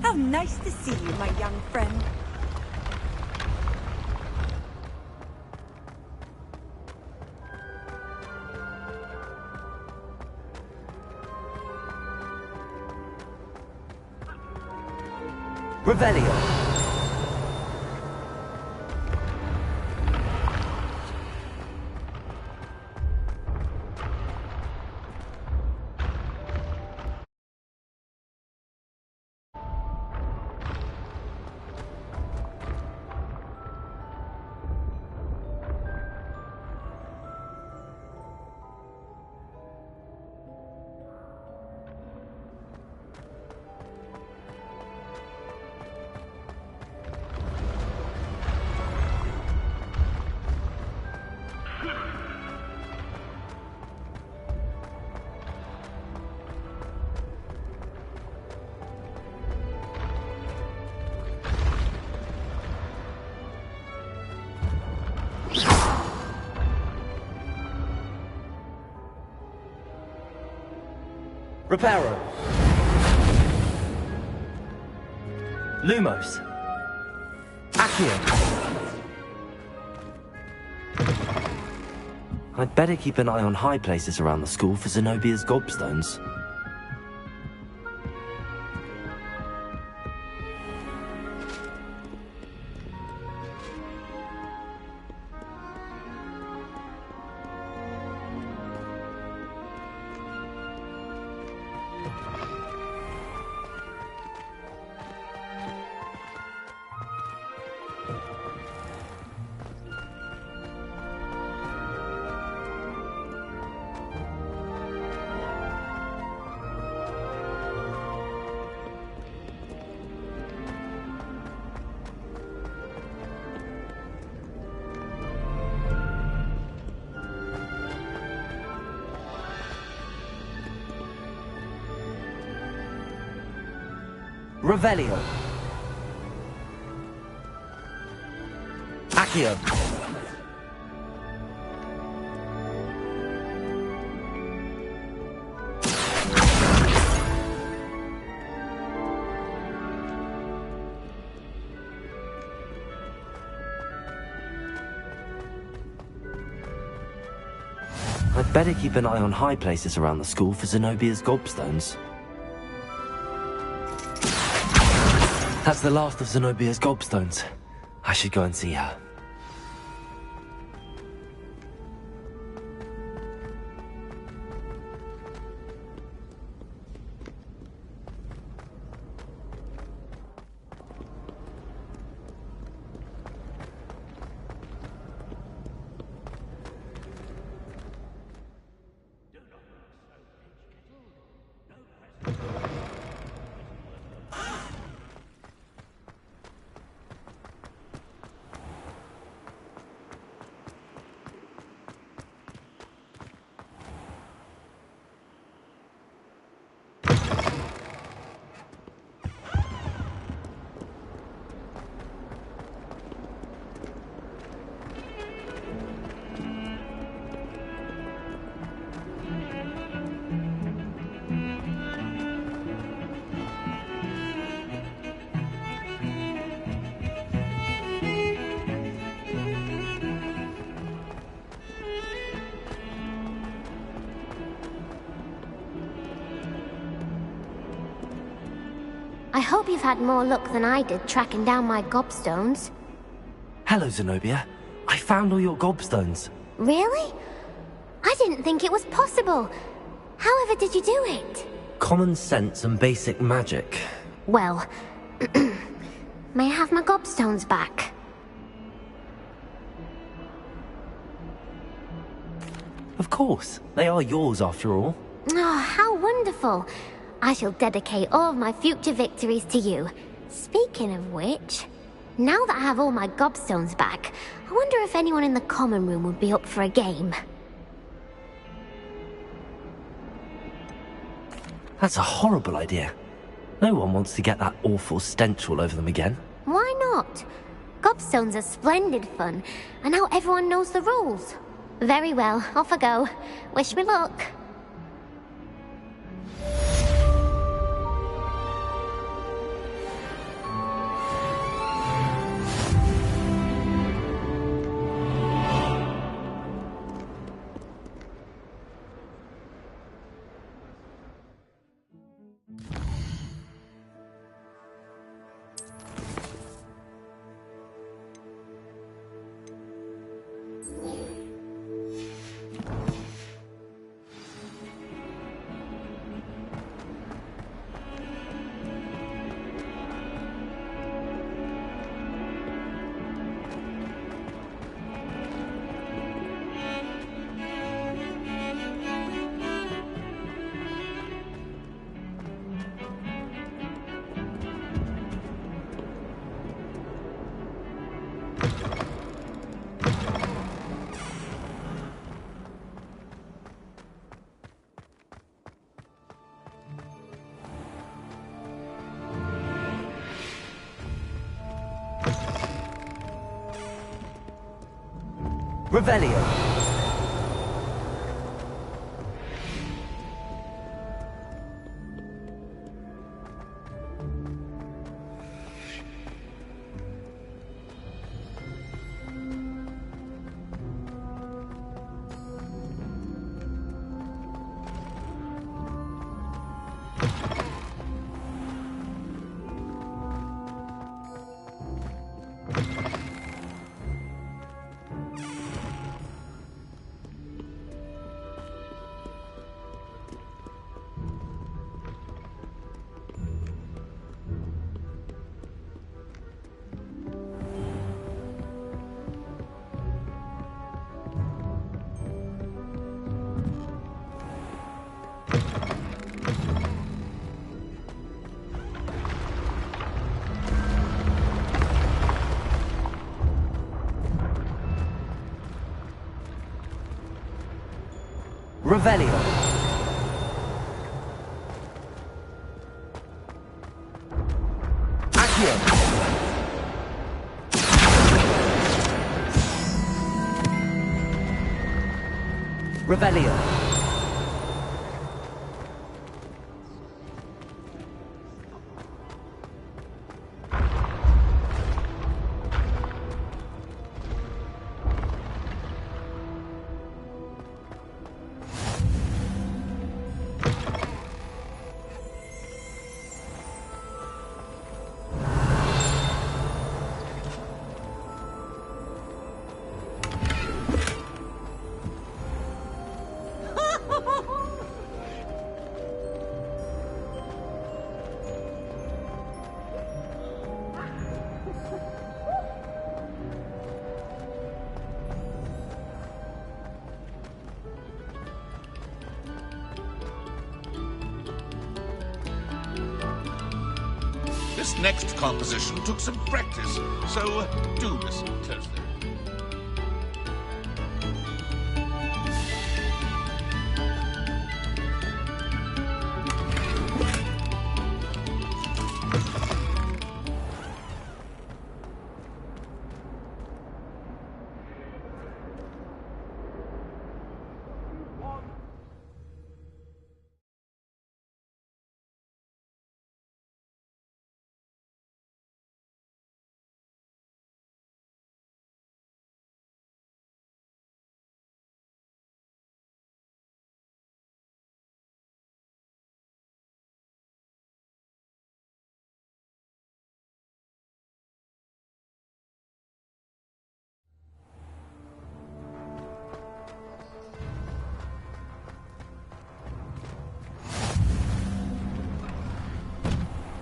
[SPEAKER 16] How nice to see you, my young friend.
[SPEAKER 17] Revelio.
[SPEAKER 1] Reparo. Lumos.
[SPEAKER 17] Accio.
[SPEAKER 1] I'd better keep an eye on high places around the school for Zenobia's gobstones. Revelio. Accio. I'd better keep an eye on high places around the school for Zenobia's gobstones. That's the last of Zenobia's gobstones. I should go and see her.
[SPEAKER 22] I hope you've had more luck than I did tracking down my gobstones.
[SPEAKER 1] Hello, Zenobia. I found all your gobstones.
[SPEAKER 22] Really? I didn't think it was possible. However did you do it?
[SPEAKER 1] Common sense and basic magic.
[SPEAKER 22] Well, may I have my gobstones back?
[SPEAKER 1] Of course. They are yours after all.
[SPEAKER 22] Oh, how wonderful. I shall dedicate all of my future victories to you. Speaking of which, now that I have all my gobstones back, I wonder if anyone in the common room would be up for a game.
[SPEAKER 1] That's a horrible idea. No one wants to get that awful stench all over them again.
[SPEAKER 22] Why not? Gobstones are splendid fun, and now everyone knows the rules. Very well, off I go. Wish me luck.
[SPEAKER 1] Revelio. Revelio. Revelio.
[SPEAKER 3] This next composition took some practice, so do listen closely.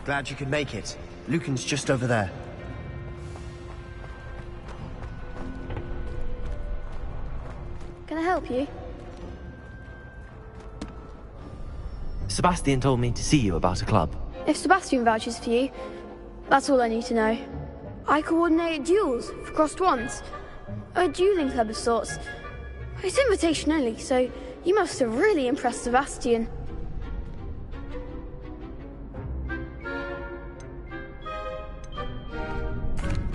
[SPEAKER 12] Glad you could make it. Lucan's just over there.
[SPEAKER 4] Can I help you?
[SPEAKER 1] Sebastian told me to see you about a club.
[SPEAKER 4] If Sebastian vouches for you, that's all I need to know. I coordinate duels for crossed ones. A dueling club of sorts. It's invitation only, so you must have really impressed Sebastian.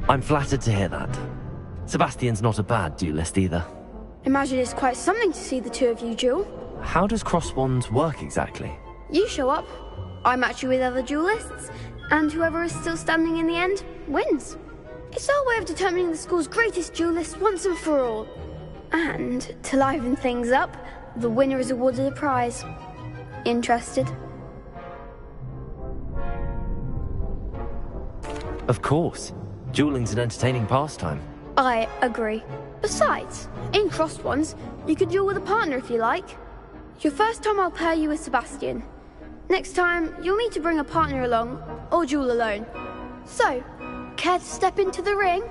[SPEAKER 1] I'm flattered to hear that. Sebastian's not a bad duelist either.
[SPEAKER 4] Imagine it's quite something to see the two of you duel.
[SPEAKER 1] How does cross wands work exactly?
[SPEAKER 4] You show up, I match you with other duelists, and whoever is still standing in the end wins. It's our way of determining the school's greatest duelist once and for all. And to liven things up, the winner is awarded a prize. Interested?
[SPEAKER 1] Of course. Dueling's an entertaining pastime.
[SPEAKER 4] I agree. Besides, in crossed ones, you could duel with a partner if you like. Your first time I'll pair you with Sebastian. Next time, you'll need to bring a partner along, or duel alone. So, care to step into the ring?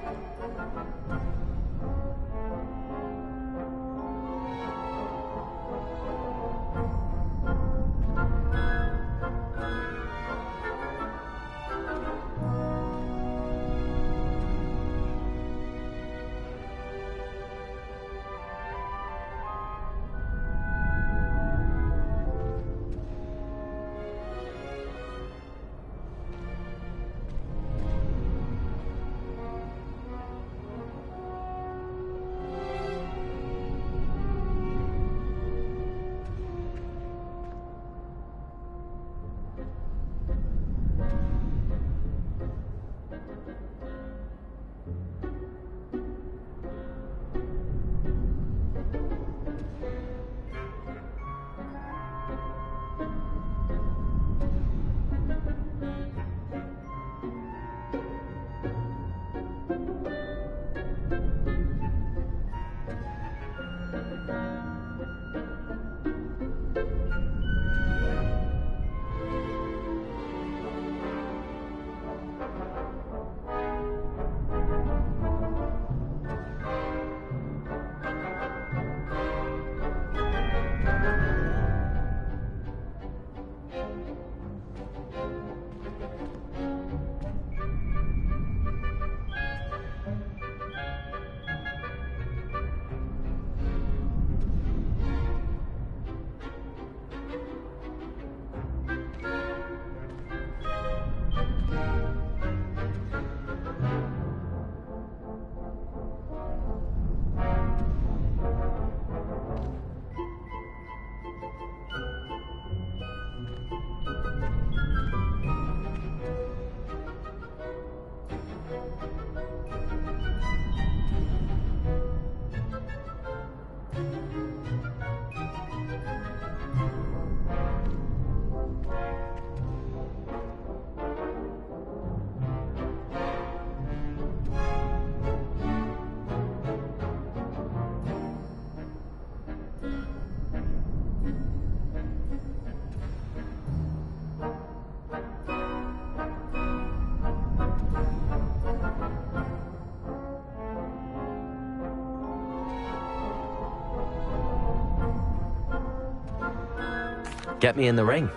[SPEAKER 1] Get me in the ring.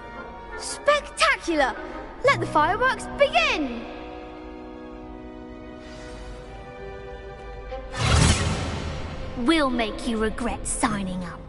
[SPEAKER 4] Spectacular! Let the fireworks begin!
[SPEAKER 22] We'll make you regret signing up.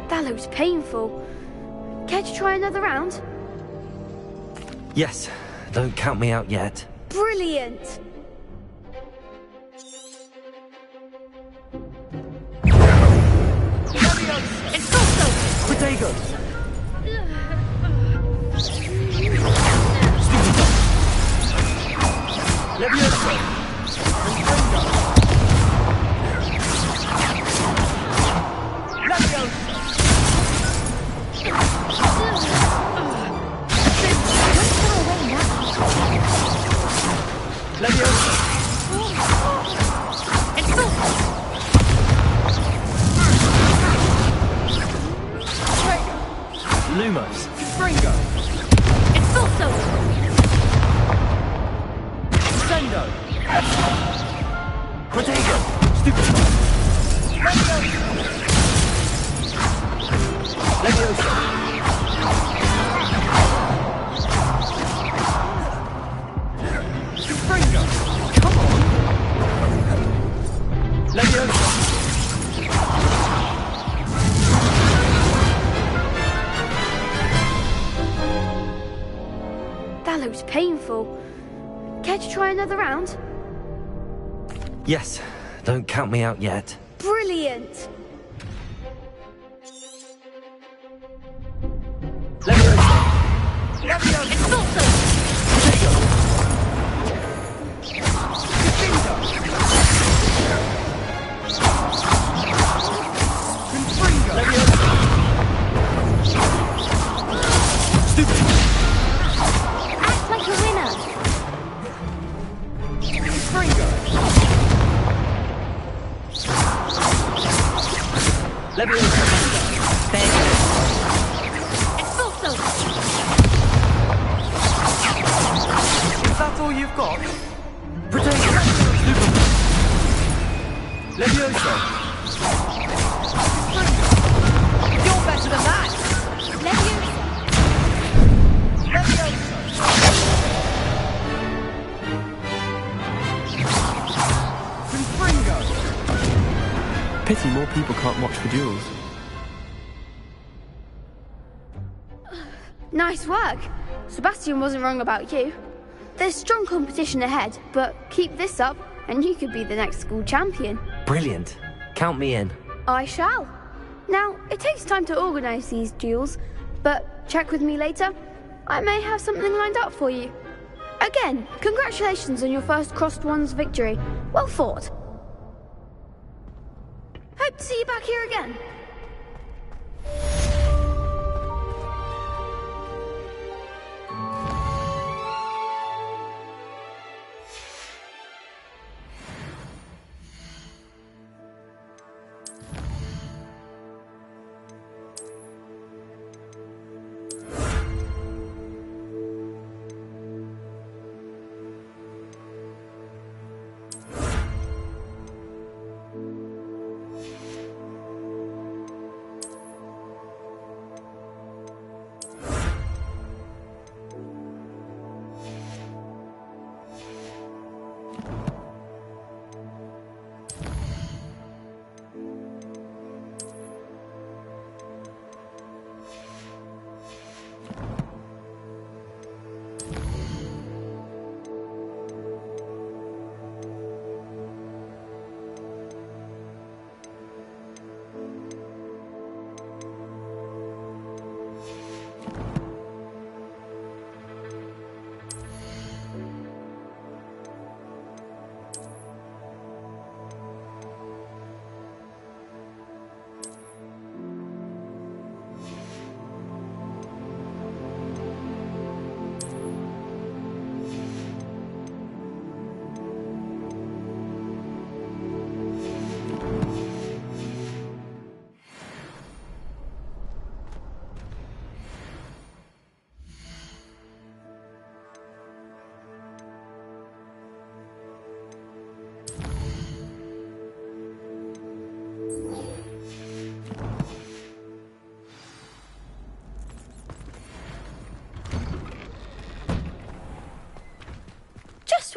[SPEAKER 4] That looks painful. Care to try another round?
[SPEAKER 1] Yes, don't count me out yet.
[SPEAKER 4] Brilliant!
[SPEAKER 1] Potatoes! Lumos.
[SPEAKER 5] Fringo.
[SPEAKER 22] Expulso.
[SPEAKER 5] Sendo.
[SPEAKER 1] Protego. Stupefy. Leviosa.
[SPEAKER 5] Fringo. Come on.
[SPEAKER 1] Leviosa.
[SPEAKER 4] That looks painful. Care to try another round?
[SPEAKER 1] Yes, don't count me out yet.
[SPEAKER 4] Brilliant!
[SPEAKER 22] Act like a winner. Expulso.
[SPEAKER 5] Is that all you've got?
[SPEAKER 1] Protego. Leviosa.
[SPEAKER 5] You're better than that!
[SPEAKER 21] Pity more people can't watch the duels.
[SPEAKER 4] Nice work. Sebastian wasn't wrong about you. There's strong competition ahead, but keep this up and you could be the next school champion.
[SPEAKER 1] Brilliant. Count me in.
[SPEAKER 4] I shall. Now, it takes time to organise these duels, but check with me later. I may have something lined up for you. Again, congratulations on your first Crossed Ones victory. Well fought. Hope to see you back here again.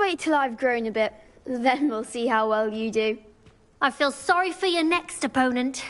[SPEAKER 4] wait till I've grown a bit. Then we'll see how well you do.
[SPEAKER 22] I feel sorry for your next opponent.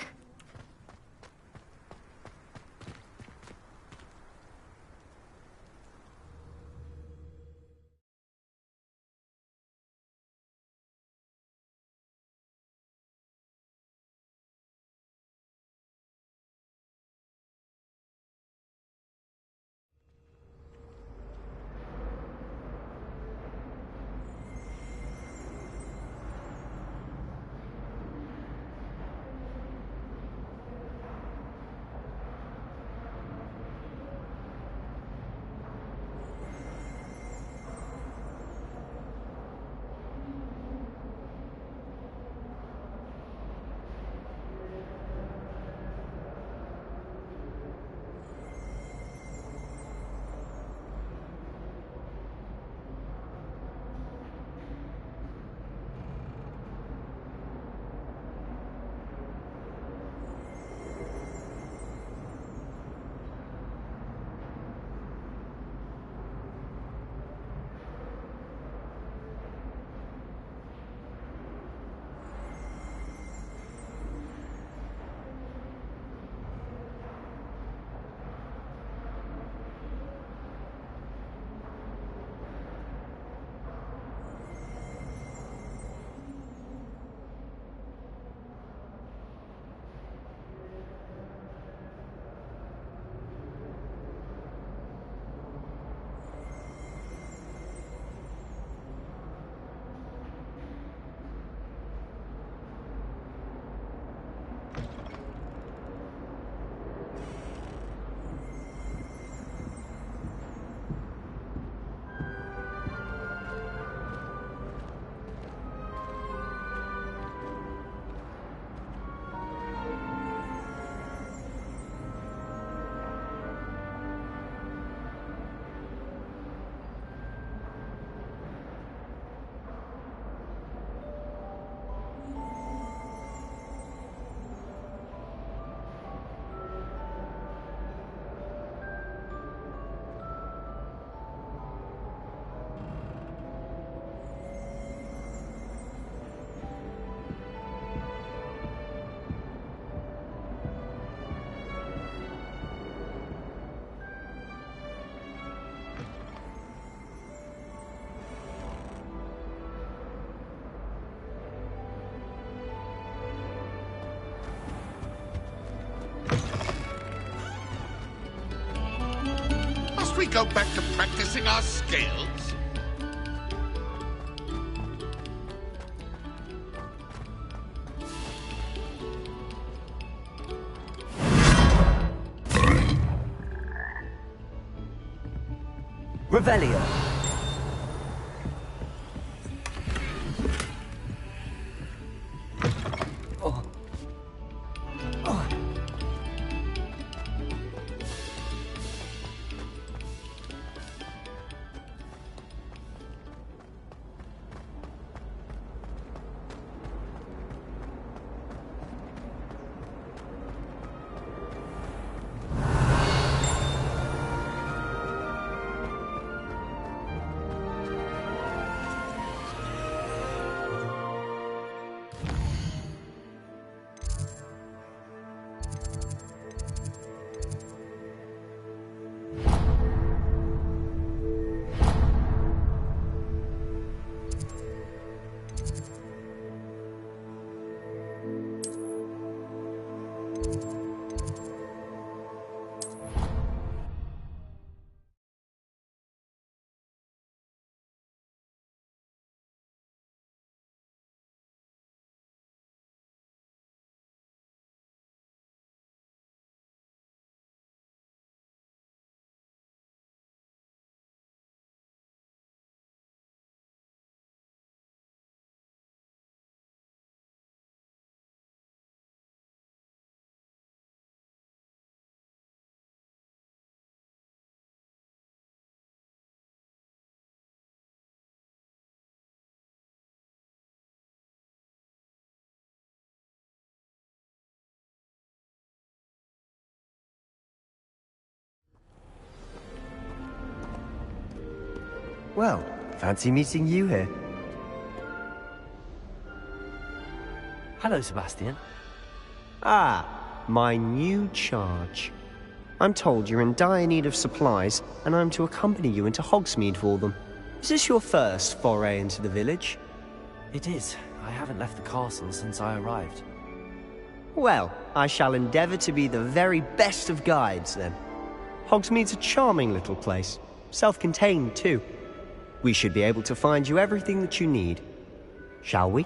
[SPEAKER 3] Must we go back to practicing our skills?
[SPEAKER 1] Revelio.
[SPEAKER 12] Well, Fancy meeting you here.
[SPEAKER 1] Hello, Sebastian.
[SPEAKER 12] Ah, my new charge. I'm told you're in dire need of supplies, and I'm to accompany you into Hogsmeade for them. Is this your first foray into the village?
[SPEAKER 1] It is. I haven't left the castle since I arrived.
[SPEAKER 12] Well, I shall endeavour to be the very best of guides, then. Hogsmeade's a charming little place. Self-contained, too. We should be able to find you everything that you need. Shall we?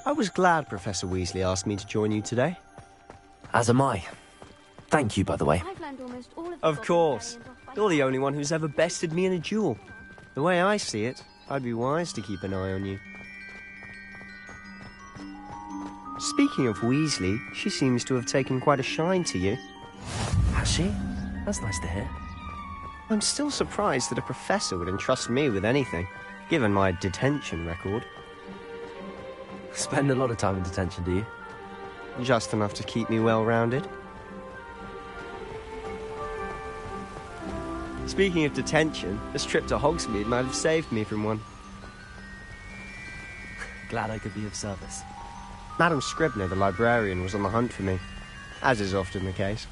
[SPEAKER 12] I was glad Professor Weasley asked me to join you today.
[SPEAKER 1] As am I. Thank you, by the way.
[SPEAKER 12] Of course. You're the only one who's ever bested me in a duel. The way I see it, I'd be wise to keep an eye on you. Speaking of Weasley, she seems to have taken quite a shine to you.
[SPEAKER 1] Has she? That's nice to hear.
[SPEAKER 12] I'm still surprised that a professor would entrust me with anything, given my detention record.
[SPEAKER 1] Spend a lot of time in detention, do you?
[SPEAKER 12] Just enough to keep me well-rounded. Speaking of detention, this trip to Hogsmeade might have saved me from one.
[SPEAKER 1] Glad I could be of service.
[SPEAKER 12] Madam Scribner, the librarian, was on the hunt for me, as is often the case.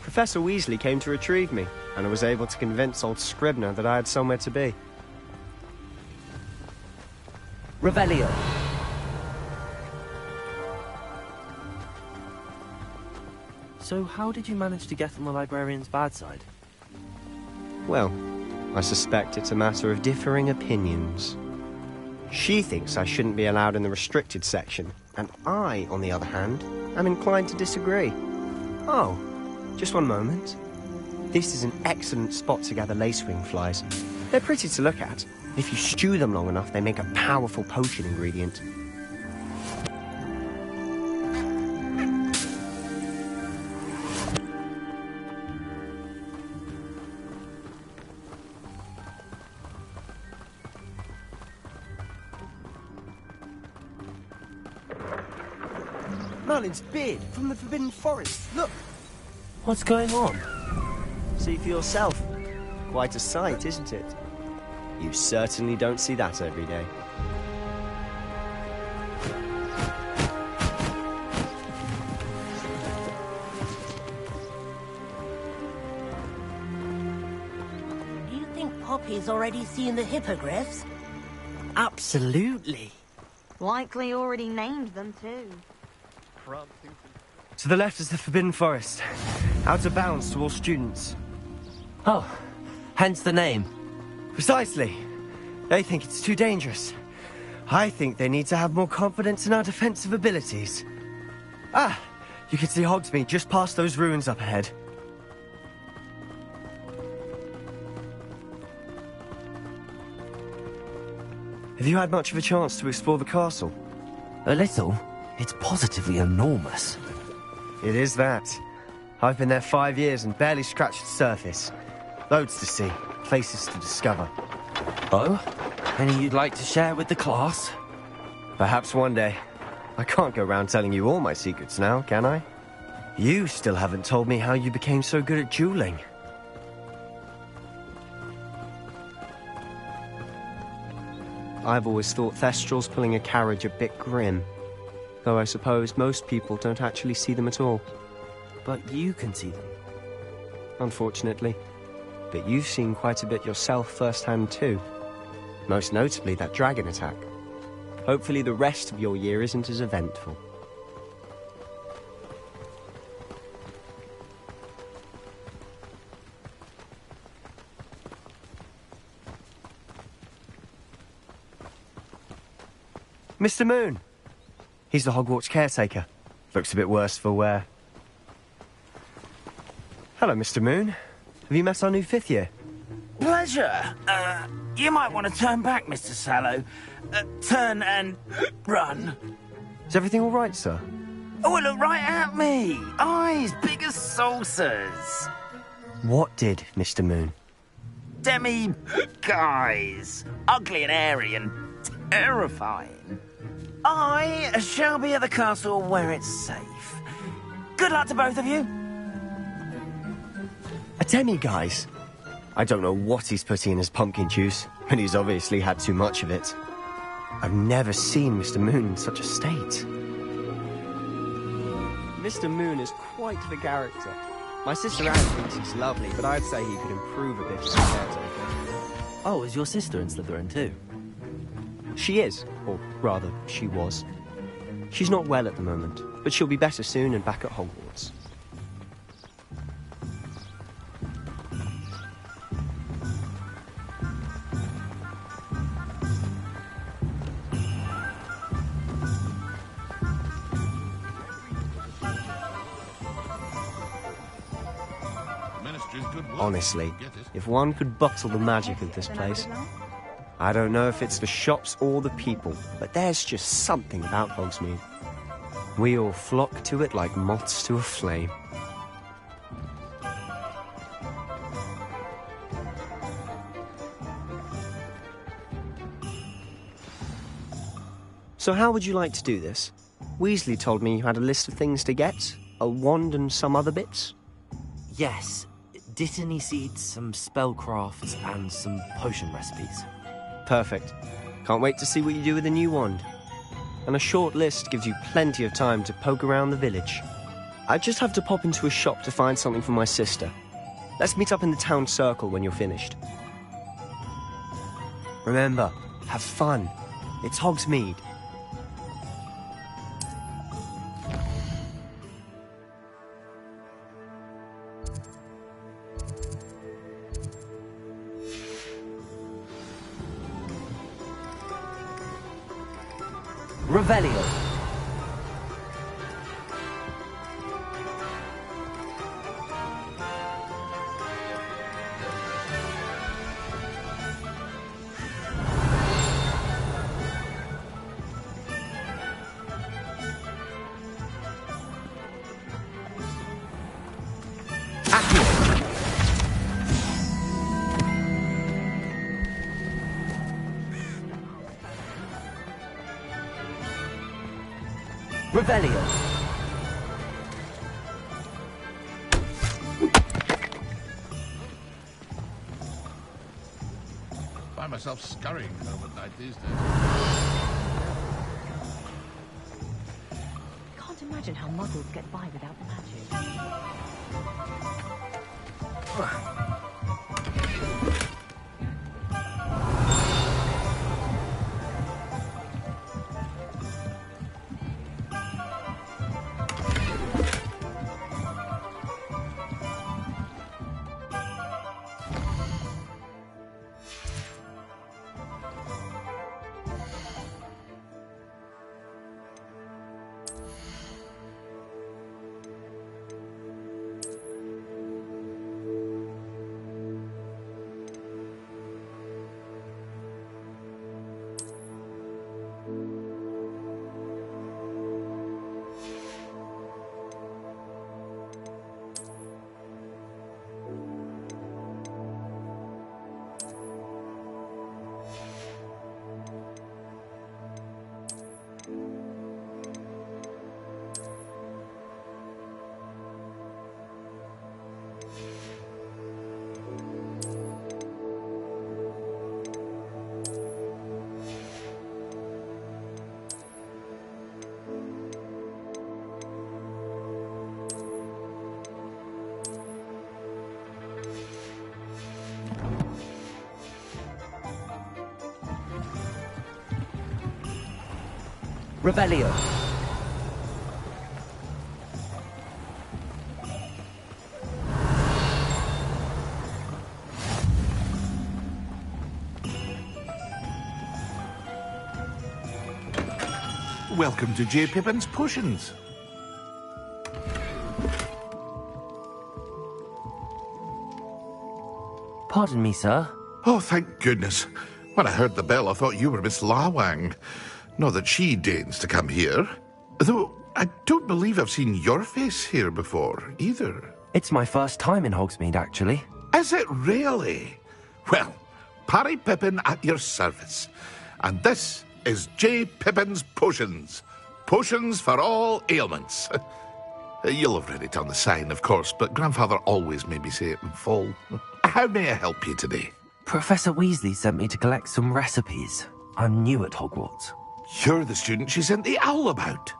[SPEAKER 12] Professor Weasley came to retrieve me, and I was able to convince old Scribner that I had somewhere to be.
[SPEAKER 1] Revelio. So how did you manage to get on the librarian's bad side?
[SPEAKER 12] Well, I suspect it's a matter of differing opinions. She thinks I shouldn't be allowed in the restricted section, and I, on the other hand, am inclined to disagree. Oh, just one moment. This is an excellent spot to gather lacewing flies. They're pretty to look at. If you stew them long enough, they make a powerful potion ingredient. Merlin's beard from the Forbidden Forest. Look!
[SPEAKER 1] What's going on?
[SPEAKER 12] See for yourself. Quite a sight, isn't it? You certainly don't see that every day.
[SPEAKER 19] Do you think Poppy's already seen the hippogriffs?
[SPEAKER 8] Absolutely.
[SPEAKER 14] Likely already named them too.
[SPEAKER 12] To the left is the Forbidden Forest. Out of bounds to all students.
[SPEAKER 1] Oh, hence the name.
[SPEAKER 12] Precisely. They think it's too dangerous. I think they need to have more confidence in our defensive abilities. Ah, you can see Hogsmeade just past those ruins up ahead. Have you had much of a chance to explore the castle?
[SPEAKER 1] A little. It's positively enormous.
[SPEAKER 12] It is that. I've been there 5 years and barely scratched the surface. Loads to see, places to discover.
[SPEAKER 1] Oh? Any you'd like to share with the class?
[SPEAKER 12] Perhaps one day. I can't go around telling you all my secrets now, can I? You still haven't told me how you became so good at dueling. I've always thought Thestrals pulling a carriage a bit grim. Though I suppose most people don't actually see them at all.
[SPEAKER 1] But you can see them.
[SPEAKER 12] Unfortunately. But you've seen quite a bit yourself firsthand too. Most notably that dragon attack. Hopefully the rest of your year isn't as eventful. Mr. Moon! He's the Hogwarts caretaker. Looks a bit worse for wear. Hello, Mr. Moon. Have you met our new 5th year?
[SPEAKER 8] Pleasure. You might want to turn back, Mr. Sallow. Turn and run.
[SPEAKER 12] Is everything all right, sir?
[SPEAKER 8] Oh, look right at me. Eyes big as saucers.
[SPEAKER 12] What did, Mr. Moon?
[SPEAKER 8] Guys. Ugly and airy and terrifying. I shall be at the castle where it's safe. Good luck to both of you.
[SPEAKER 12] A demi-guise? I don't know what he's putting in his pumpkin juice, but he's obviously had too much of it. I've never seen Mr. Moon in such a state. Mr. Moon is quite the character. My sister Anne thinks he's lovely, but I'd say he could improve a bit as a caretaker.
[SPEAKER 1] Oh, is your sister in Slytherin too?
[SPEAKER 12] She is, or rather, she was. She's not well at the moment, but she'll be better soon and back at Hogwarts. Honestly, if one could bottle the magic of this place. I don't know if it's the shops or the people, but there's just something about Hogsmeade. We all flock to it like moths to a flame. So how would you like to do this? Weasley told me you had a list of things to get, a wand and some other bits.
[SPEAKER 1] Yes. Dittany seeds, some spellcrafts, and some potion recipes.
[SPEAKER 12] Perfect. Can't wait to see what you do with the new wand. And a short list gives you plenty of time to poke around the village. I just have to pop into a shop to find something for my sister. Let's meet up in the town circle when you're finished. Remember, have fun. It's Hogsmeade.
[SPEAKER 1] Revelio. Revelio.
[SPEAKER 3] Find myself scurrying home at night these days.
[SPEAKER 6] Can't imagine how muggles get by without magic.
[SPEAKER 1] Rebellion.
[SPEAKER 3] Welcome to J. Pippin's Potions.
[SPEAKER 1] Pardon me, sir.
[SPEAKER 3] Oh, thank goodness. When I heard the bell, I thought you were Miss Lawang. Not that she deigns to come here. Though, I don't believe I've seen your face here before, either.
[SPEAKER 1] It's my first time in Hogsmeade, actually.
[SPEAKER 3] Is it really? Well, Parry Pippin at your service. And this is J. Pippin's Potions. Potions for all ailments. You'll have read it on the sign, of course, but Grandfather always made me say it in full. How may I help you today?
[SPEAKER 1] Professor Weasley sent me to collect some recipes. I'm new at Hogwarts.
[SPEAKER 3] You're the student she sent the owl about.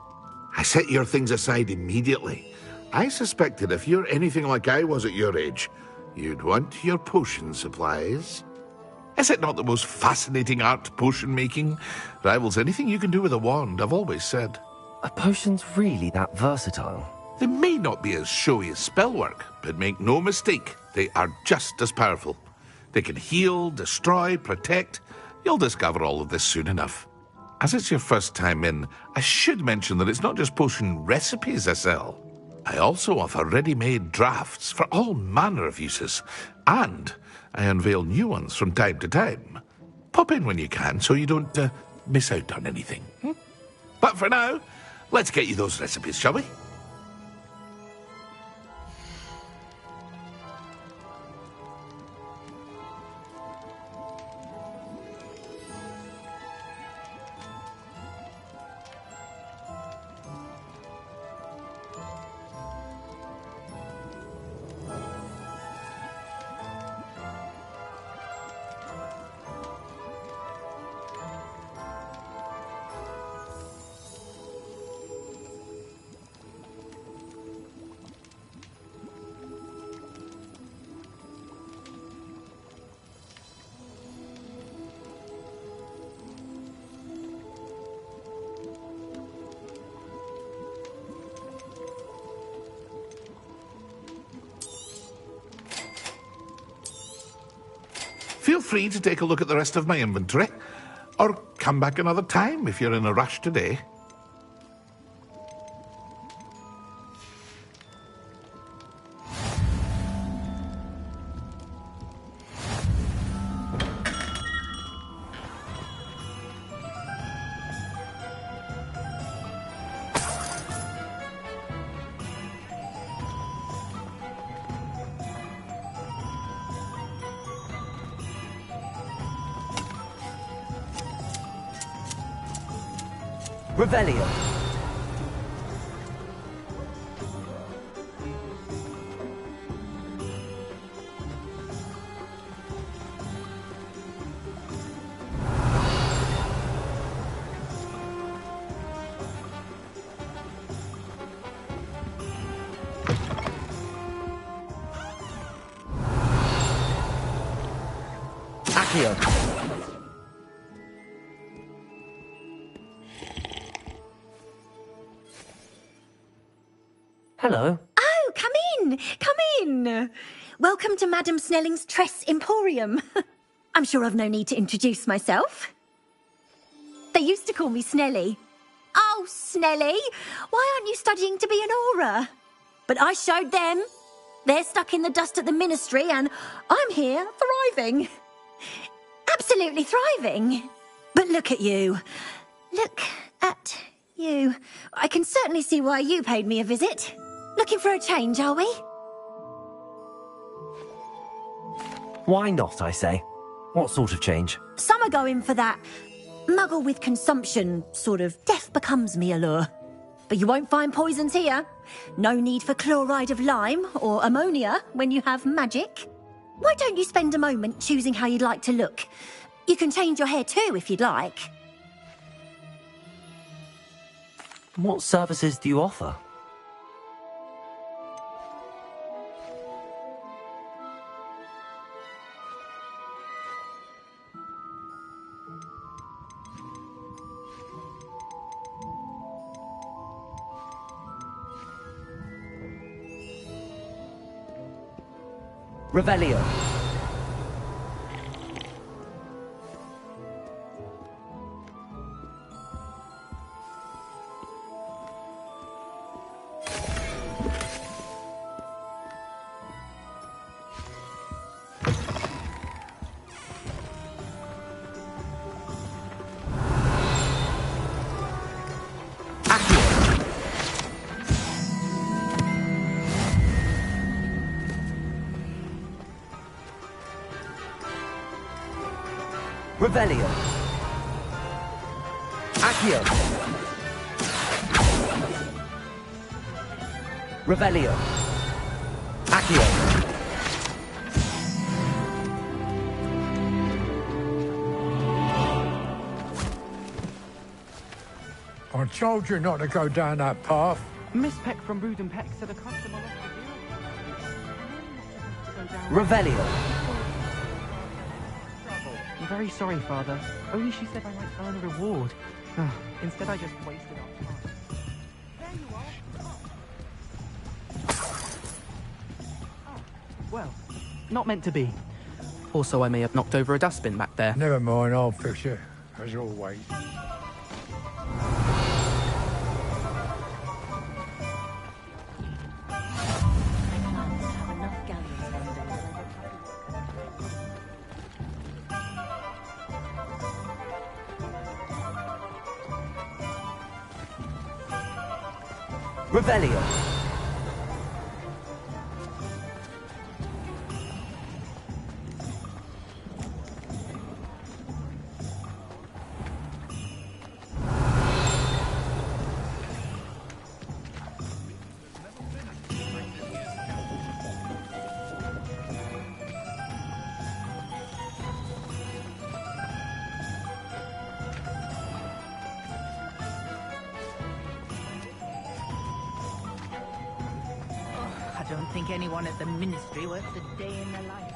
[SPEAKER 3] I set your things aside immediately. I suspected if you're anything like I was at your age, you'd want your potion supplies. Is it not the most fascinating art, potion making? Rivals anything you can do with a wand, I've always said.
[SPEAKER 1] Are potions really that versatile?
[SPEAKER 3] They may not be as showy as spellwork, but make no mistake, they are just as powerful. They can heal, destroy, protect. You'll discover all of this soon enough. As it's your first time in, I should mention that it's not just potion recipes I sell. I also offer ready-made drafts for all manner of uses, and I unveil new ones from time to time. Pop in when you can so you don't miss out on anything. But for now, let's get you those recipes, shall we? Feel free to take a look at the rest of my inventory, or come back another time if you're in a rush today.
[SPEAKER 1] Rebellion. Accio. Hello.
[SPEAKER 9] Oh, come in. Come in. Welcome to Madame Snelling's Tress Emporium. I'm sure I've no need to introduce myself. They used to call me Snelly. Oh, Snelly, why aren't you studying to be an aura? But I showed them. They're stuck in the dust at the ministry and I'm here thriving. Absolutely thriving. But look at you. Look at you. I can certainly see why you paid me a visit. Looking for a change, are we?
[SPEAKER 1] Why not, I say? What sort of change?
[SPEAKER 9] Some are going for that muggle with consumption, sort of death becomes me allure. But you won't find poisons here. No need for chloride of lime or ammonia when you have magic. Why don't you spend a moment choosing how you'd like to look? You can change your hair too if you'd like.
[SPEAKER 1] What services do you offer?
[SPEAKER 11] Revelio. Revelio. Accio. Revelio. Accio.
[SPEAKER 18] I told you not to go down that path.
[SPEAKER 2] Miss Peck from Brood and Peck said a customer lost the deal.
[SPEAKER 11] Revelio.
[SPEAKER 2] I'm very sorry, Father. Only she said I might earn a reward. Instead, I just wasted our time. There you are. Oh, well, not meant to be. Also, I may have knocked over a dustbin back there.
[SPEAKER 18] Never mind, I'll fix it, as always.
[SPEAKER 11] Revelio.
[SPEAKER 6] I don't think anyone at the Ministry works a day in their life.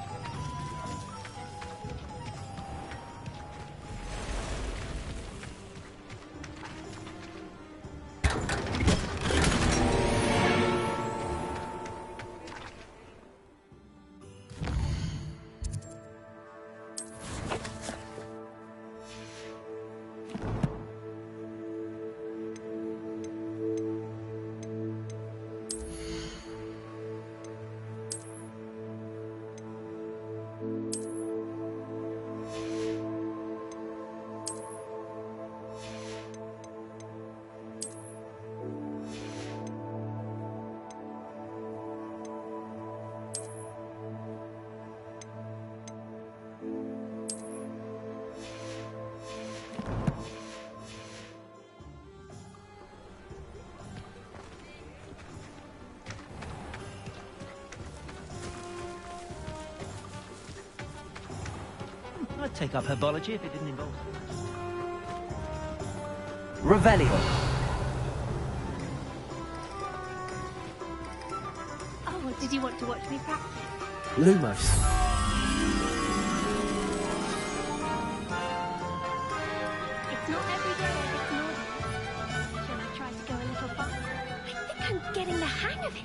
[SPEAKER 6] I'd take up herbology if it didn't involve...
[SPEAKER 11] Revelio.
[SPEAKER 22] Oh, did you want to watch me practice?
[SPEAKER 11] Lumos.
[SPEAKER 22] It's not every day I get an audience. Shall I try to go a little faster? I think I'm getting the hang of it.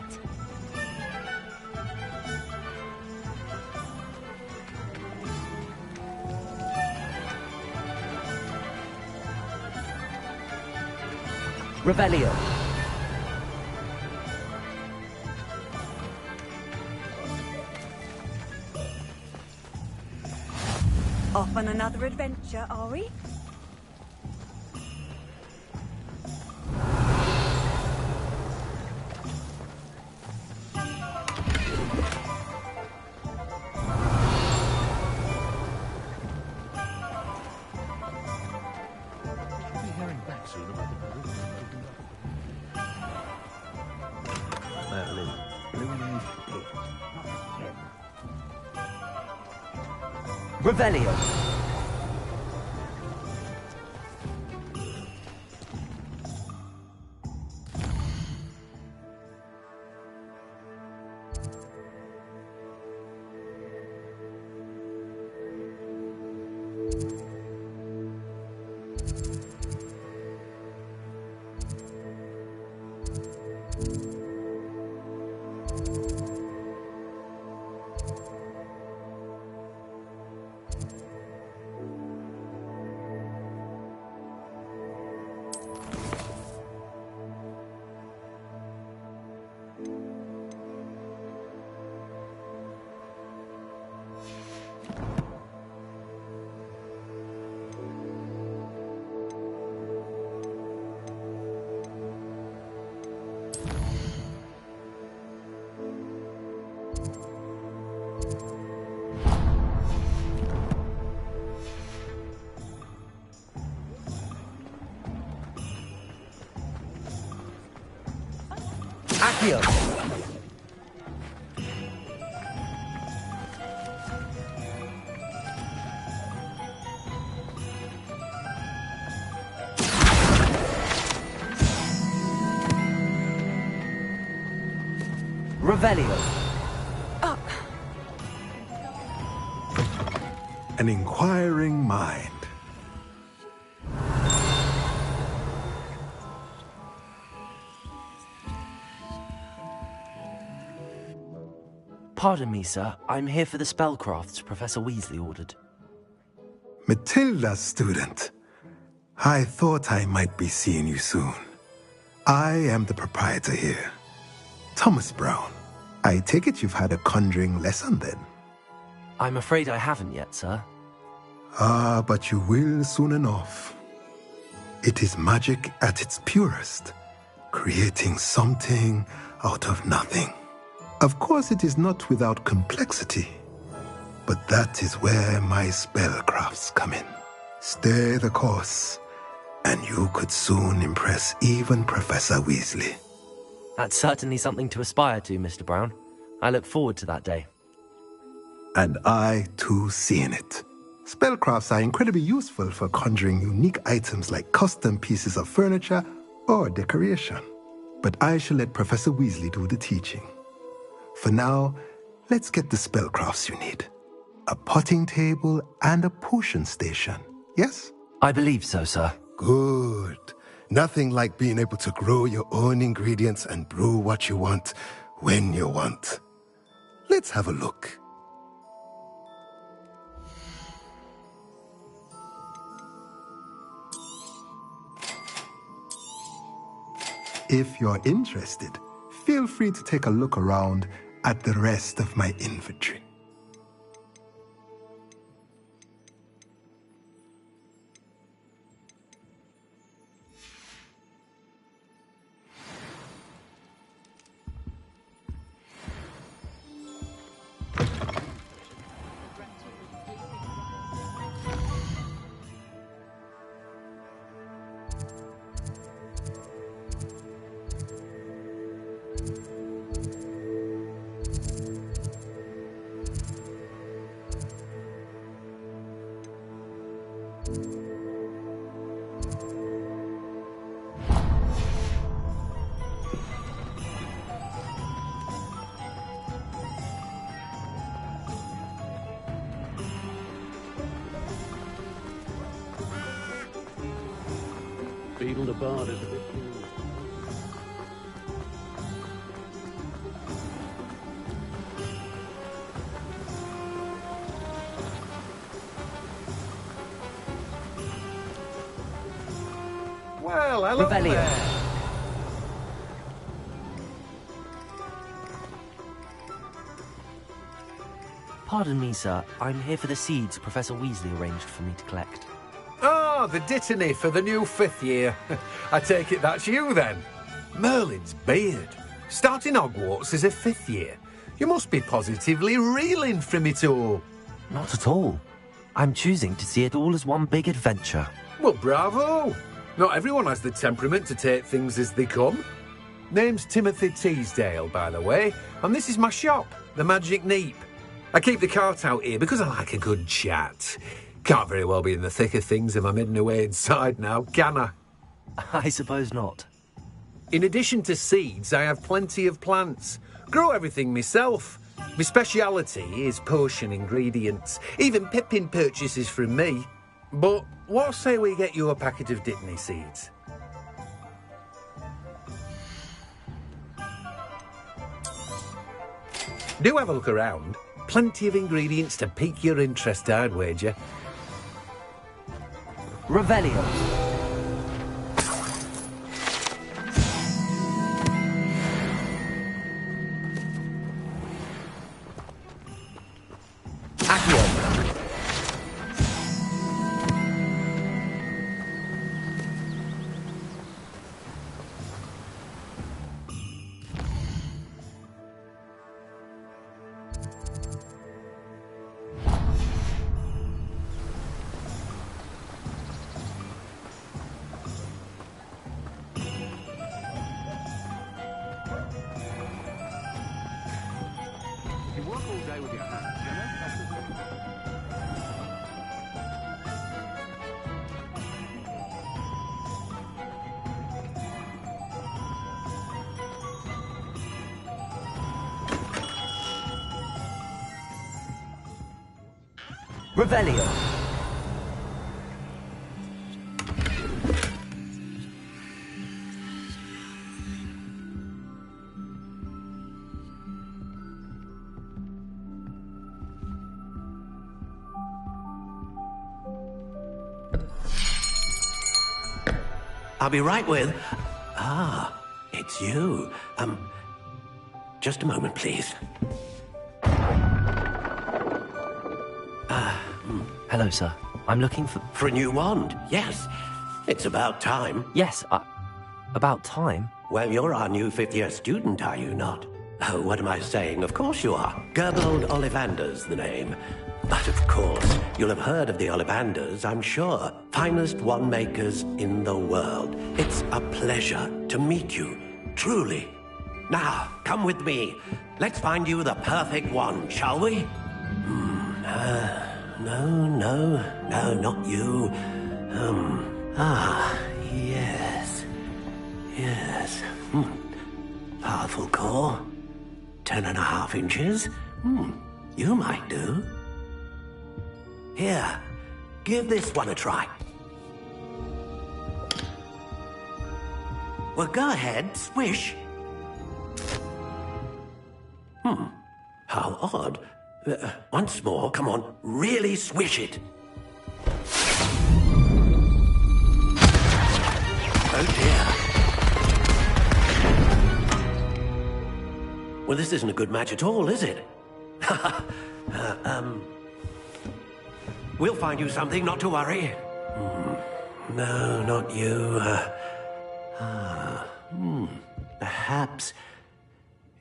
[SPEAKER 11] Revelio.
[SPEAKER 16] Off on another adventure, are we?
[SPEAKER 11] Revelio. Accio. Revelio.
[SPEAKER 10] An inquiring mind.
[SPEAKER 11] Pardon me, sir. I'm here for the spellcrafts Professor Weasley ordered.
[SPEAKER 10] Matilda's student. I thought I might be seeing you soon. I am the proprietor here, Thomas Brown. I take it you've had a conjuring lesson then?
[SPEAKER 11] I'm afraid I haven't yet, sir.
[SPEAKER 10] Ah, but you will soon enough. It is magic at its purest, creating something out of nothing. Of course, it is not without complexity, but that is where my spellcrafts come in. Stay the course, and you could soon impress even Professor Weasley.
[SPEAKER 11] That's certainly something to aspire to, Mr. Brown. I look forward to that day.
[SPEAKER 10] And I, too, seeing it. Spellcrafts are incredibly useful for conjuring unique items like custom pieces of furniture or decoration. But I shall let Professor Weasley do the teaching. For now, let's get the spellcrafts you need. A potting table and a potion station, yes?
[SPEAKER 11] I believe so, sir.
[SPEAKER 10] Good. Nothing like being able to grow your own ingredients and brew what you want when you want. Let's have a look. If you're interested, feel free to take a look around at the rest of my inventory.
[SPEAKER 23] Beetle the Bard is a bit
[SPEAKER 17] Well, hello
[SPEAKER 11] Revelio.
[SPEAKER 17] there.
[SPEAKER 11] Pardon me, sir. I'm here for the seeds Professor Weasley arranged for me to collect.
[SPEAKER 17] Oh, the dittany for the new 5th year. I take it that's you then. Merlin's beard. Starting Hogwarts as a 5th year. You must be positively reeling from it all.
[SPEAKER 11] Not at all. I'm choosing to see it all as one big adventure.
[SPEAKER 17] Well, bravo. Not everyone has the temperament to take things as they come. Name's Timothy Teasdale, by the way, and this is my shop, the Magic Neep. I keep the cart out here because I like a good chat. Can't very well be in the thick of things if I'm hidden away inside now, can I?
[SPEAKER 11] I suppose not.
[SPEAKER 17] In addition to seeds, I have plenty of plants. Grow everything myself. My speciality is potion ingredients. Even Pippin purchases from me. But what say we get you a packet of Dittany seeds? Do have a look around. Plenty of ingredients to pique your interest, I'd wager.
[SPEAKER 11] Revelio. Accio.
[SPEAKER 17] Work all day with your hands, you know? That's the thing.
[SPEAKER 11] Revelio.
[SPEAKER 23] I'll be right with... Ah, it's you. Just a moment, please.
[SPEAKER 11] Hello, sir. I'm looking for...
[SPEAKER 23] For a new wand, yes. It's about time.
[SPEAKER 11] Yes, about time?
[SPEAKER 23] Well, you're our new fifth-year student, are you not? Oh, what am I saying? Of course you are. Gerbold Ollivander's the name. But of course, you'll have heard of the Ollivanders, I'm sure. Finest wand makers in the world. It's a pleasure to meet you, truly. Now, come with me. Let's find you the perfect wand, shall we? No, not you. Yes. Powerful core. 10.5 inches. You might do. Here, give this one a try. Well, go ahead, swish. How odd. Once more, come on, really swish it. Oh dear. Well, this isn't a good match at all, is it? We'll find you something, not to worry. No, not you. Perhaps...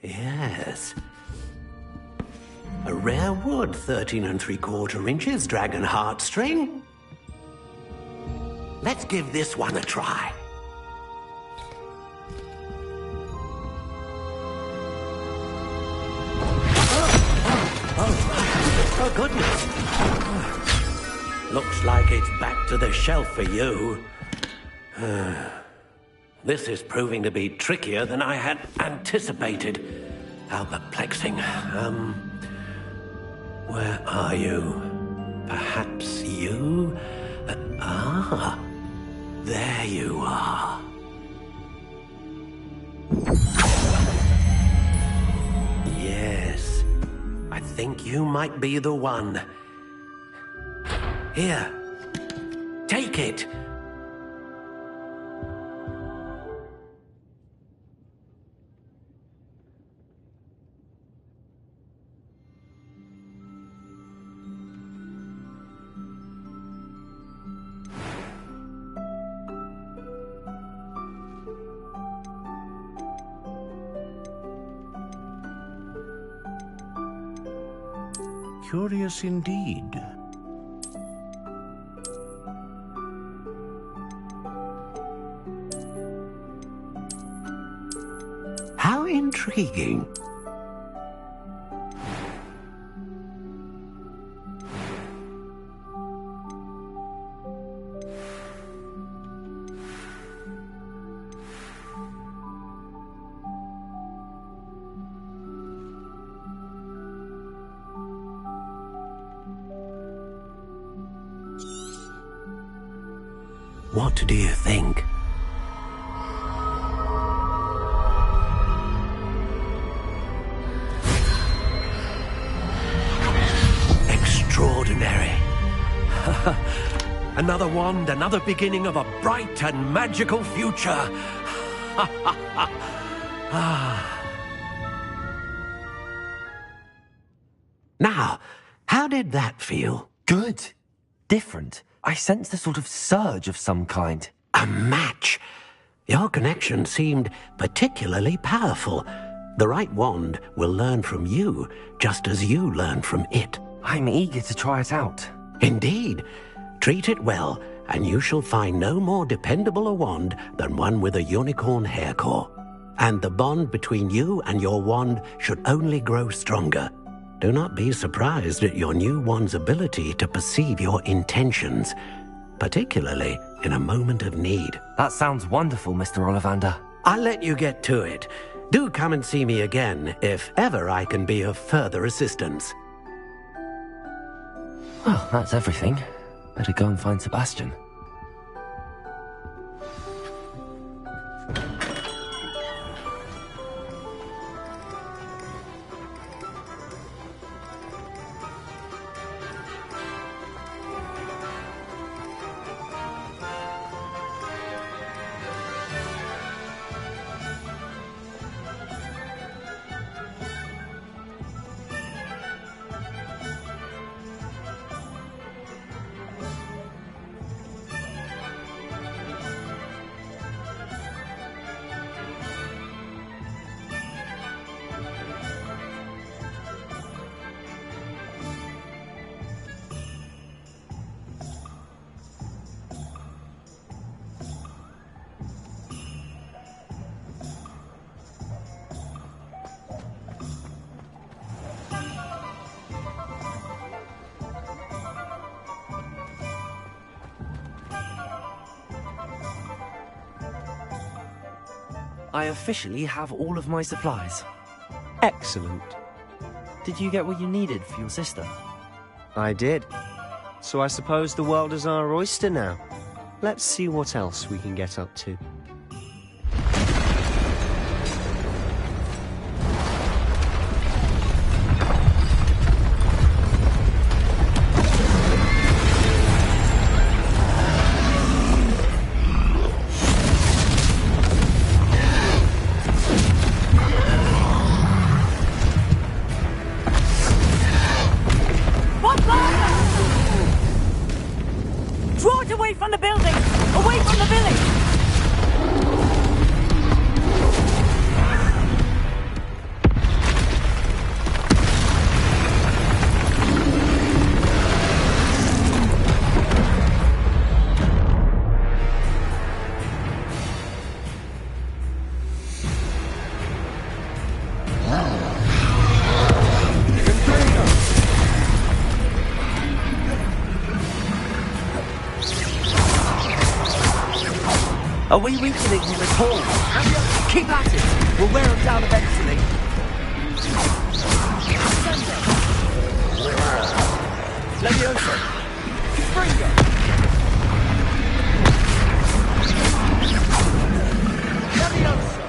[SPEAKER 23] Yes. A rare wood, 13 3/4 inches, dragon heartstring. Let's give this one a try. Oh, goodness. Looks like it's back to the shelf for you. This is proving to be trickier than I had anticipated. How perplexing. Where are you? Perhaps you? There you are. Yes, I think you might be the one. Here, take it.
[SPEAKER 3] Curious indeed.
[SPEAKER 23] How intriguing. What do you think? Extraordinary. Another wand, another beginning of a bright and magical future. Now, how did that feel?
[SPEAKER 11] Good. Different. I sensed a sort of surge of some kind.
[SPEAKER 23] A match. Your connection seemed particularly powerful. The right wand will learn from you, just as you learn from it.
[SPEAKER 11] I'm eager to try it out.
[SPEAKER 23] Indeed. Treat it well, and you shall find no more dependable a wand than one with a unicorn hair core. And the bond between you and your wand should only grow stronger. Do not be surprised at your new one's ability to perceive your intentions, particularly in a moment of need.
[SPEAKER 11] That sounds wonderful, Mr. Ollivander.
[SPEAKER 23] I'll let you get to it. Do come and see me again if ever I can be of further assistance.
[SPEAKER 11] Well, that's everything. Better go and find Sebastian. I officially have all of my supplies.
[SPEAKER 12] Excellent.
[SPEAKER 11] Did you get what you needed for your sister?
[SPEAKER 12] I did. So I suppose the world is our oyster now. Let's see what else we can get up to.
[SPEAKER 11] Are we weakening him at all? Keep at it! We'll wear him down eventually. Leviosa! Springer! Leviosa!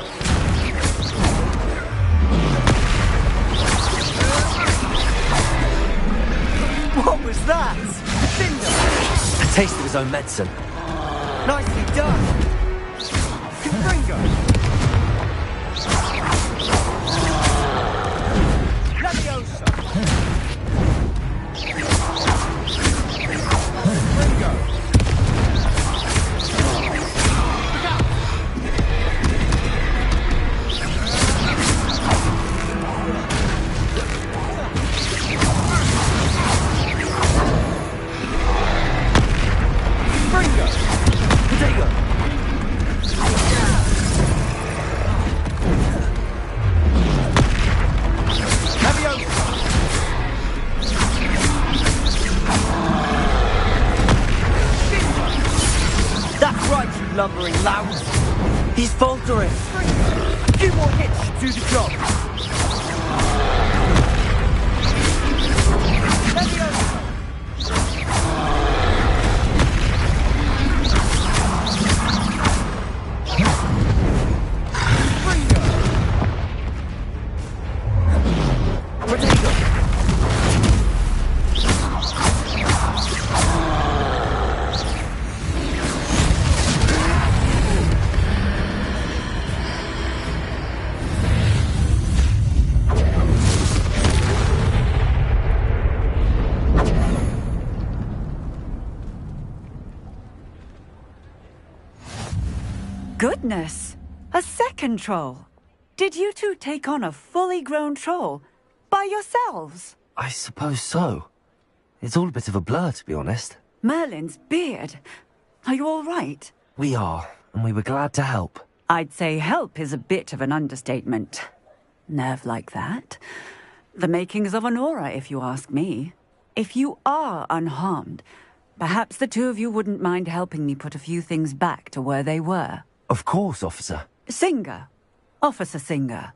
[SPEAKER 5] What was that? Cinder!
[SPEAKER 11] A taste of his own medicine.
[SPEAKER 5] Nicely done! Confringo! Leviosa! Confringo! Look out! Confringo! Potato! Lumbering louse. He's faltering. A few more hits should do the job.
[SPEAKER 7] Goodness! A second troll! Did you two take on a fully grown troll? By yourselves?
[SPEAKER 11] I suppose so. It's all a bit of a blur, to be honest.
[SPEAKER 7] Merlin's beard. Are you all right?
[SPEAKER 11] We are, and we were glad to help.
[SPEAKER 7] I'd say help is a bit of an understatement. Nerve like that. The makings of an aura, if you ask me. If you are unharmed, perhaps the two of you wouldn't mind helping me put a few things back to where they were.
[SPEAKER 11] Of course, officer.
[SPEAKER 7] Singer. Officer Singer.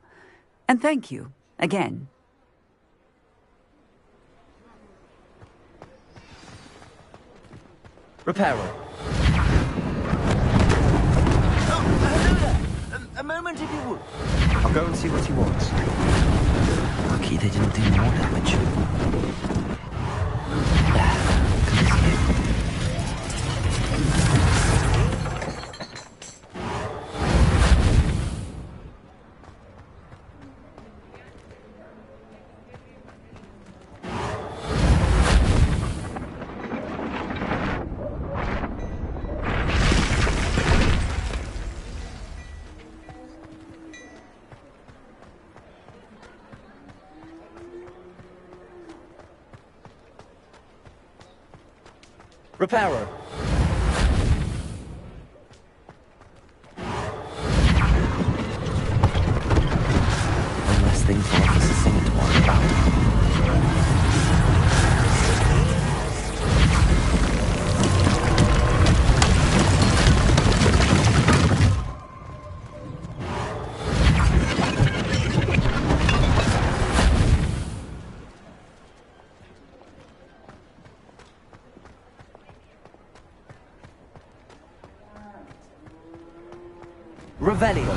[SPEAKER 7] And thank you, again.
[SPEAKER 11] Repairer.
[SPEAKER 5] A moment if you would.
[SPEAKER 12] I'll go and see what he wants.
[SPEAKER 11] Lucky they didn't do more damage. Repairer. One less thing for Officer Singer to worry about. Revelio.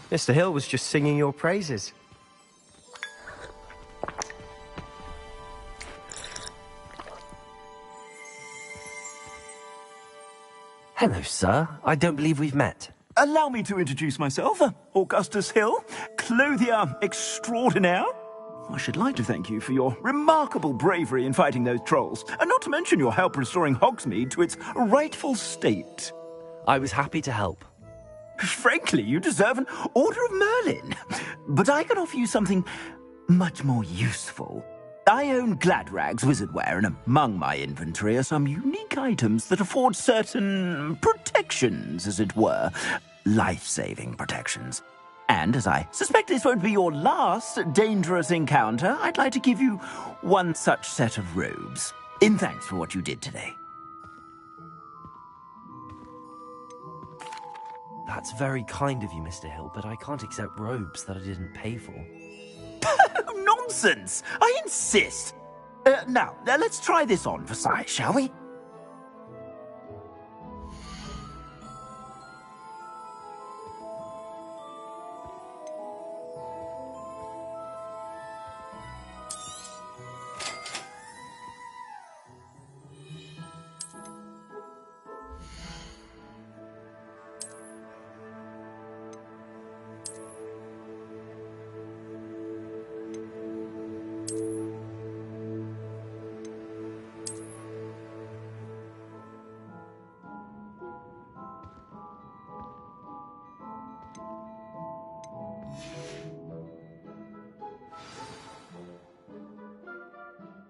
[SPEAKER 12] Mr. Hill was just singing your praises.
[SPEAKER 11] Hello, sir. I don't believe we've met.
[SPEAKER 13] Allow me to introduce myself, Augustus Hill, clothier extraordinaire. I should like to thank you for your remarkable bravery in fighting those trolls, and not to mention your help restoring Hogsmeade to its rightful state.
[SPEAKER 11] I was happy to help.
[SPEAKER 13] Frankly, you deserve an Order of Merlin. But I can offer you something much more useful. I own Gladrag's wizardware, and among my inventory are some unique items that afford certain protections, as it were. Life-saving protections. And as I suspect this won't be your last dangerous encounter, I'd like to give you one such set of robes, in thanks for what you did today.
[SPEAKER 11] That's very kind of you, Mr. Hill, but I can't accept robes that I didn't pay for.
[SPEAKER 13] Nonsense! I insist! Now, let's try this on for size, shall we?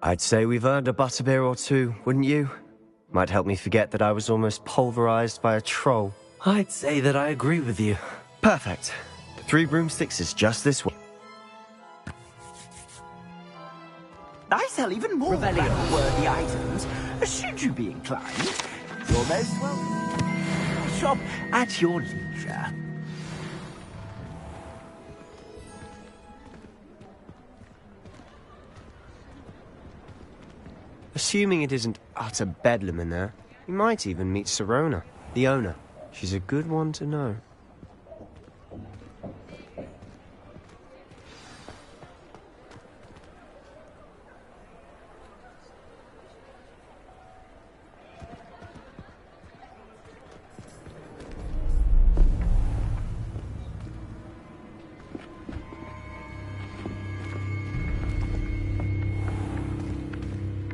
[SPEAKER 12] I'd say we've earned a butterbeer or two, wouldn't you? Might help me forget that I was almost pulverized by a troll.
[SPEAKER 11] I'd say that I agree with you.
[SPEAKER 12] Perfect. 3 broomsticks is just this way.
[SPEAKER 13] I sell even more battle-worthy items, should you be inclined. You're most welcome. Shop at your leisure.
[SPEAKER 12] Assuming it isn't utter bedlam in there, you might even meet Sirona, the owner. She's a good one to know.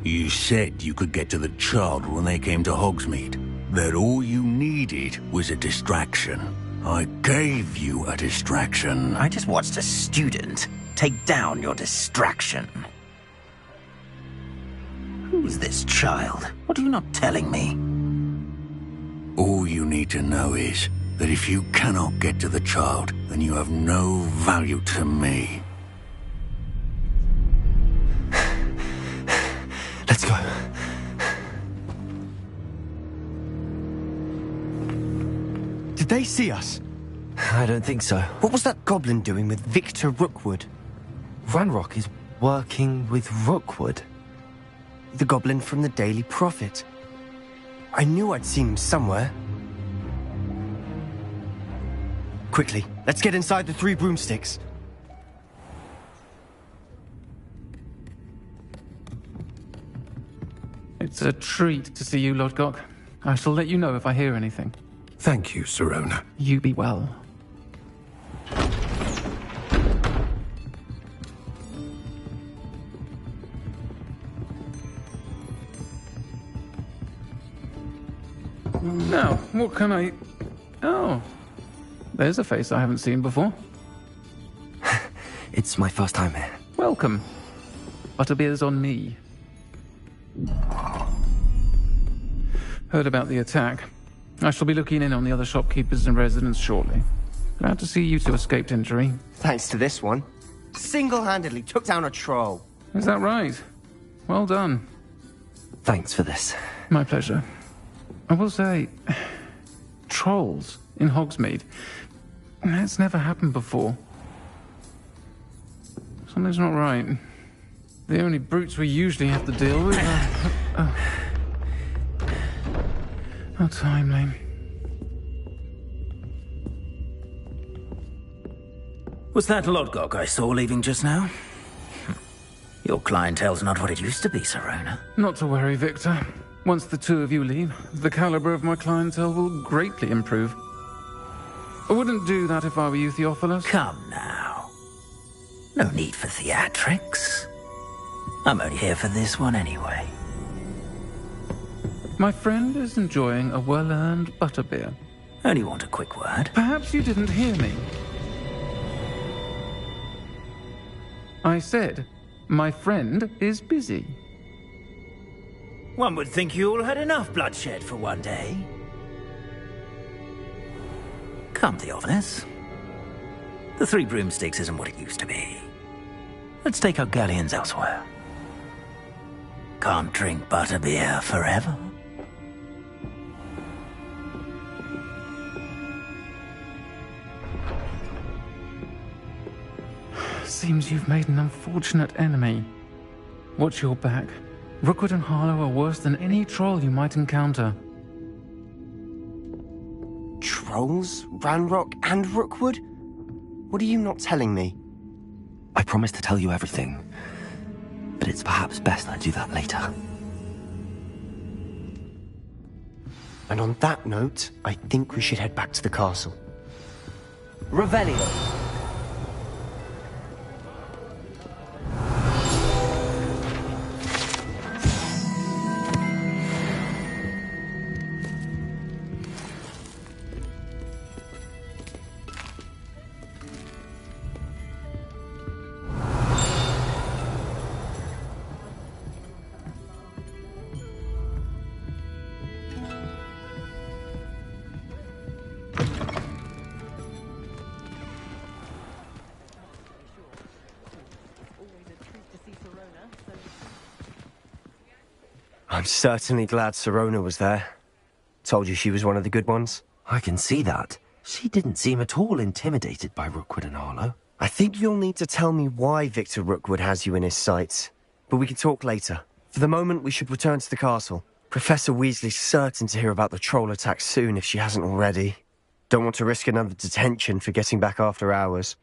[SPEAKER 15] You said you could get to the child when they came to Hogsmeade. that all you needed was a distraction. I gave you a distraction.
[SPEAKER 8] I just watched a student take down your distraction. Who's this child? What are you not telling me?
[SPEAKER 15] All you need to know is that if you cannot get to the child, then you have no value to me.
[SPEAKER 11] Let's go.
[SPEAKER 12] Did they see us?
[SPEAKER 11] I don't think so.
[SPEAKER 12] What was that goblin doing with Victor Rookwood?
[SPEAKER 11] Ranrock is working with Rookwood.
[SPEAKER 12] The goblin from the Daily Prophet. I knew I'd seen him somewhere. Quickly, let's get inside the 3 broomsticks.
[SPEAKER 20] It's a treat to see you, Lodgok. I shall let you know if I hear anything.
[SPEAKER 17] Thank you, Sirona.
[SPEAKER 20] You be well. Now, what can I... Oh, there's a face I haven't seen before.
[SPEAKER 11] It's my first time here.
[SPEAKER 20] Welcome. Butterbeer's on me. Heard about the attack. I shall be looking in on the other shopkeepers and residents shortly. Glad to see you two escaped injury.
[SPEAKER 12] Thanks to this one. Single-handedly took down a troll.
[SPEAKER 20] Is that right? Well done.
[SPEAKER 11] Thanks for this.
[SPEAKER 20] My pleasure. I will say, trolls in Hogsmeade. That's never happened before. Something's not right. The only brutes we usually have to deal with are... How timely.
[SPEAKER 8] Was that Lodgok I saw leaving just now? Your clientele's not what it used to be, Sirona.
[SPEAKER 20] Not to worry, Victor. Once the 2 of you leave, the caliber of my clientele will greatly improve. I wouldn't do that if I were you, Theophilus.
[SPEAKER 8] Come now. No need for theatrics. I'm only here for this one anyway.
[SPEAKER 20] My friend is enjoying a well-earned butterbeer.
[SPEAKER 8] Only want a quick word.
[SPEAKER 20] Perhaps you didn't hear me. I said, my friend is busy.
[SPEAKER 8] One would think you all had enough bloodshed for one day. Come, Theophilus. The 3 broomsticks isn't what it used to be. Let's take our galleons elsewhere. Can't drink butterbeer forever.
[SPEAKER 20] Seems you've made an unfortunate enemy. Watch your back. Rookwood and Harlow are worse than any troll you might encounter.
[SPEAKER 12] Trolls? Ranrock and Rookwood? What are you not telling me?
[SPEAKER 11] I promised to tell you everything, but it's perhaps best I do that later.
[SPEAKER 12] And on that note, I think we should head back to the castle.
[SPEAKER 11] Revelio.
[SPEAKER 12] I'm certainly glad Sirona was there. Told you she was one of the good ones.
[SPEAKER 11] I can see that. She didn't seem at all intimidated by Rookwood and Harlow.
[SPEAKER 12] I think you'll need to tell me why Victor Rookwood has you in his sights. But we can talk later. For the moment, we should return to the castle. Professor Weasley's certain to hear about the troll attack soon if she hasn't already. Don't want to risk another detention for getting back after hours.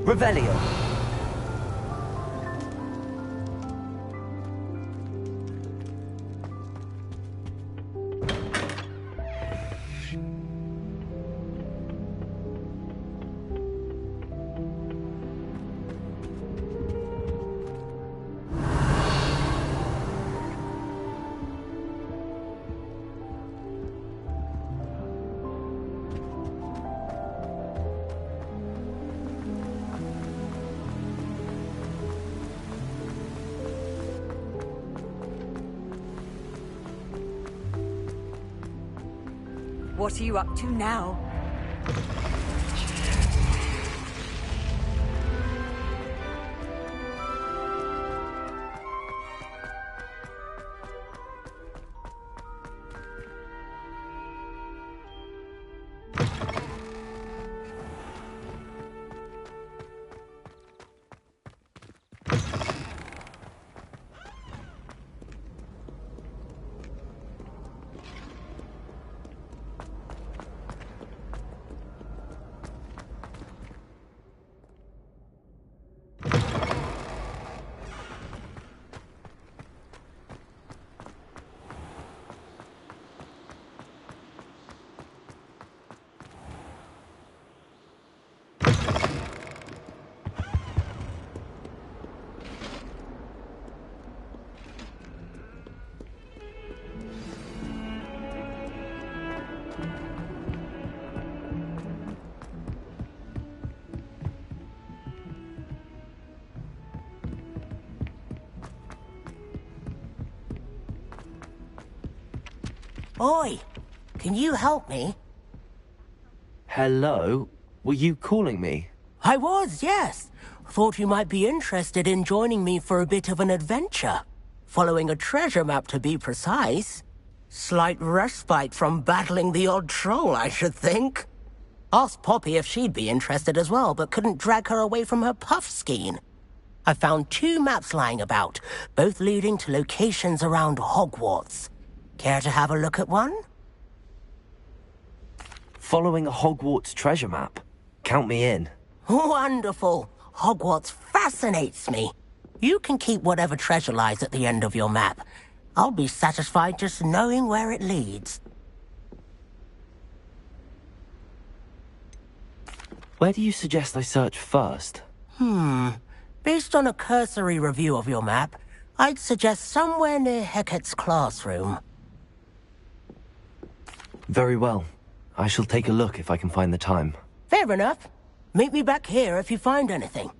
[SPEAKER 11] Revelio.
[SPEAKER 16] What are you up to now?
[SPEAKER 4] Oi, can you help me?
[SPEAKER 11] Hello? Were you calling me?
[SPEAKER 4] I was, yes. Thought you might be interested in joining me for a bit of an adventure. Following a treasure map, to be precise. Slight respite from battling the odd troll, I should think. Asked Poppy if she'd be interested as well, but couldn't drag her away from her puff skein. I found 2 maps lying about, both leading to locations around Hogwarts. Care to have a look at one?
[SPEAKER 11] Following a Hogwarts treasure map. Count me in.
[SPEAKER 4] Wonderful. Hogwarts fascinates me. You can keep whatever treasure lies at the end of your map. I'll be satisfied just knowing where it leads.
[SPEAKER 11] Where do you suggest I search first?
[SPEAKER 4] Based on a cursory review of your map, I'd suggest somewhere near Hecat's classroom.
[SPEAKER 11] Very well. I shall take a look if I can find the time.
[SPEAKER 4] Fair enough. Meet me back here if you find anything.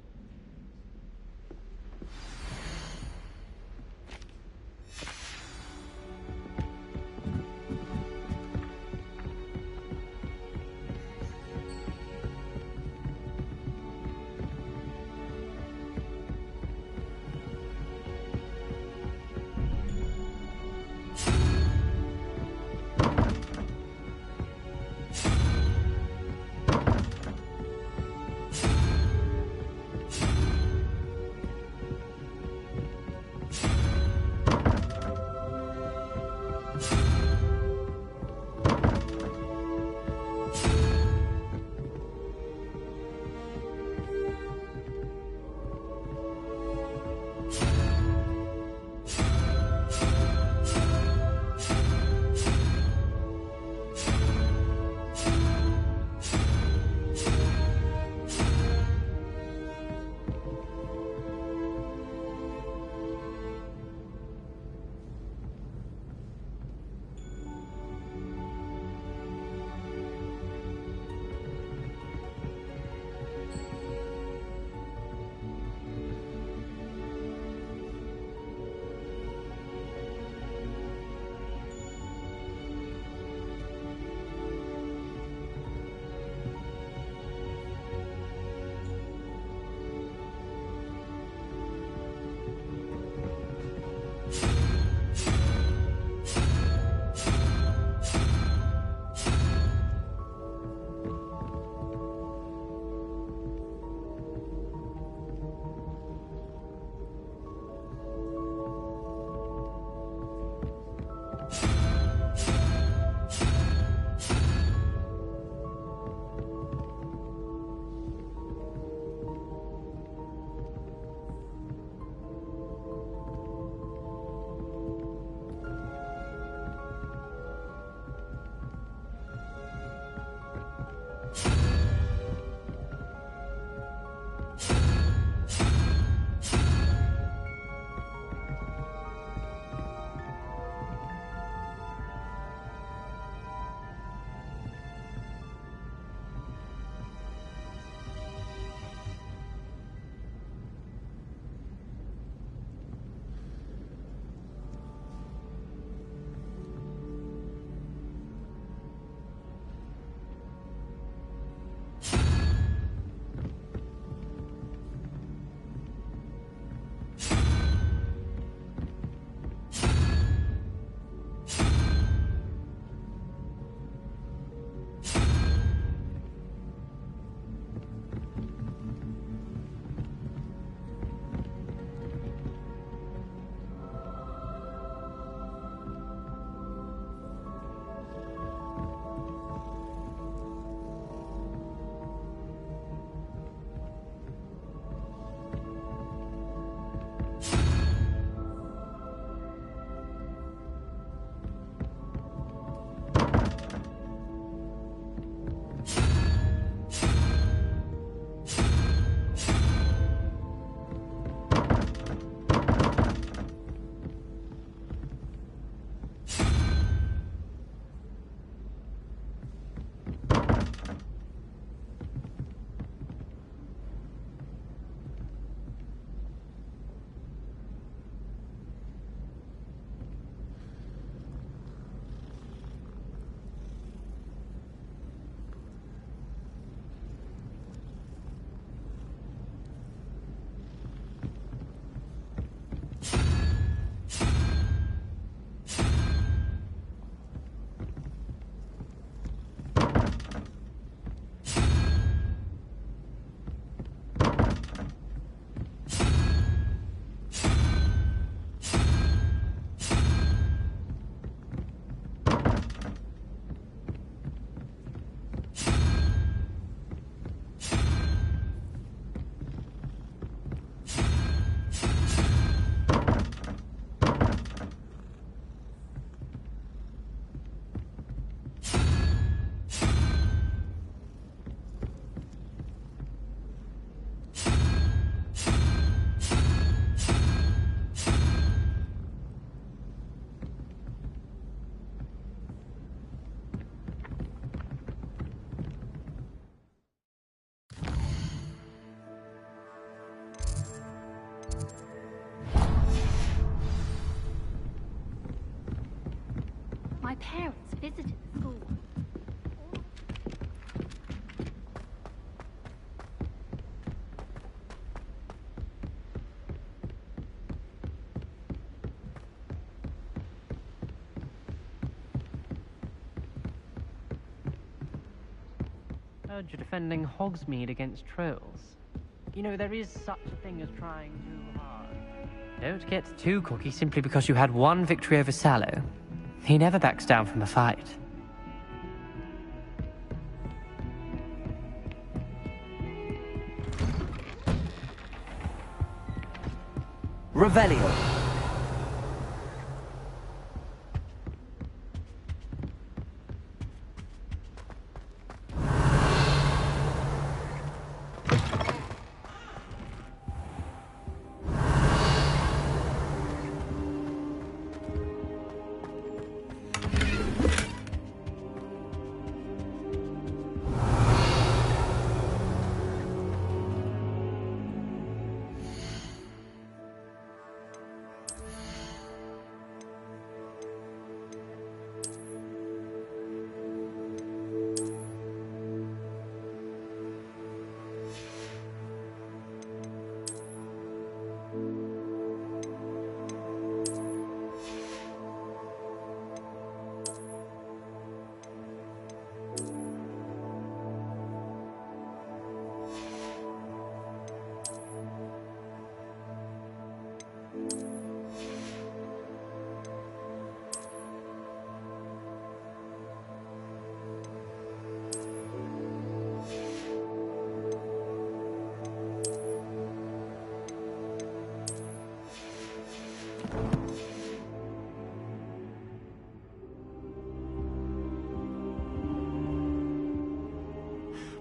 [SPEAKER 22] parents visited the school.
[SPEAKER 2] Heard you're defending Hogsmeade against trolls. You know, there is such a thing as trying too hard. Don't get too cocky simply because you had one victory over Sallow. He never backs down from a fight.
[SPEAKER 11] Revelio.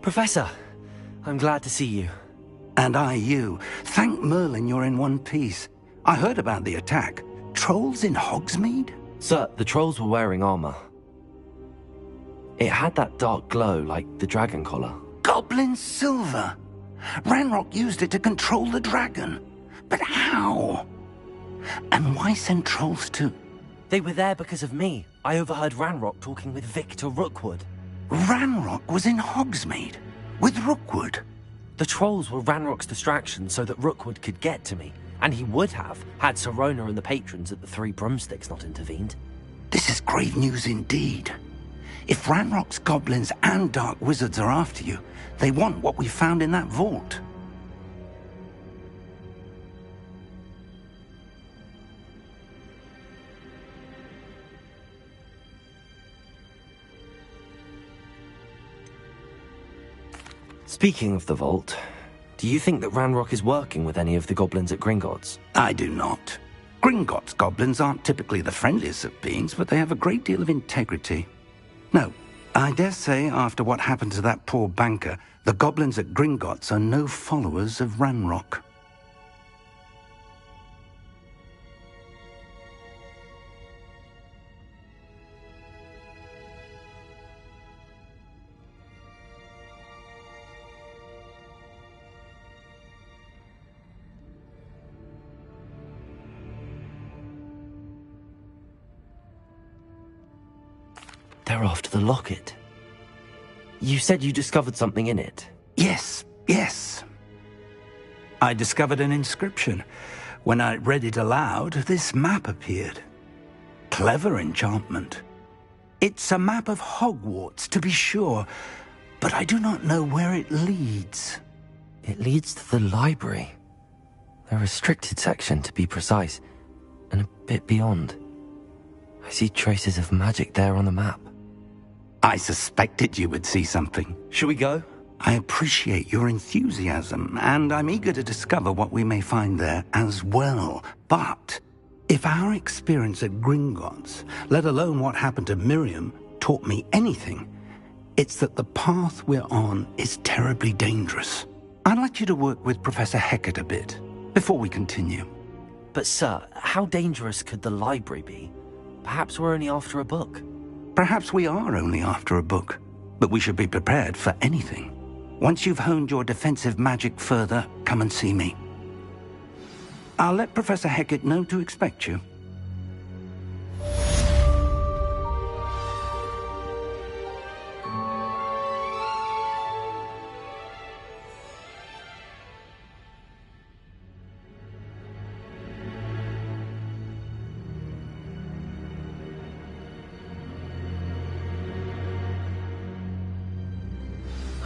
[SPEAKER 11] Professor, I'm glad to see you.
[SPEAKER 15] And I you. Thank Merlin you're in one piece. I heard about the attack. Trolls in Hogsmeade?
[SPEAKER 11] Sir, the trolls were wearing armor. It had that dark glow like the dragon collar.
[SPEAKER 15] Goblin silver! Ranrock used it to control the dragon. But how? And why send trolls to...
[SPEAKER 11] They were there because of me. I overheard Ranrock talking with Victor Rookwood.
[SPEAKER 15] Ranrock was in Hogsmeade? With Rookwood?
[SPEAKER 11] The trolls were Ranrock's distraction so that Rookwood could get to me. And he would have, had Sirona and the patrons at the Three Broomsticks not intervened.
[SPEAKER 15] This is grave news indeed. If Ranrock's goblins and dark wizards are after you, they want what we found in that vault.
[SPEAKER 11] Speaking of the vault, do you think that Ranrock is working with any of the goblins at Gringotts?
[SPEAKER 15] I do not. Gringotts goblins aren't typically the friendliest of beings, but they have a great deal of integrity. No, I dare say after what happened to that poor banker, the goblins at Gringotts are no followers of Ranrock.
[SPEAKER 11] They're after the locket. You said you discovered something in it.
[SPEAKER 15] Yes. I discovered an inscription. When I read it aloud, this map appeared. Clever enchantment. It's a map of Hogwarts, to be sure, but I do not know where it leads.
[SPEAKER 11] It leads to the library. The restricted section, to be precise, and a bit beyond. I see traces of magic there on the map.
[SPEAKER 15] I suspected you would see something.
[SPEAKER 11] Shall we go?
[SPEAKER 15] I appreciate your enthusiasm, and I'm eager to discover what we may find there as well. But if our experience at Gringotts, let alone what happened to Miriam, taught me anything, it's that the path we're on is terribly dangerous. I'd like you to work with Professor Hecat a bit before we continue.
[SPEAKER 11] But sir, how dangerous could the library be? Perhaps we're only after a book.
[SPEAKER 15] Perhaps we are only after a book, but we should be prepared for anything. Once you've honed your defensive magic further, come and see me. I'll let Professor Hecat know to expect you.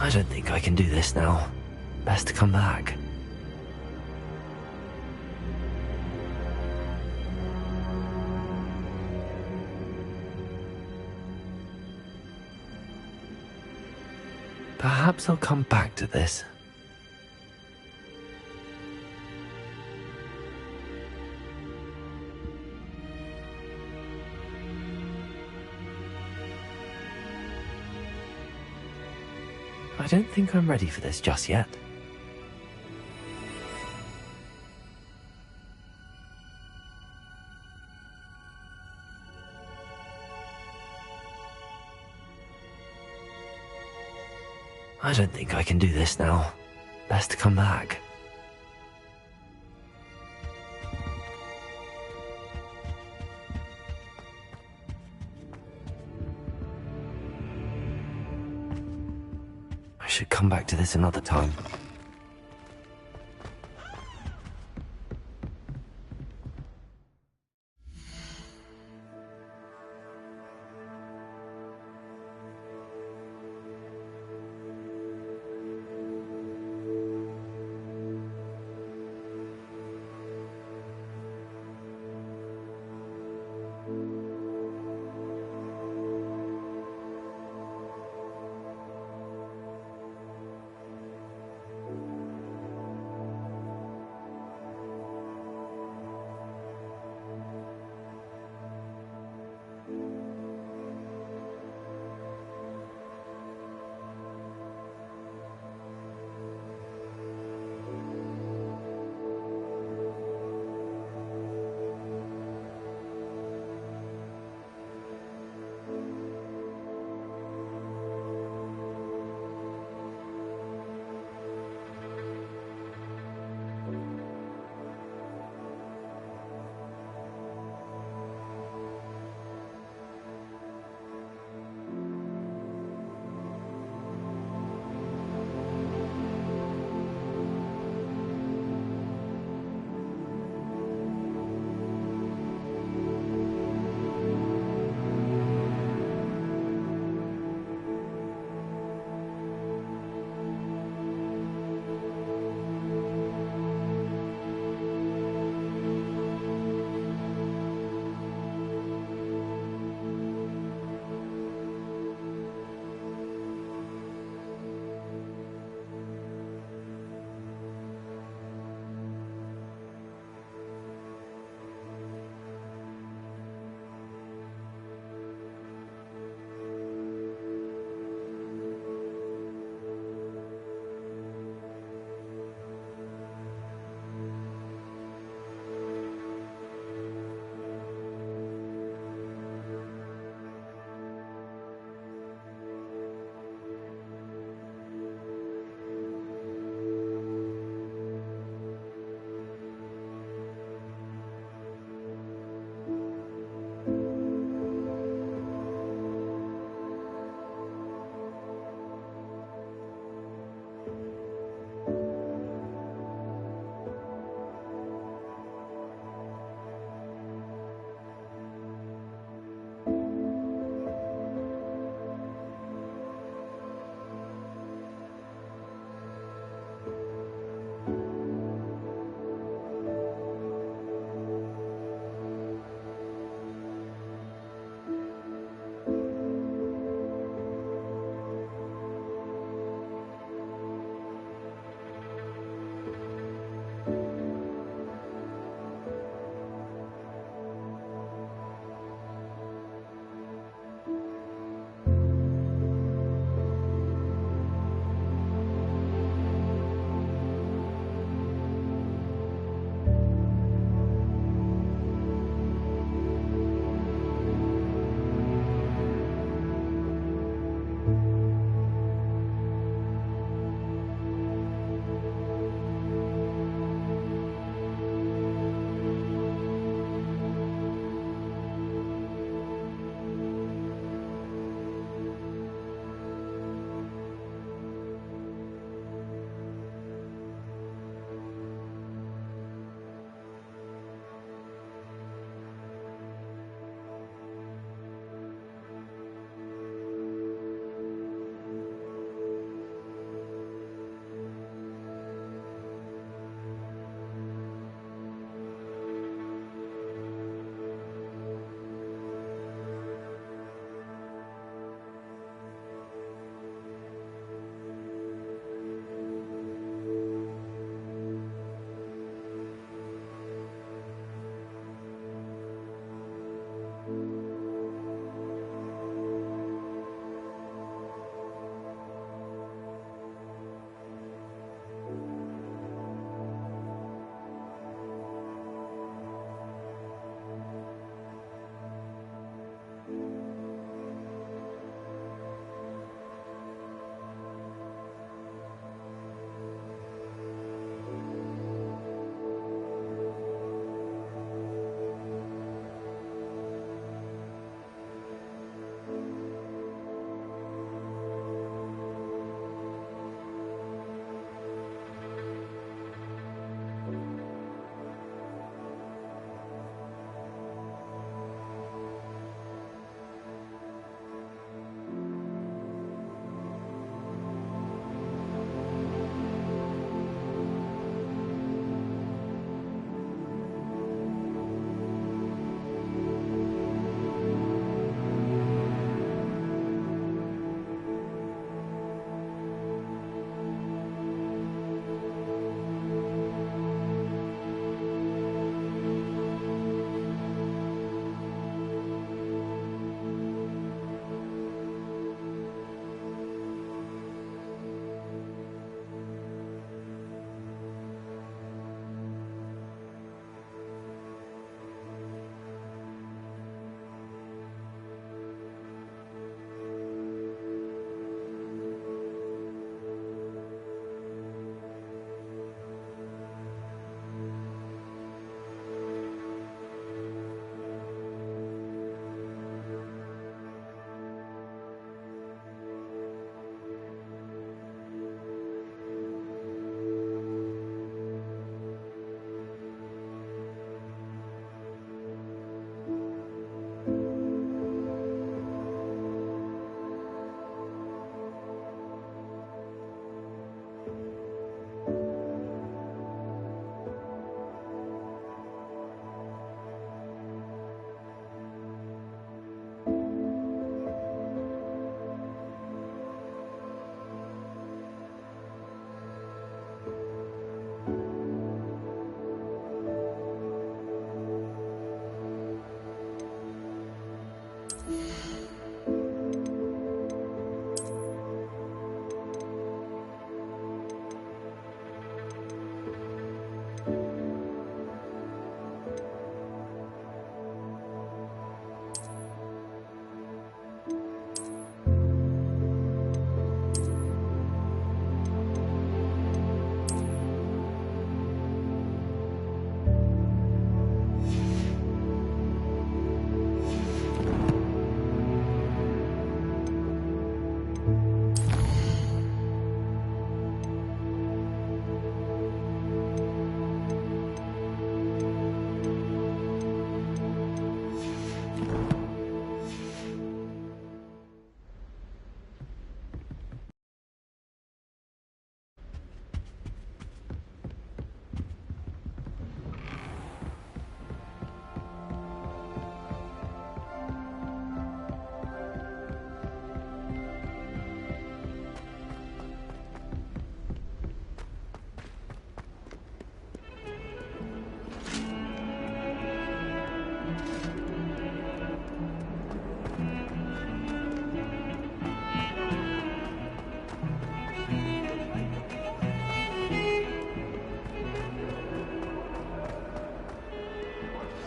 [SPEAKER 11] I don't think I can do this now. Best to come back. Perhaps I'll come back to this. I don't think I'm ready for this just yet. I don't think I can do this now. Best to come back. I should come back to this another time.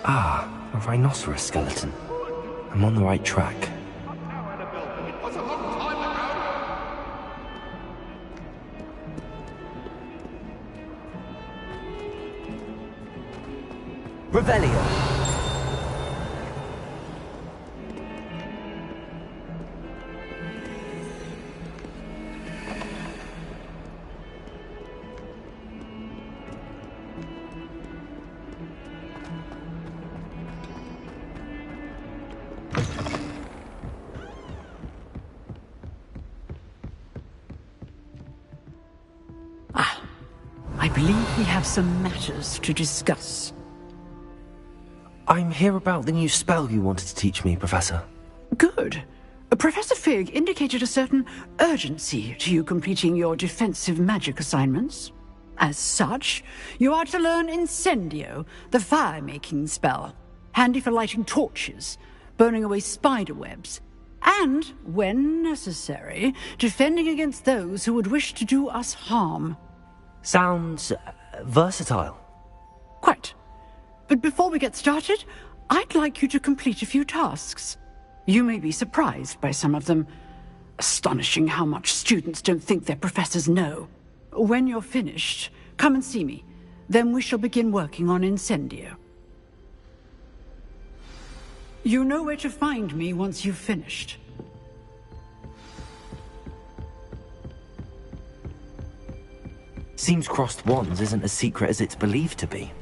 [SPEAKER 11] Ah, a rhinoceros skeleton. I'm on the right track.
[SPEAKER 1] Revelio.
[SPEAKER 14] I believe we have some matters to discuss.
[SPEAKER 11] I'm here about the new spell you wanted to teach me, Professor.
[SPEAKER 14] Good. Professor Fig indicated a certain urgency to you completing your defensive magic assignments. As such, you are to learn Incendio, the fire-making spell, handy for lighting torches, burning away spider webs, and, when necessary, defending against those who would wish to do us harm.
[SPEAKER 11] Sounds versatile.
[SPEAKER 14] Quite. But before we get started, I'd like you to complete a few tasks. You may be surprised by some of them. Astonishing how much students don't think their professors know. When you're finished, come and see me. Then we shall begin working on Incendio. You know where to find me once you've finished.
[SPEAKER 11] Seems crossed wands isn't as secret as it's believed to be.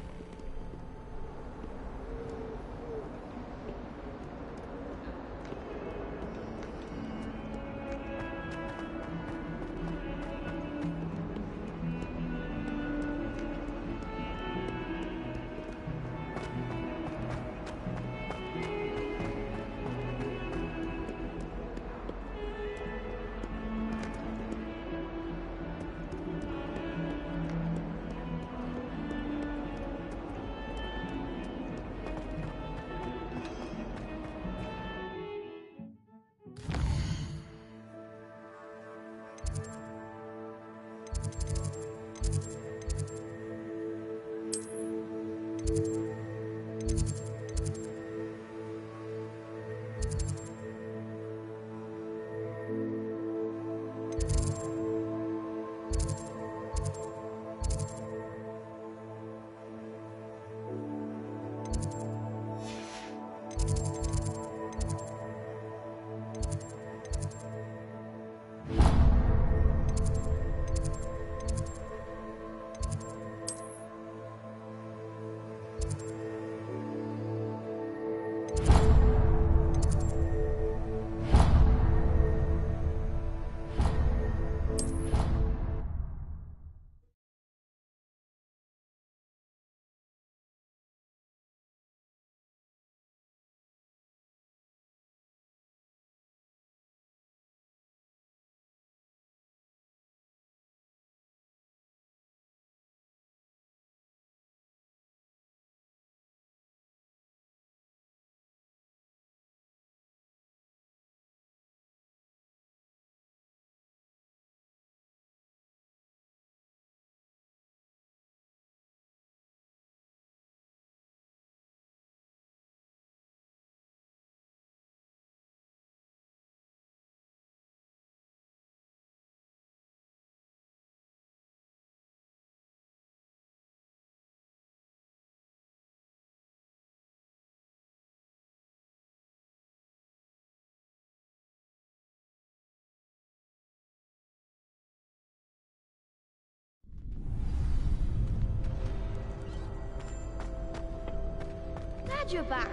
[SPEAKER 22] Glad you're back.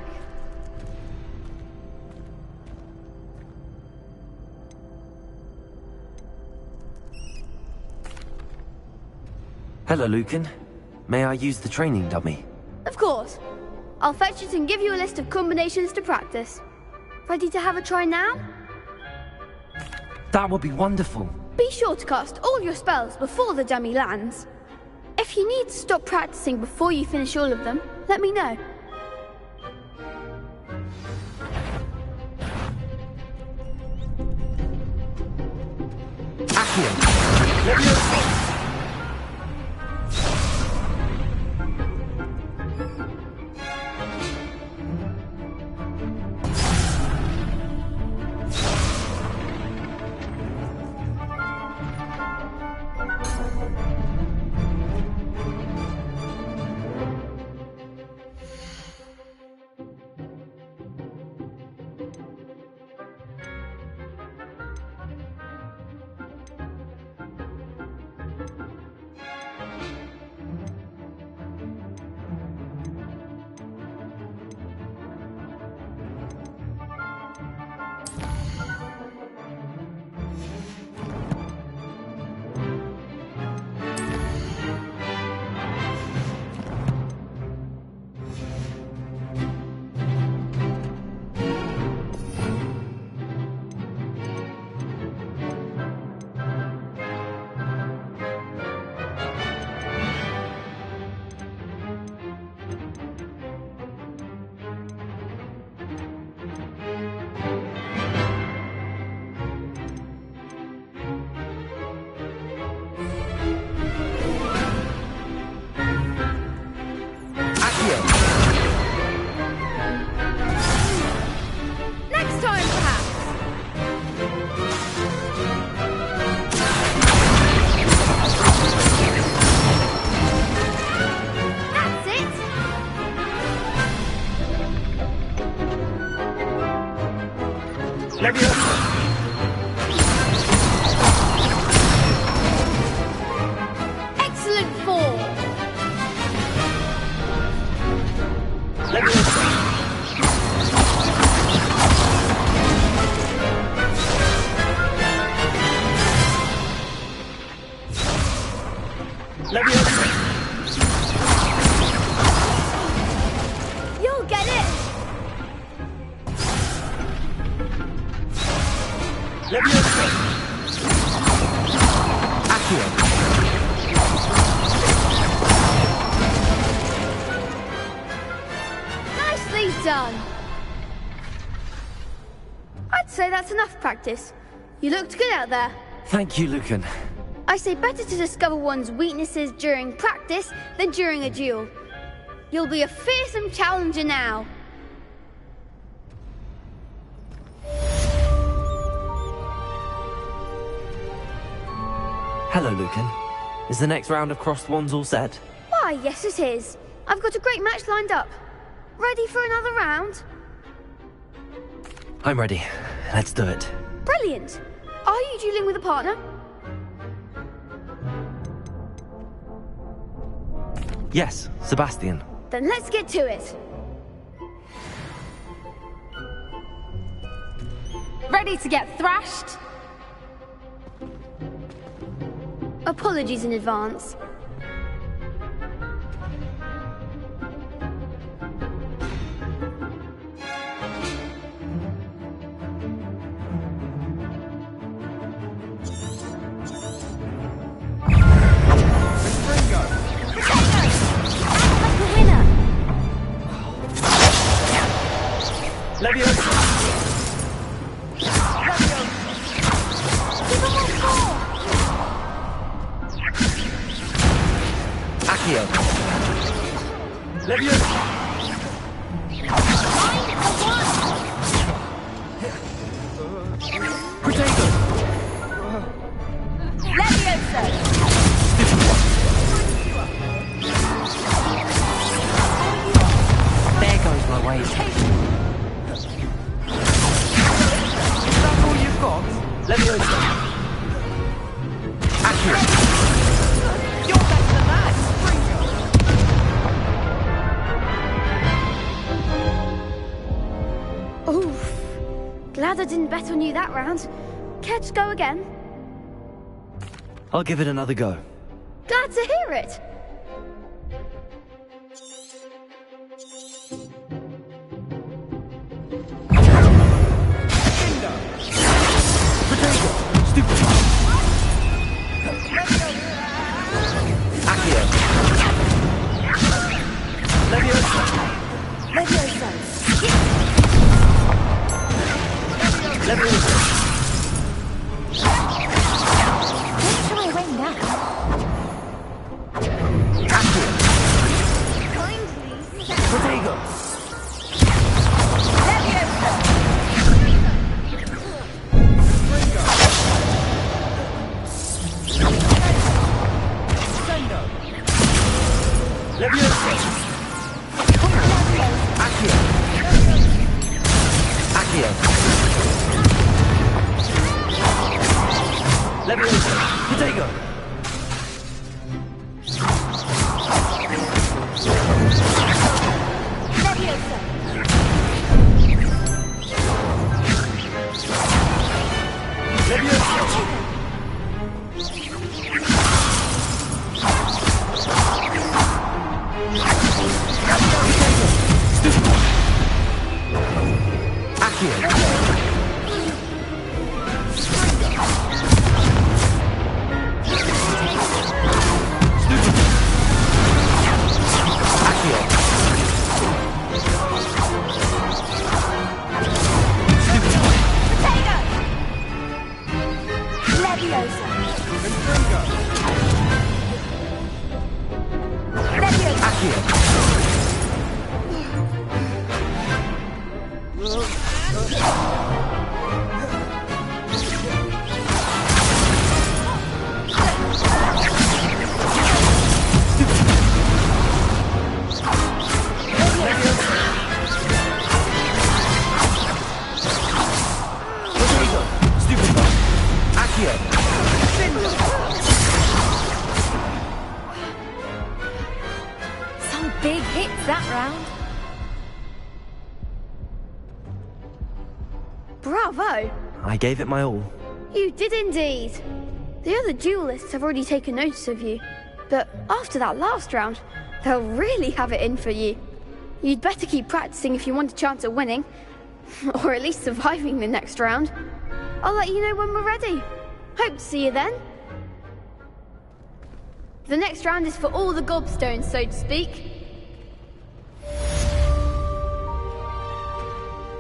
[SPEAKER 11] Hello, Lucan. May I use the training dummy?
[SPEAKER 9] Of course. I'll fetch it and give you a list of combinations to practice. Ready to have a try now?
[SPEAKER 11] That would be wonderful.
[SPEAKER 9] Be sure to cast all your spells before the dummy lands. If you need to stop practicing before you finish all of them, let me know. Excellent fall. You'll get it. Nicely done. I'd say that's enough practice. You looked good out there.
[SPEAKER 11] Thank you, Lucan.
[SPEAKER 9] I say better to discover one's weaknesses during practice than during a duel. You'll be a fearsome challenger now.
[SPEAKER 11] Hello, Lucan. Is the next round of crossed wands all set?
[SPEAKER 9] Why, yes it is. I've got a great match lined up. Ready for another round?
[SPEAKER 11] I'm ready. Let's do it.
[SPEAKER 9] Brilliant. Are you dueling with a partner?
[SPEAKER 11] Yes, Sebastian.
[SPEAKER 9] Then let's get to it.
[SPEAKER 19] Ready to get thrashed?
[SPEAKER 9] Apologies in advance. Glad I didn't bet on you that round. Care to go again?
[SPEAKER 11] I'll give it another go.
[SPEAKER 9] Glad to hear it.
[SPEAKER 22] Some big hits that round.
[SPEAKER 9] Bravo!
[SPEAKER 11] I gave it my all.
[SPEAKER 9] You did indeed. The other duelists have already taken notice of you, but after that last round, they'll really have it in for you. You'd better keep practicing if you want a chance at winning, or at least surviving the next round. I'll let you know when we're ready. Hope to see you then. The next round is for all the gobstones, so to speak.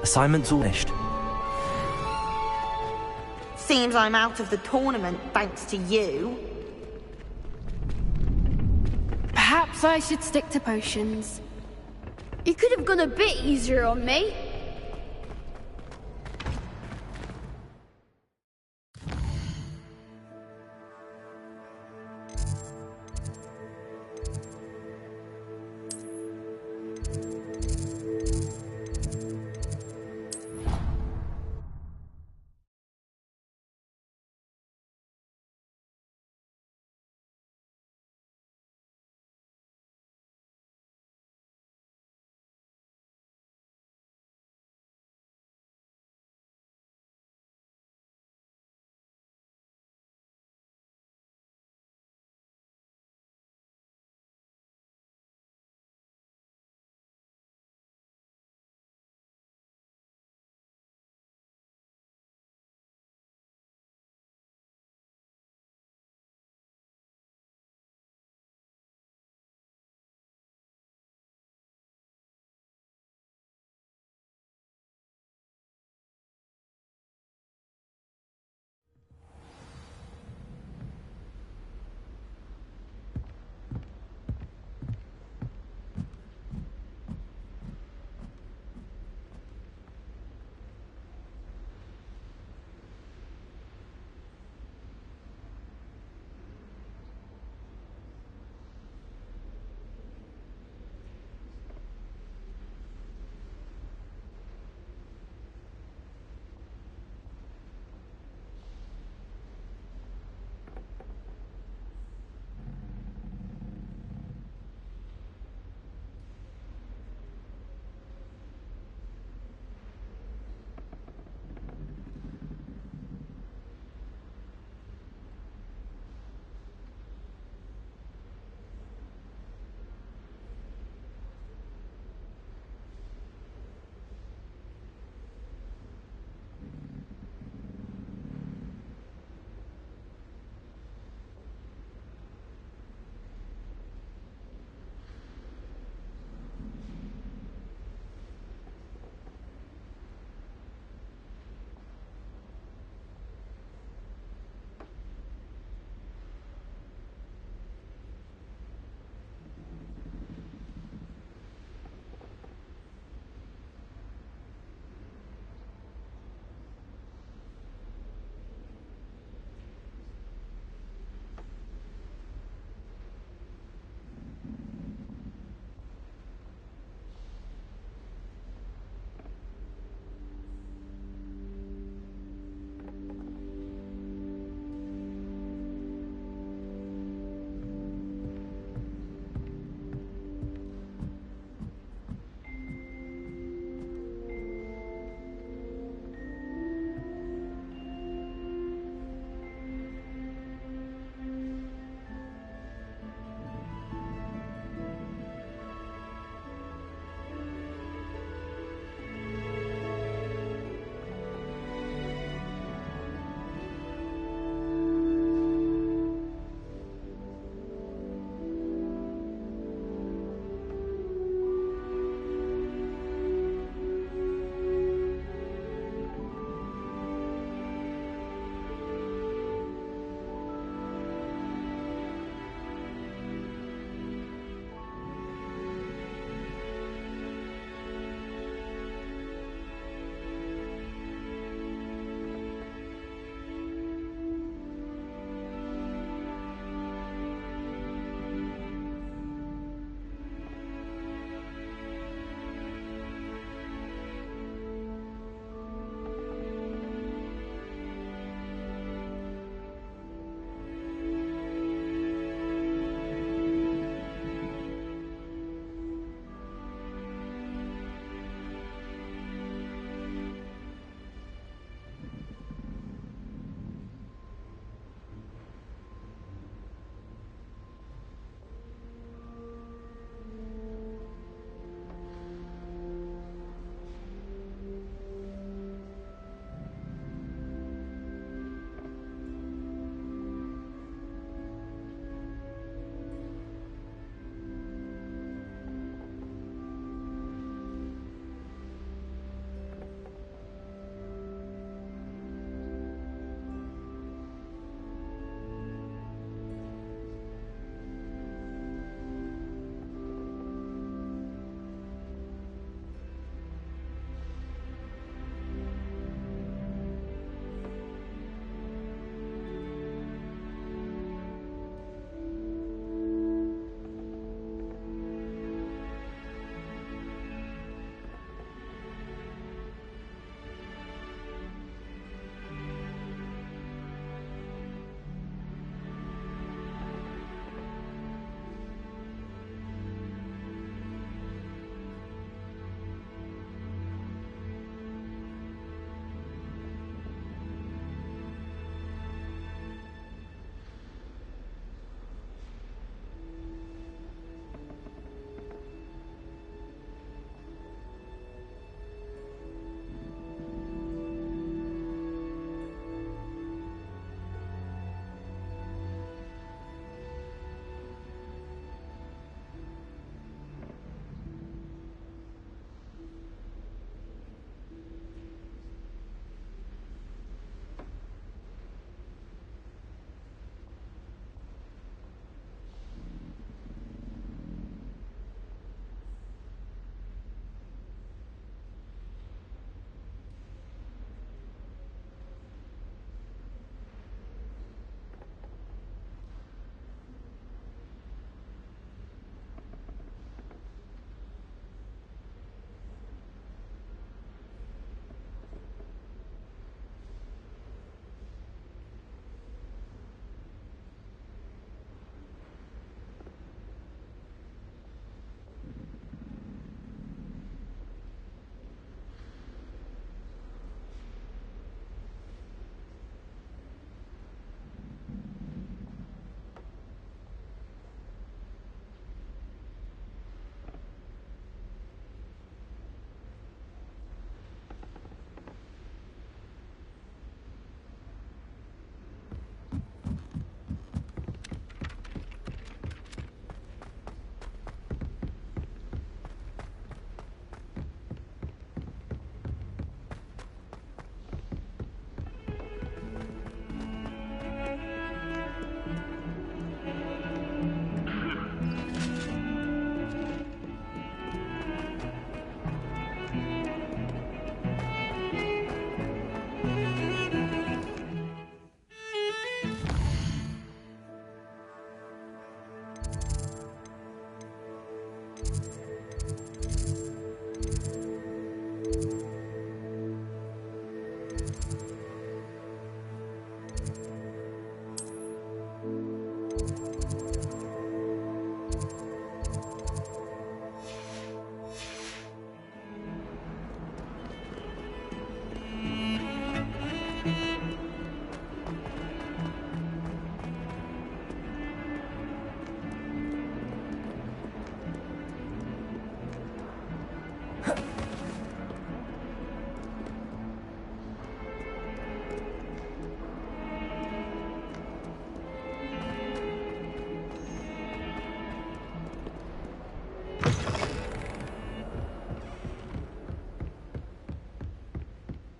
[SPEAKER 11] Assignment's all finished.
[SPEAKER 16] Seems I'm out of the tournament thanks to you.
[SPEAKER 19] Perhaps I should stick to potions.
[SPEAKER 9] You could have gone a bit easier on me.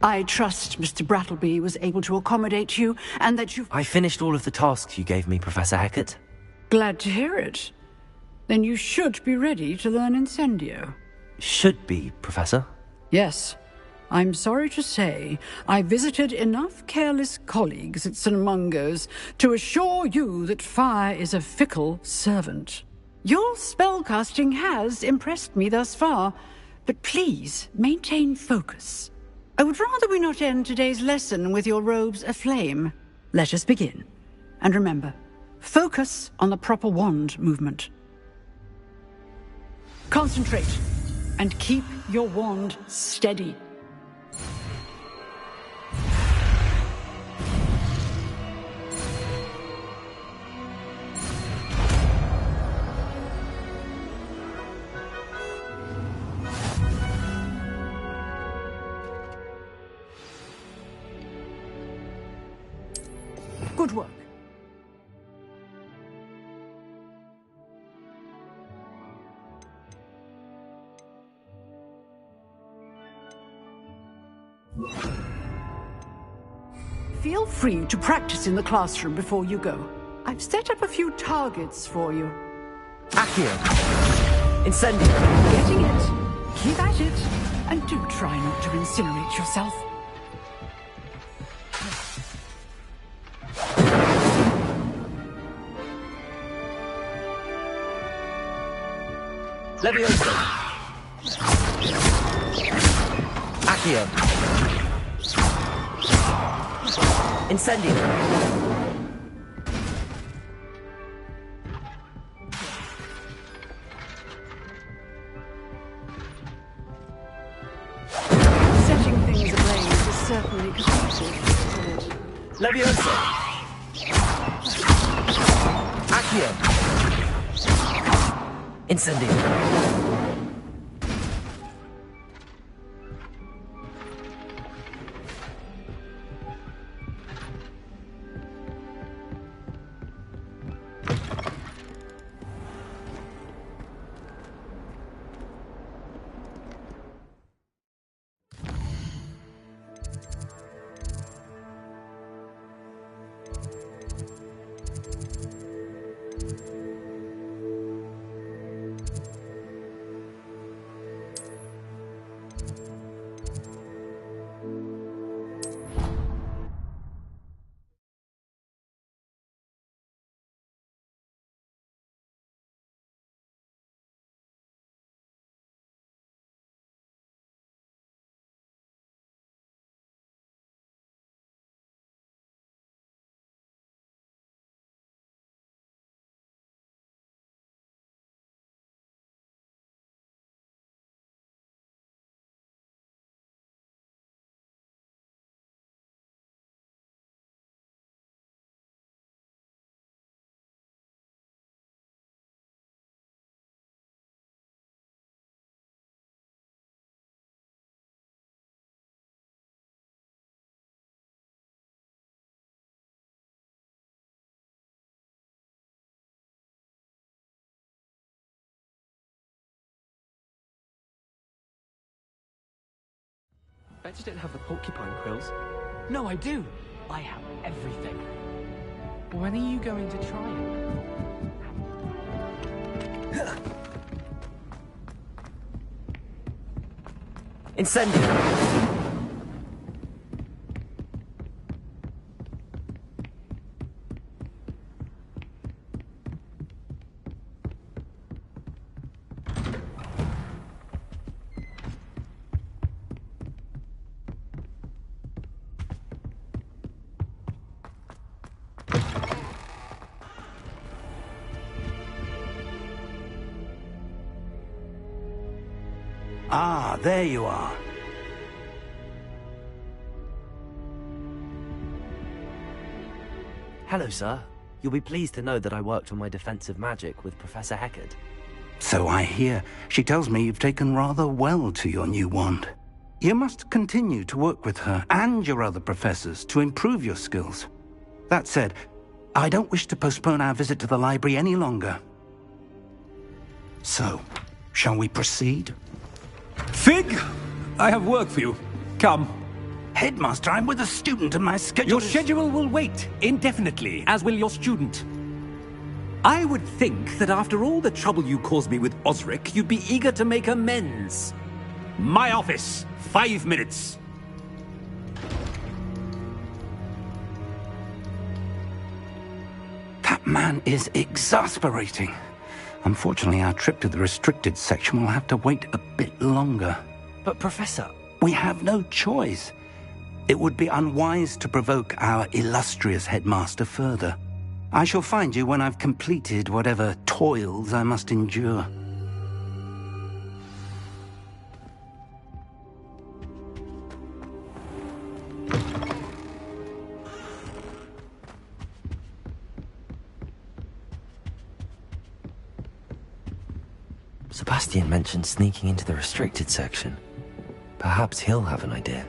[SPEAKER 14] I trust Mr. Brattleby was able to accommodate you, and that you...
[SPEAKER 11] I finished all of the tasks you gave me, Professor Hackett.
[SPEAKER 14] Glad to hear it. Then you should be ready to learn Incendio.
[SPEAKER 11] Should be, Professor?
[SPEAKER 14] Yes. I'm sorry to say, I visited enough careless colleagues at St. Mungo's to assure you that fire is a fickle servant. Your spellcasting has impressed me thus far, but please maintain focus. I would rather we not end today's lesson with your robes aflame. Let us begin. And remember, focus on the proper wand movement. Concentrate, and keep your wand steady. Good work. Feel free to practice in the classroom before you go. I've set up a few targets for you.
[SPEAKER 11] Accio! Incendio!
[SPEAKER 14] Getting it. Keep at it. And do try not to incinerate yourself.
[SPEAKER 11] Levioso! Accio! Incendio!
[SPEAKER 14] Setting things ablaze is certainly cathartic, isn't it?
[SPEAKER 11] Levioso! Accio! Incendio!
[SPEAKER 1] Bet you don't have the porcupine quills. No, I do. I have everything. When are you going to try it?
[SPEAKER 11] Incendio!
[SPEAKER 15] Ah, there you are.
[SPEAKER 11] Hello, sir. You'll be pleased to know that I worked on my defensive magic with Professor Hackett.
[SPEAKER 15] So I hear. She tells me you've taken rather well to your new wand. You must continue to work with her and your other professors to improve your skills. That said, I don't wish to postpone our visit to the library any longer. So, shall we proceed?
[SPEAKER 6] Fig, I have work for you. Come.
[SPEAKER 15] Headmaster, I'm with a student and my schedule
[SPEAKER 6] Your schedule will wait indefinitely, as will your student. I would think that after all the trouble you caused me with Osric, you'd be eager to make amends. My office, 5 minutes.
[SPEAKER 15] That man is exasperating. Unfortunately, our trip to the restricted section will have to wait a bit longer.
[SPEAKER 11] But Professor...
[SPEAKER 15] We have no choice. It would be unwise to provoke our illustrious headmaster further. I shall find you when I've completed whatever toils I must endure.
[SPEAKER 11] Sebastian mentioned sneaking into the restricted section. Perhaps he'll have an idea.